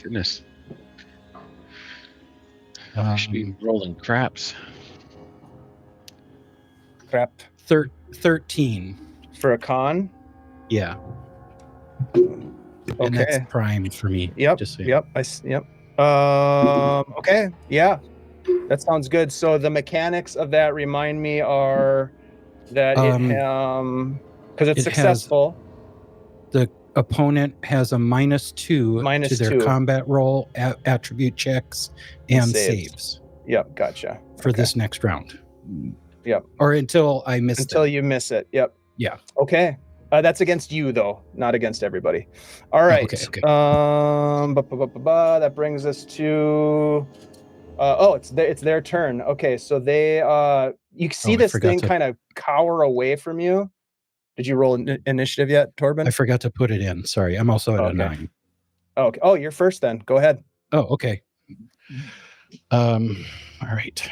Goodness. Should be rolling craps. Crap. 13. For a con. Yeah. Okay. And that's prime for me. Yep. Just so you Yep. Yep. Okay. Yeah. That sounds good. So the mechanics of that remind me are that because it's successful. The opponent has a -2 to their -2. combat roll, attribute checks, and saves Yep. Gotcha. for this next round. Yep. Or until I miss Until you miss it. Yep. Yeah. Okay. That's against you though, not against everybody. All right. Okay. That brings us to. It's their turn. Okay, so they you see this thing kind of cower away from you. Did you roll initiative yet, Torbin? I forgot to put it in. Sorry, I'm also at a 9. Okay. Oh, you're first then. Go ahead. Oh, okay. All right.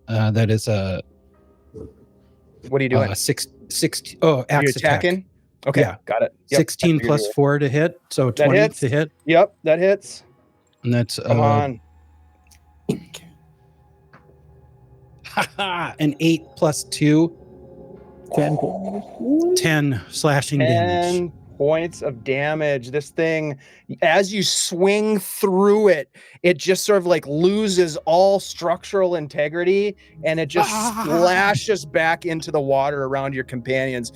That is a. What are you doing? 6. Oh, axe you attacking? attack. Okay, Yeah. got it. Yep. 16 plus 4 to hit, so 20 hits. to hit. Yep, that hits. And that's Come on. An 8 plus 2. 10 slashing damage. 10 points of damage. This thing, as you swing through it, it just sort of like loses all structural integrity and it just splashes back into the water around your companions.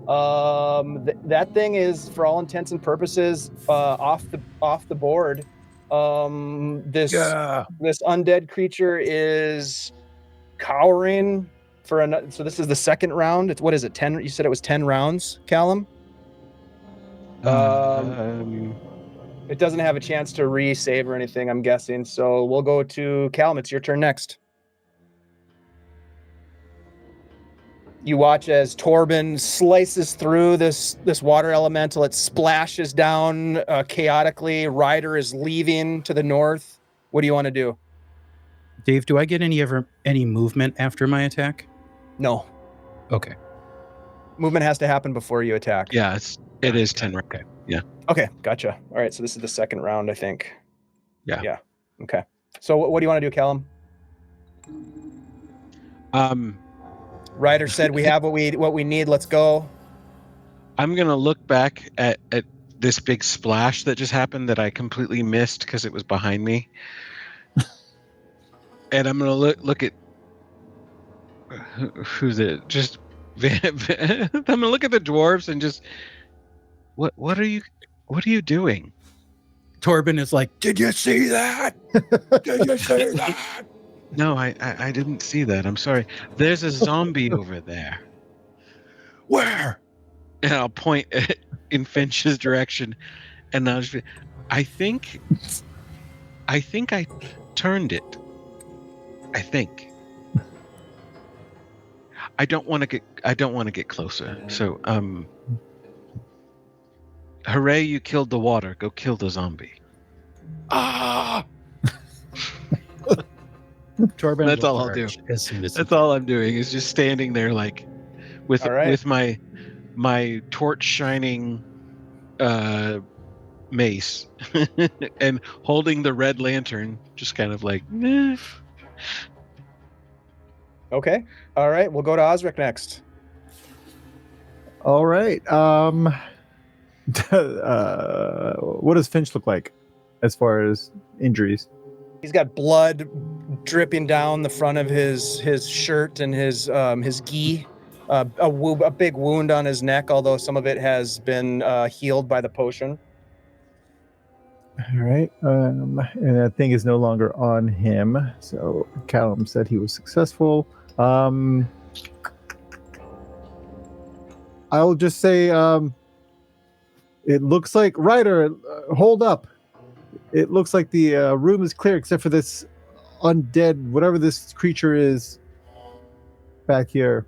That thing is, for all intents and purposes, off the board. This undead creature is cowering, for another. So this is the second round. What is it? 10? You said it was 10 rounds, Callum. It doesn't have a chance to re-save or anything, I'm guessing. So we'll go to Callum. It's your turn next. You watch as Torbin slices through this water elemental. It splashes down chaotically. Ryder is leaving to the north. What do you want to do? Dave, do I get any movement after my attack? No. Okay. Movement has to happen before you attack. Yeah, it is 10. Okay. Yeah. Okay, gotcha. All right, so this is the second round, I think. Yeah. Okay. So what do you want to do, Callum? Ryder said we have what we need. Let's go. I'm gonna look back at this big splash that just happened that I completely missed because it was behind me, and I'm gonna look at who's it? Just I'm gonna look at the dwarves and just what are you doing? Torbin is like, did you see that? Did you see that? No, I didn't see that. I'm sorry. There's a zombie over there. Where? And I'll point in Finch's direction, and I'll just be, I think I turned it. I think. I don't want to get closer. So, hooray! You killed the water. Go kill the zombie. Ah. Torbin, That's all I'll do. That's all I'm doing is just standing there, like, with my torch shining mace and holding the red lantern, just kind of like. Meh. Okay. All right. We'll go to Osric next. All right. What does Finch look like as far as injuries? He's got blood dripping down the front of his shirt and his gi. A big wound on his neck, although some of it has been healed by the potion. All right. And that thing is no longer on him. So Callum said he was successful. I'll just say it looks like Ryder, hold up. It looks like the room is clear except for this undead, whatever this creature is back here.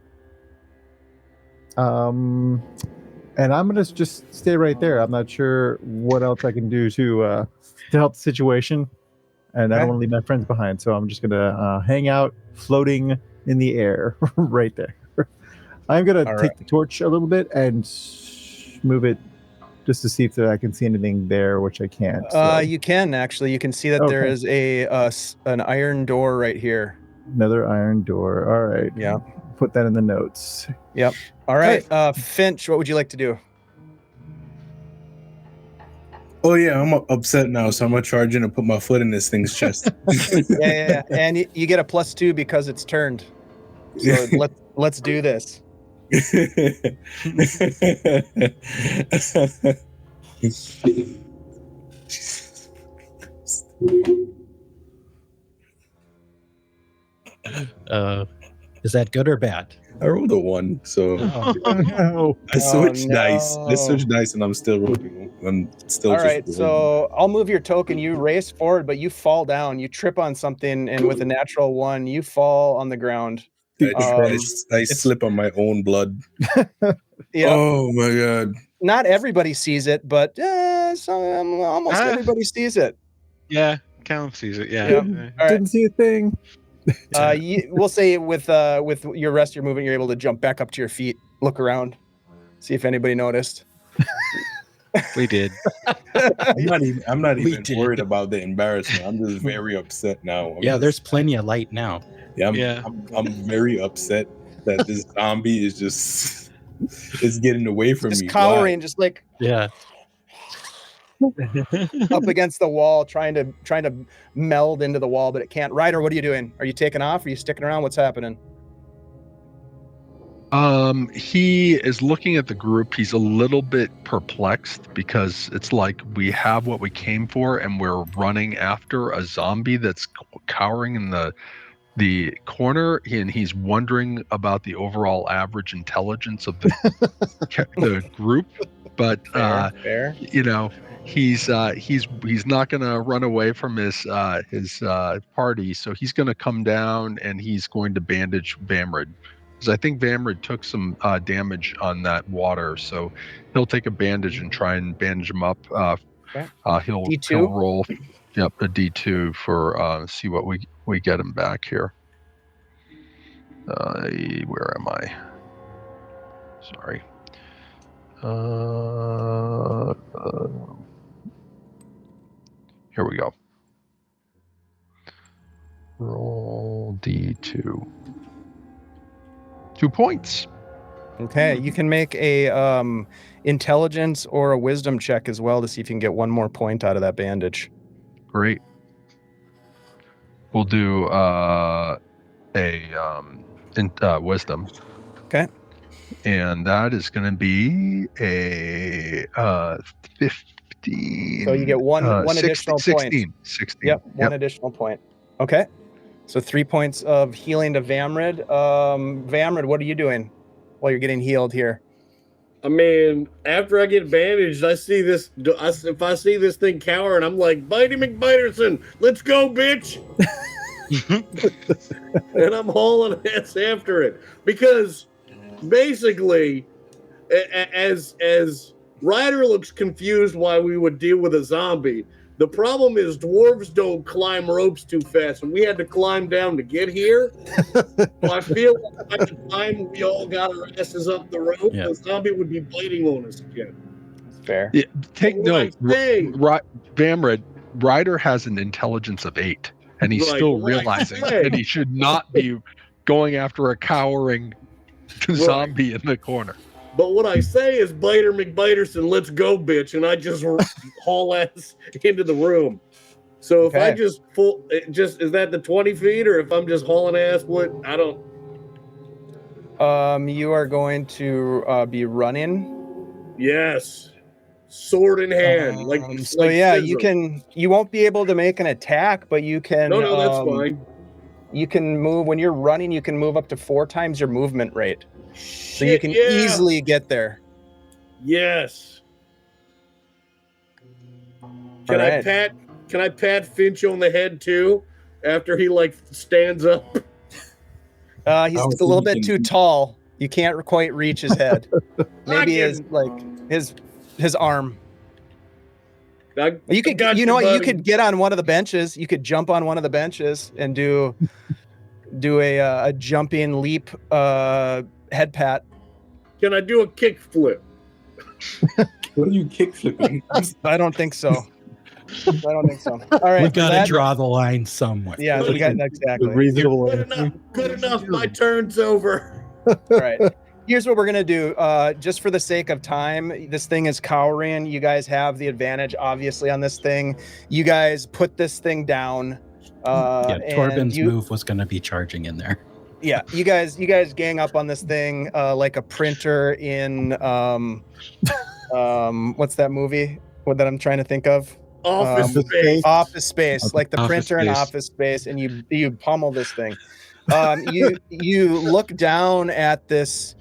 And I'm gonna just stay right there. I'm not sure what else I can do to help the situation, and I don't want to leave my friends behind. So I'm just gonna hang out, floating in the air, right there. I'm gonna take the torch a little bit and move it just to see if I can see anything there, which I can't. So. You can actually. You can see that there is an iron door right here. Another iron door. All right. Yeah. Put that in the notes. Yep. All right. Finch, what would you like to do? Oh yeah, I'm upset now, so I'm gonna charge in and put my foot in this thing's chest. Yeah. And you get a +2 because it's turned. So let's do this. Is that good or bad? I rolled a 1, so I switched dice. I switched dice, and I'm still rolling. I'm still. All right, so I'll move your token. You race forward, but you fall down. You trip on something, and with a natural 1, you fall on the ground. I slip on my own blood. Yeah. Oh my god. Not everybody sees it, but almost everybody sees it. Yeah, Callum sees it. Yeah. Didn't see a thing. We'll say with your rest of your movement, you're able to jump back up to your feet, look around, see if anybody noticed. We did. I'm not even worried about the embarrassment. I'm just very upset now. There's plenty of light now. I'm very upset that this zombie is just it's getting away from me. Just cowering, just like up against the wall, trying to meld into the wall, but it can't. Ryder, what are you doing? Are you taking off? Are you sticking around? What's happening? He is looking at the group. He's a little bit perplexed because it's like we have what we came for and we're running after a zombie that's cowering in the the corner, and he's wondering about the overall average intelligence of the group. But fair. he's not going to run away from his party, so he's going to come down and he's going to bandage Vamrid, because I think Vamrid took some damage on that water, so he'll take a bandage and try and bandage him up. He'll roll a D2 for see what we get him back here. Where am I? Sorry. Here we go. Roll D2. 2 points. Okay, you can make a intelligence or a wisdom check as well to see if you can get one more point out of that bandage. Great. We'll do wisdom. Okay. And that is going to be a 15. So you get one additional 16, point. 16. Yep, one additional point. Okay. So 3 points of healing to Vamrid. Vamrid, what are you doing while you're getting healed here? I mean, after I get bandaged, I see this. If I see this thing cowering, I'm like, Bitey McBiterson, let's go, bitch. And I'm hauling ass after it, because basically, as Ryder looks confused why we would deal with a zombie, the problem is dwarves don't climb ropes too fast, and we had to climb down to get here. So I feel like by the time we all got our asses up the rope, the zombie would be biting on us again. Fair. Yeah, take note, Vamrid, Ryder has an intelligence of 8, and he's still realizing that he should not be going after a cowering zombie in the corner. But what I say is, Biter McBiterson, let's go, bitch, and I just haul ass into the room. So if I just is that the 20 feet, or if I'm just hauling ass, I don't. You are going to be running. Yes, sword in hand, you won't be able to make an attack, but you can. No, that's fine. You can move when you're running. You can move up to 4 times your movement rate. So you can easily get there. Yes. Can I pat Finch on the head too after he stands up? He's a little bit too tall. You can't quite reach his head. Maybe his arm. You could get on one of the benches. You could jump on one of the benches and do a jumping leap head pat. Can I do a kick flip? What are you kick flipping? I don't think so. All right, we gotta draw the line somewhere. Yeah, we got exactly reasonable. Good enough. My turn's over. All right. Here's what we're gonna do. Just for the sake of time, this thing is cowering. You guys have the advantage, obviously, on this thing. You guys put this thing down. Torbin's move was gonna be charging in there. Yeah, you guys gang up on this thing like a printer in what's that movie that I'm trying to think of? Office Space, like the printer in Office Space, and you pummel this thing. You look down at this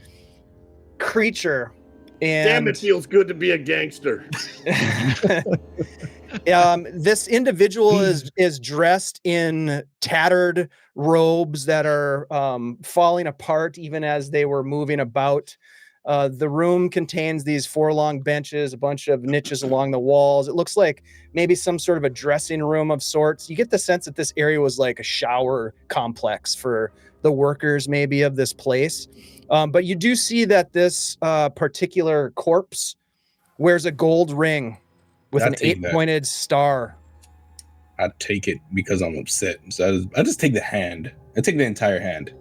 creature, and damn, it feels good to be a gangster. This individual is dressed in tattered robes that are falling apart even as they were moving about. The room contains these 4 long benches, a bunch of niches along the walls. It looks like maybe some sort of a dressing room of sorts. You get the sense that this area was like a shower complex for the workers maybe of this place. But you do see that this particular corpse wears a gold ring with an 8-pointed star. I take it because I'm upset. So I just take the hand. I take the entire hand.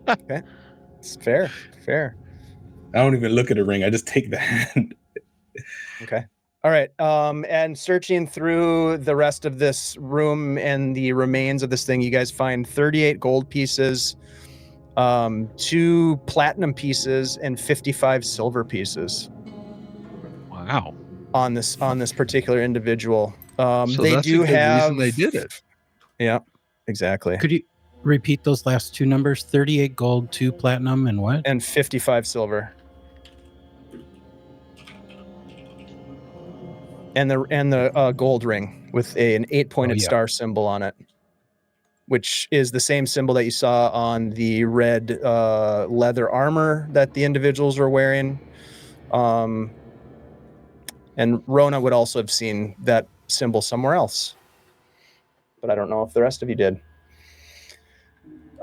Okay. It's fair. I don't even look at a ring. I just take the hand. Okay. All right. And searching through the rest of this room and the remains of this thing, you guys find 38 gold pieces, 2 platinum pieces, and 55 silver pieces. Wow. On this particular individual. So they that's do a good have reason they did it. Yeah. Exactly. Could you repeat those last two numbers? 38 gold, 2 platinum, and what? And 55 silver. And the gold ring with an 8-pointed star symbol on it, which is the same symbol that you saw on the red leather armor that the individuals were wearing. And Rona would also have seen that symbol somewhere else, but I don't know if the rest of you did.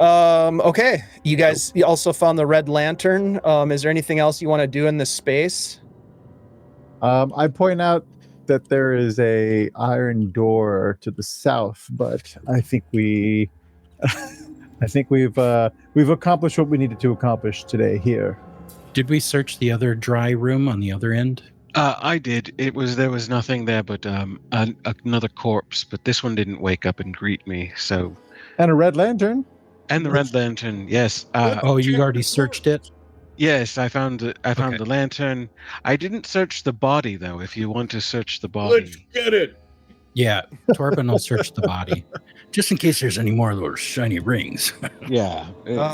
Okay, you guys also found the red lantern. Is there anything else you want to do in this space? I point out that there is a iron door to the south, but I think we've accomplished what we needed to accomplish today here. Did we search the other dry room on the other end? I did. There was nothing there but another corpse, but this one didn't wake up and greet me. So, and a red lantern. And the red lantern, yes. You already searched it? Yes, I found the lantern. I didn't search the body though. If you want to search the body, let's get it. Yeah, Torbin will search the body, just in case there's any more of those shiny rings. Yeah.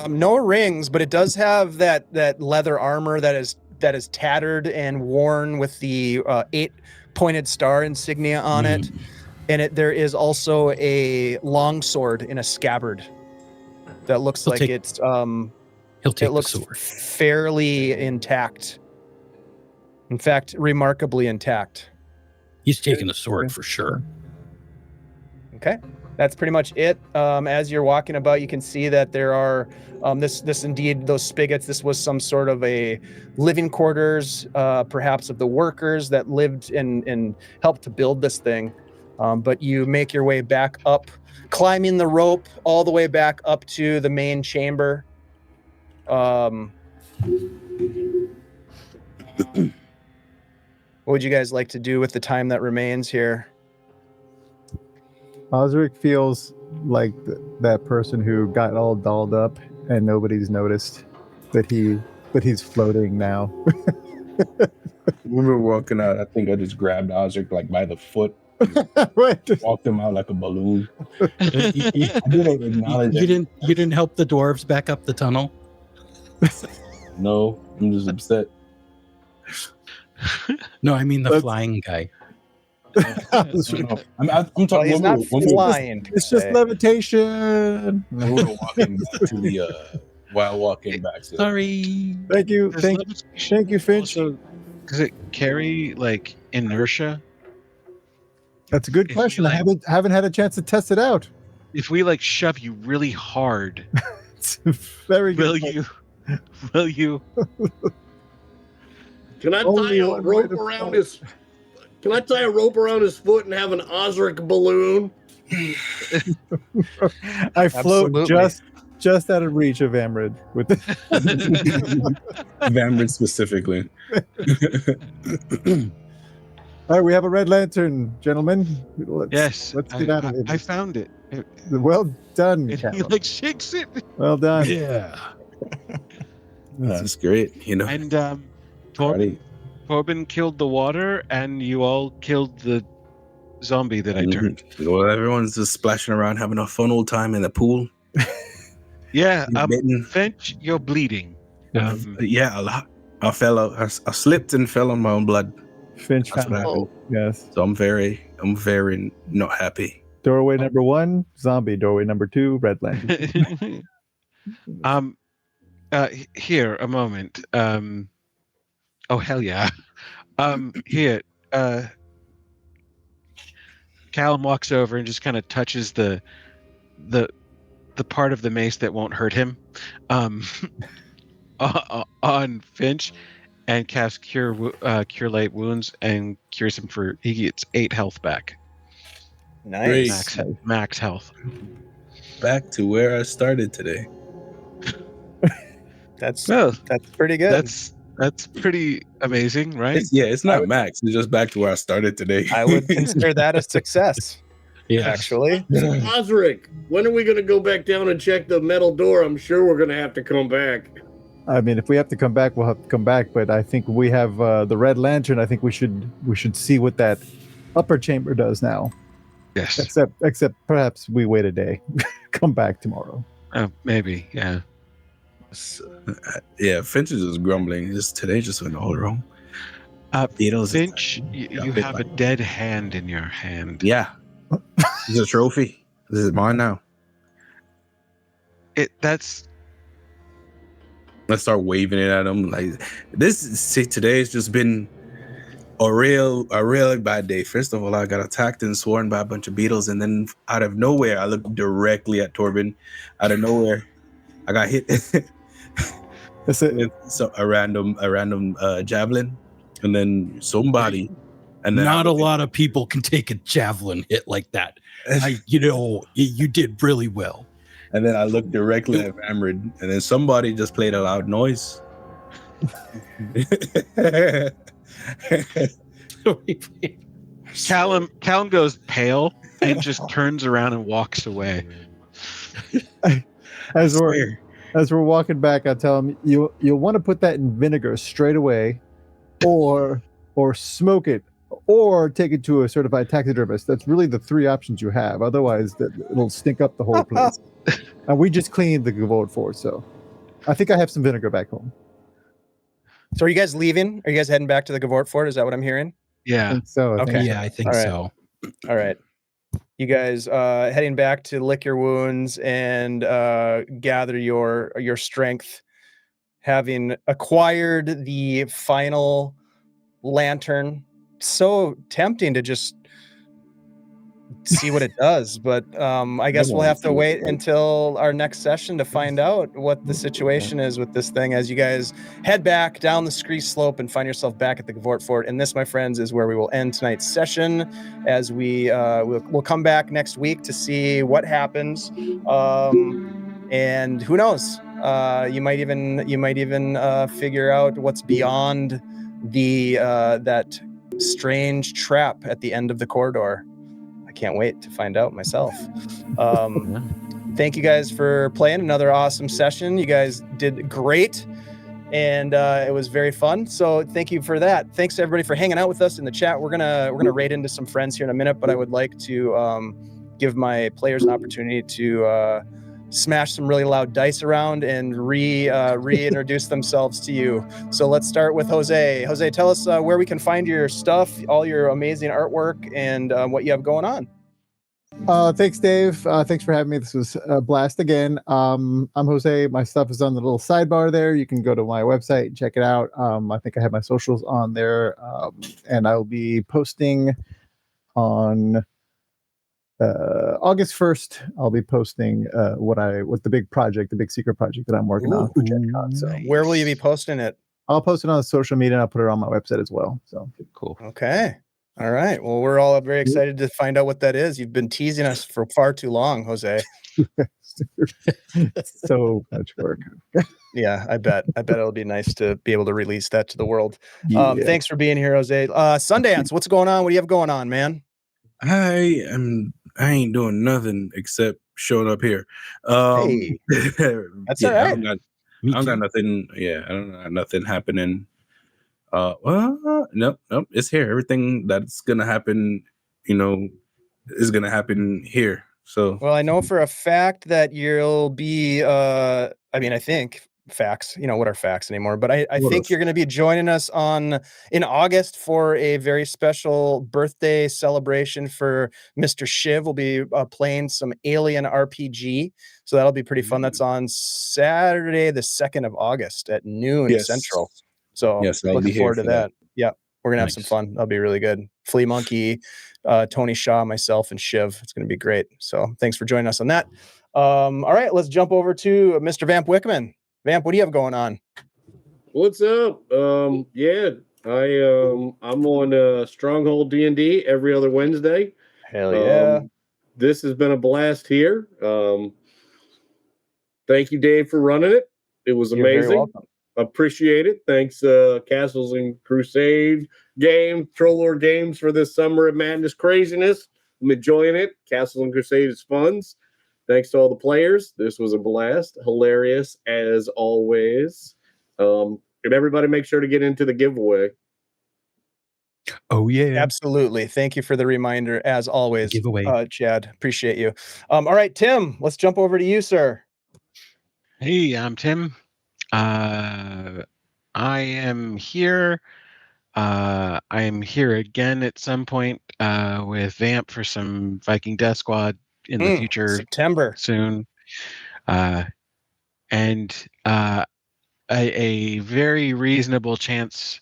No rings, but it does have that leather armor that is tattered and worn with the 8-pointed star insignia on it, and there is also a longsword in a scabbard that looks it looks the sword. Fairly intact. In fact, remarkably intact. He's taking the sword for sure. Okay, that's pretty much it. As you're walking about, you can see that there are this indeed those spigots. This was some sort of a living quarters, perhaps of the workers that lived and helped to build this thing. But you make your way back up, climbing the rope all the way back up to the main chamber. What would you guys like to do with the time that remains here? Osric feels like that person who got all dolled up and nobody's noticed that he's floating now. When we were walking out, I think I just grabbed Osric like by the foot. Walked him out like a balloon. You didn't help the dwarves back up the tunnel? No, I'm just upset. No, I mean the flying guy. I'm talking. He's not flying. It's just levitation. We were walking back to the while walking back. Sorry. Thank you, thank you, Finch. Also, does it carry like inertia? That's a good question. I haven't had a chance to test it out. If we like shove you really hard, it's very good. Will you? Can I tie a rope around his? Can I tie a rope around his foot and have an Osric balloon? I float just out of reach of Amrid with Amrid specifically. All right, we have a red lantern, gentlemen. Let's get out of here. I found it. Well done. He like shakes it. Well done. Yeah. That's great. You know. And Torbin killed the water, and you all killed the zombie that I turned. Well, everyone's just splashing around, having a fun old time in the pool. Yeah, Finch, you're bleeding. Yeah, a lot. I slipped and fell on my own blood. Finch That's what happened. Yes. So I'm very not happy. Doorway number 1, zombie. Doorway number 2, red lantern. Here, a moment. Oh hell yeah. Here. Callum walks over and just kind of touches the part of the mace that won't hurt him, on Finch, and casts cure light wounds and cures him he gets 8 health back. Nice. Max health. Back to where I started today. That's pretty good. That's pretty amazing, right? It's not max. It's just back to where I started today. I would consider that a success. Yeah, actually. Osric, when are we going to go back down and check the metal door? I'm sure we're going to have to come back. I mean, if we have to come back, we'll have to come back. But I think we have the red lantern. I think we should see what that upper chamber does now. Yes. Except perhaps we wait a day, come back tomorrow. Maybe, yeah. Yeah, Finch is just grumbling. Today just went all wrong. Beatles. Finch, you have a dead hand in your hand. Yeah. This is a trophy. This is mine now. Let's start waving it at him like this. See, today's just been a real bad day. First of all, I got attacked and sworn by a bunch of beetles, and then out of nowhere, I looked directly at Torbin. Out of nowhere, I got hit with a random javelin, and then somebody. And then not a lot of people can take a javelin hit like that. You did really well. And then I looked directly at Amrid, and then somebody just played a loud noise. Callum goes pale and just turns around and walks away. As we're walking back, I tell him you'll want to put that in vinegar straight away, or smoke it, or take it to a certified taxidermist. That's really the three options you have. Otherwise, it'll stink up the whole place. And we just cleaned the Gavot Fort, so I think I have some vinegar back home. So are you guys leaving? Are you guys heading back to the Gavot Fort? Is that what I'm hearing? Yeah. I think so. Okay. Yeah, I think so. All right. You guys heading back to lick your wounds and gather your strength, having acquired the final lantern. So tempting to just see what it does, but I guess we'll have to wait until our next session to find out what the situation is with this thing as you guys head back down the Scree slope and find yourself back at the Gavort Fort. And this, my friends, is where we will end tonight's session, as we'll come back next week to see what happens. And who knows, you might even figure out what's beyond the that strange trap at the end of the corridor. Can't wait to find out myself. Thank you guys for playing another awesome session. You guys did great, and it was very fun. So thank you for that. Thanks to everybody for hanging out with us in the chat. We're gonna raid into some friends here in a minute, but I would like to give my players an opportunity to smash some really loud dice around and reintroduce themselves to you. So let's start with Jose. Jose, tell us where we can find your stuff, all your amazing artwork, and what you have going on. Thanks, Dave. Thanks for having me. This was a blast again. I'm Jose. My stuff is on the little sidebar there. You can go to my website and check it out. I think I have my socials on there, and I'll be posting on August 1st. I'll be posting what the big secret project that I'm working on for Gen Con. So where will you be posting it? I'll post it on social media and I'll put it on my website as well. So cool. Okay. All right. Well, we're all very excited to find out what that is. You've been teasing us for far too long, Jose. So much work. Yeah, I bet it'll be nice to be able to release that to the world. Thanks for being here, Jose. Sundance, what's going on? What do you have going on, man? I ain't doing nothing except showing up here. Hey, that's all right. I don't got nothing. Yeah, I don't got nothing happening. Well, nope. It's here. Everything that's gonna happen, is gonna happen here. So, well, I know for a fact that you'll be. I think facts. What are facts anymore? But I think you're going to be joining us in August for a very special birthday celebration for Mr. Shiv. We'll be playing some Alien RPG, so that'll be pretty fun. That's on Saturday, the 2nd of August at noon Central. So looking forward to that. Yeah, we're gonna have some fun. That'll be really good. Flea Monkey, Tony Shaw, myself, and Shiv. It's gonna be great. So thanks for joining us on that. All right, let's jump over to Mr. Vamp Wickman. Vamp, what do you have going on? What's up? I'm on Stronghold D&D every other Wednesday. Hell yeah. This has been a blast here. Thank you, Dave, for running it. It was amazing. You're very welcome. Appreciate it. Thanks, Castles and Crusade Troll Lord Games for this Summer of Madness craziness. I'm enjoying it. Castles and Crusade is fun. Thanks to all the players. This was a blast. Hilarious as always. And everybody make sure to get into the giveaway. Oh yeah. Absolutely. Thank you for the reminder, as always. Giveaway. Chad. Appreciate you. All right, Tim. Let's jump over to you, sir. Hey, I'm Tim. I am here. I am here again at some point with Vamp for some Viking Death Squad in the future September soon. And a very reasonable chance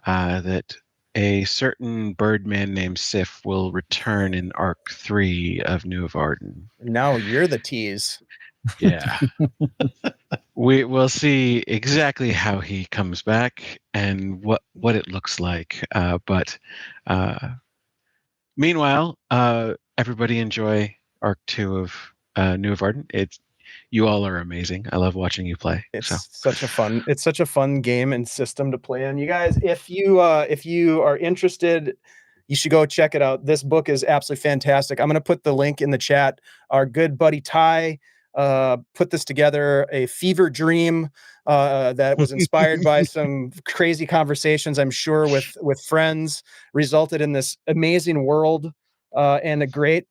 that a certain birdman named Sif will return in Arc 3 of New of Arden. Now you're the tease. Yeah. We will see exactly how he comes back and what it looks like. But meanwhile, everybody enjoy Arc 2 of New of Arden. You all are amazing. I love watching you play. It's such a fun game and system to play in. You guys, if you are interested, you should go check it out. This book is absolutely fantastic. I'm going to put the link in the chat. Our good buddy Ty put this together, a fever dream that was inspired by some crazy conversations, I'm sure, with friends, resulted in this amazing world and a great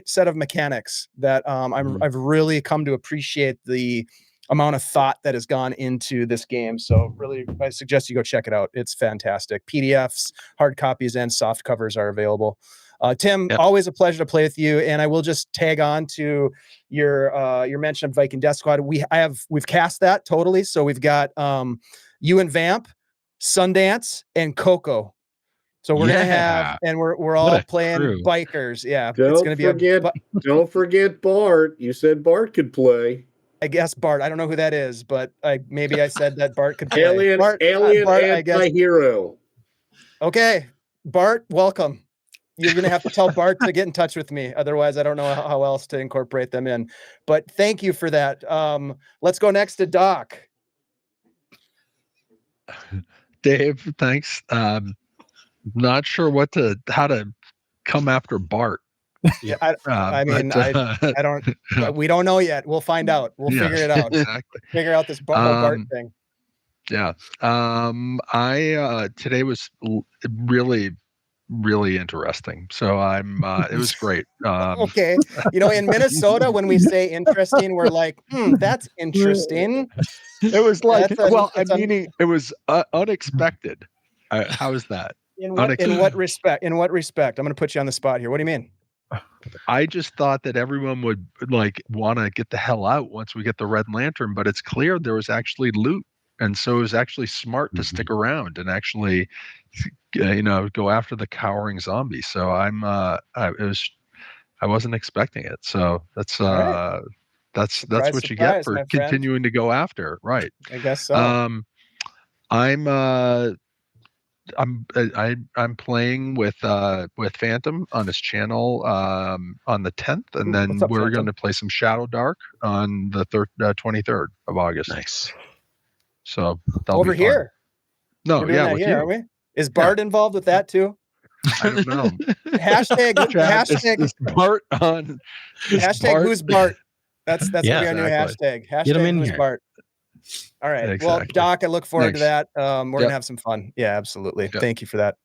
set of mechanics that I've really come to appreciate the amount of thought that has gone into this game. So really, I suggest you go check it out. It's fantastic. PDFs, hard copies, and soft covers are available. Tim, always a pleasure to play with you. And I will just tag on to your mention of Viking Death Squad. We've cast that totally. So we've got you and Vamp, Sundance, and Coco. So we're gonna have, and we're all playing crew. Bikers. Yeah, it's gonna be don't forget Bart. You said Bart could play. I guess Bart. I don't know who that is, but maybe I said that Bart could play. Alien Bart, anti-hero. Okay, Bart, welcome. You're going to have to tell Bart to get in touch with me. Otherwise, I don't know how else to incorporate them in. But thank you for that. Let's go next to Doc. Dave, thanks. Not sure how to come after Bart. Yeah, I don't. We don't know yet. We'll find out. We'll figure it out. Exactly. Figure out this Bart thing. Yeah. I today was really interesting. So it was great. Okay. In Minnesota, when we say interesting, we're like, that's interesting. It was like, it was unexpected. How is that? In what respect? I'm going to put you on the spot here. What do you mean? I just thought that everyone would want to get the hell out once we get the Red Lantern, but it's clear there was actually loot. And so it was actually smart to stick around and actually, go after the cowering zombie. So I wasn't expecting it. So that's what you get for continuing to go after. Right. I guess so. I'm playing with Phantom on his channel on the 10th, and then we're going to play some shadowdark on the 23rd of August. Nice. So over here. No, yeah, with here, you. Are we? Is Bart involved with that too? I don't know. hashtag is Bart on. Hashtag Bart? who's Bart? That's gonna be our new hashtag. Hashtag who's Bart. All right. Exactly. Well, Doc, I look forward to that. We're gonna have some fun. Yeah, absolutely. Thank you for that.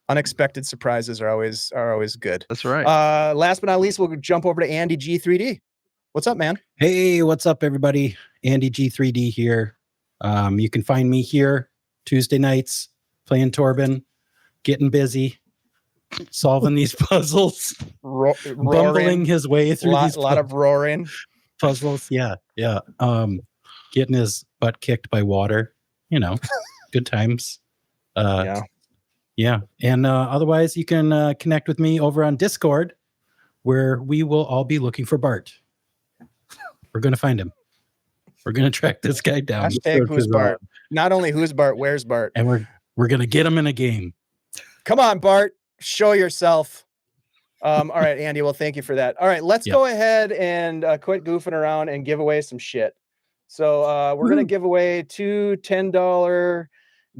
Unexpected surprises are always good. That's right. Last but not least, we'll jump over to AndyG 3D. What's up, man? Hey, what's up, everybody? AndyG 3D here. You can find me here Tuesday nights playing Torbin, getting busy, solving these puzzles, bumbling his way through these. A lot of roaring puzzles. Yeah. Getting his butt kicked by water. Good times. Yeah. And otherwise, you can connect with me over on Discord, where we will all be looking for Bart. We're going to find him. We're going to track this guy down. Hashtag who's Bart. Not only who's Bart, where's Bart? And we're going to get him in a game. Come on, Bart. Show yourself. All right, Andy. Well, thank you for that. All right, let's go ahead and quit goofing around and give away some shit. So we're going to give away 2 $10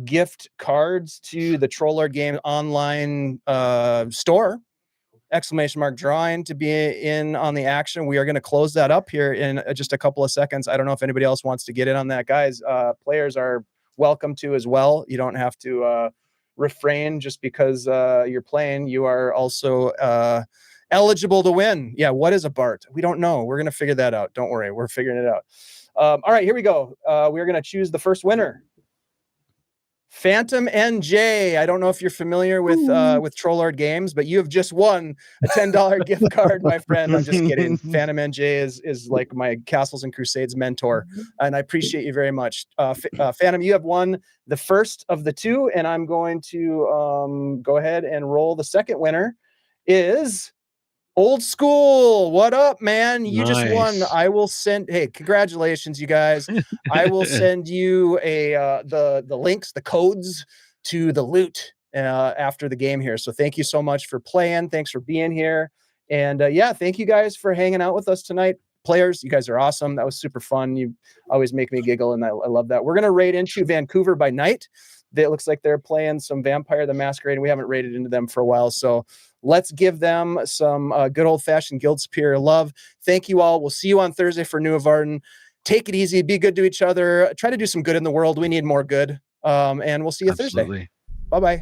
gift cards to the Troll Lord Game online store. ! Drawing to be in on the action. We are going to close that up here in just a couple of seconds. I don't know if anybody else wants to get in on that, guys. Players are welcome to as well. You don't have to refrain just because you're playing. You are also eligible to win. Yeah, what is a Bart? We don't know. We're going to figure that out. Don't worry. We're figuring it out. All right, here we go. We're going to choose the first winner. Phantom NJ. I don't know if you're familiar with Trollord Games, but you have just won a $10 gift card, my friend. I'm just kidding. Phantom NJ is like my Castles and Crusades mentor, and I appreciate you very much. Phantom, you have won the first of the two, and I'm going to go ahead and roll the second winner. Is Old School. What up, man? You just won. I will send. Hey, congratulations, you guys. I will send you the links, the codes to the loot after the game here. So thank you so much for playing. Thanks for being here. And yeah, thank you guys for hanging out with us tonight. Players, you guys are awesome. That was super fun. You always make me giggle, and I love that. We're gonna raid into Vancouver by night. It looks like they're playing some Vampire the Masquerade, and we haven't raided into them for a while. So let's give them some good old-fashioned Guild Superior love. Thank you all. We'll see you on Thursday for New Avarden. Take it easy. Be good to each other. Try to do some good in the world. We need more good. And we'll see you Thursday. Bye-bye.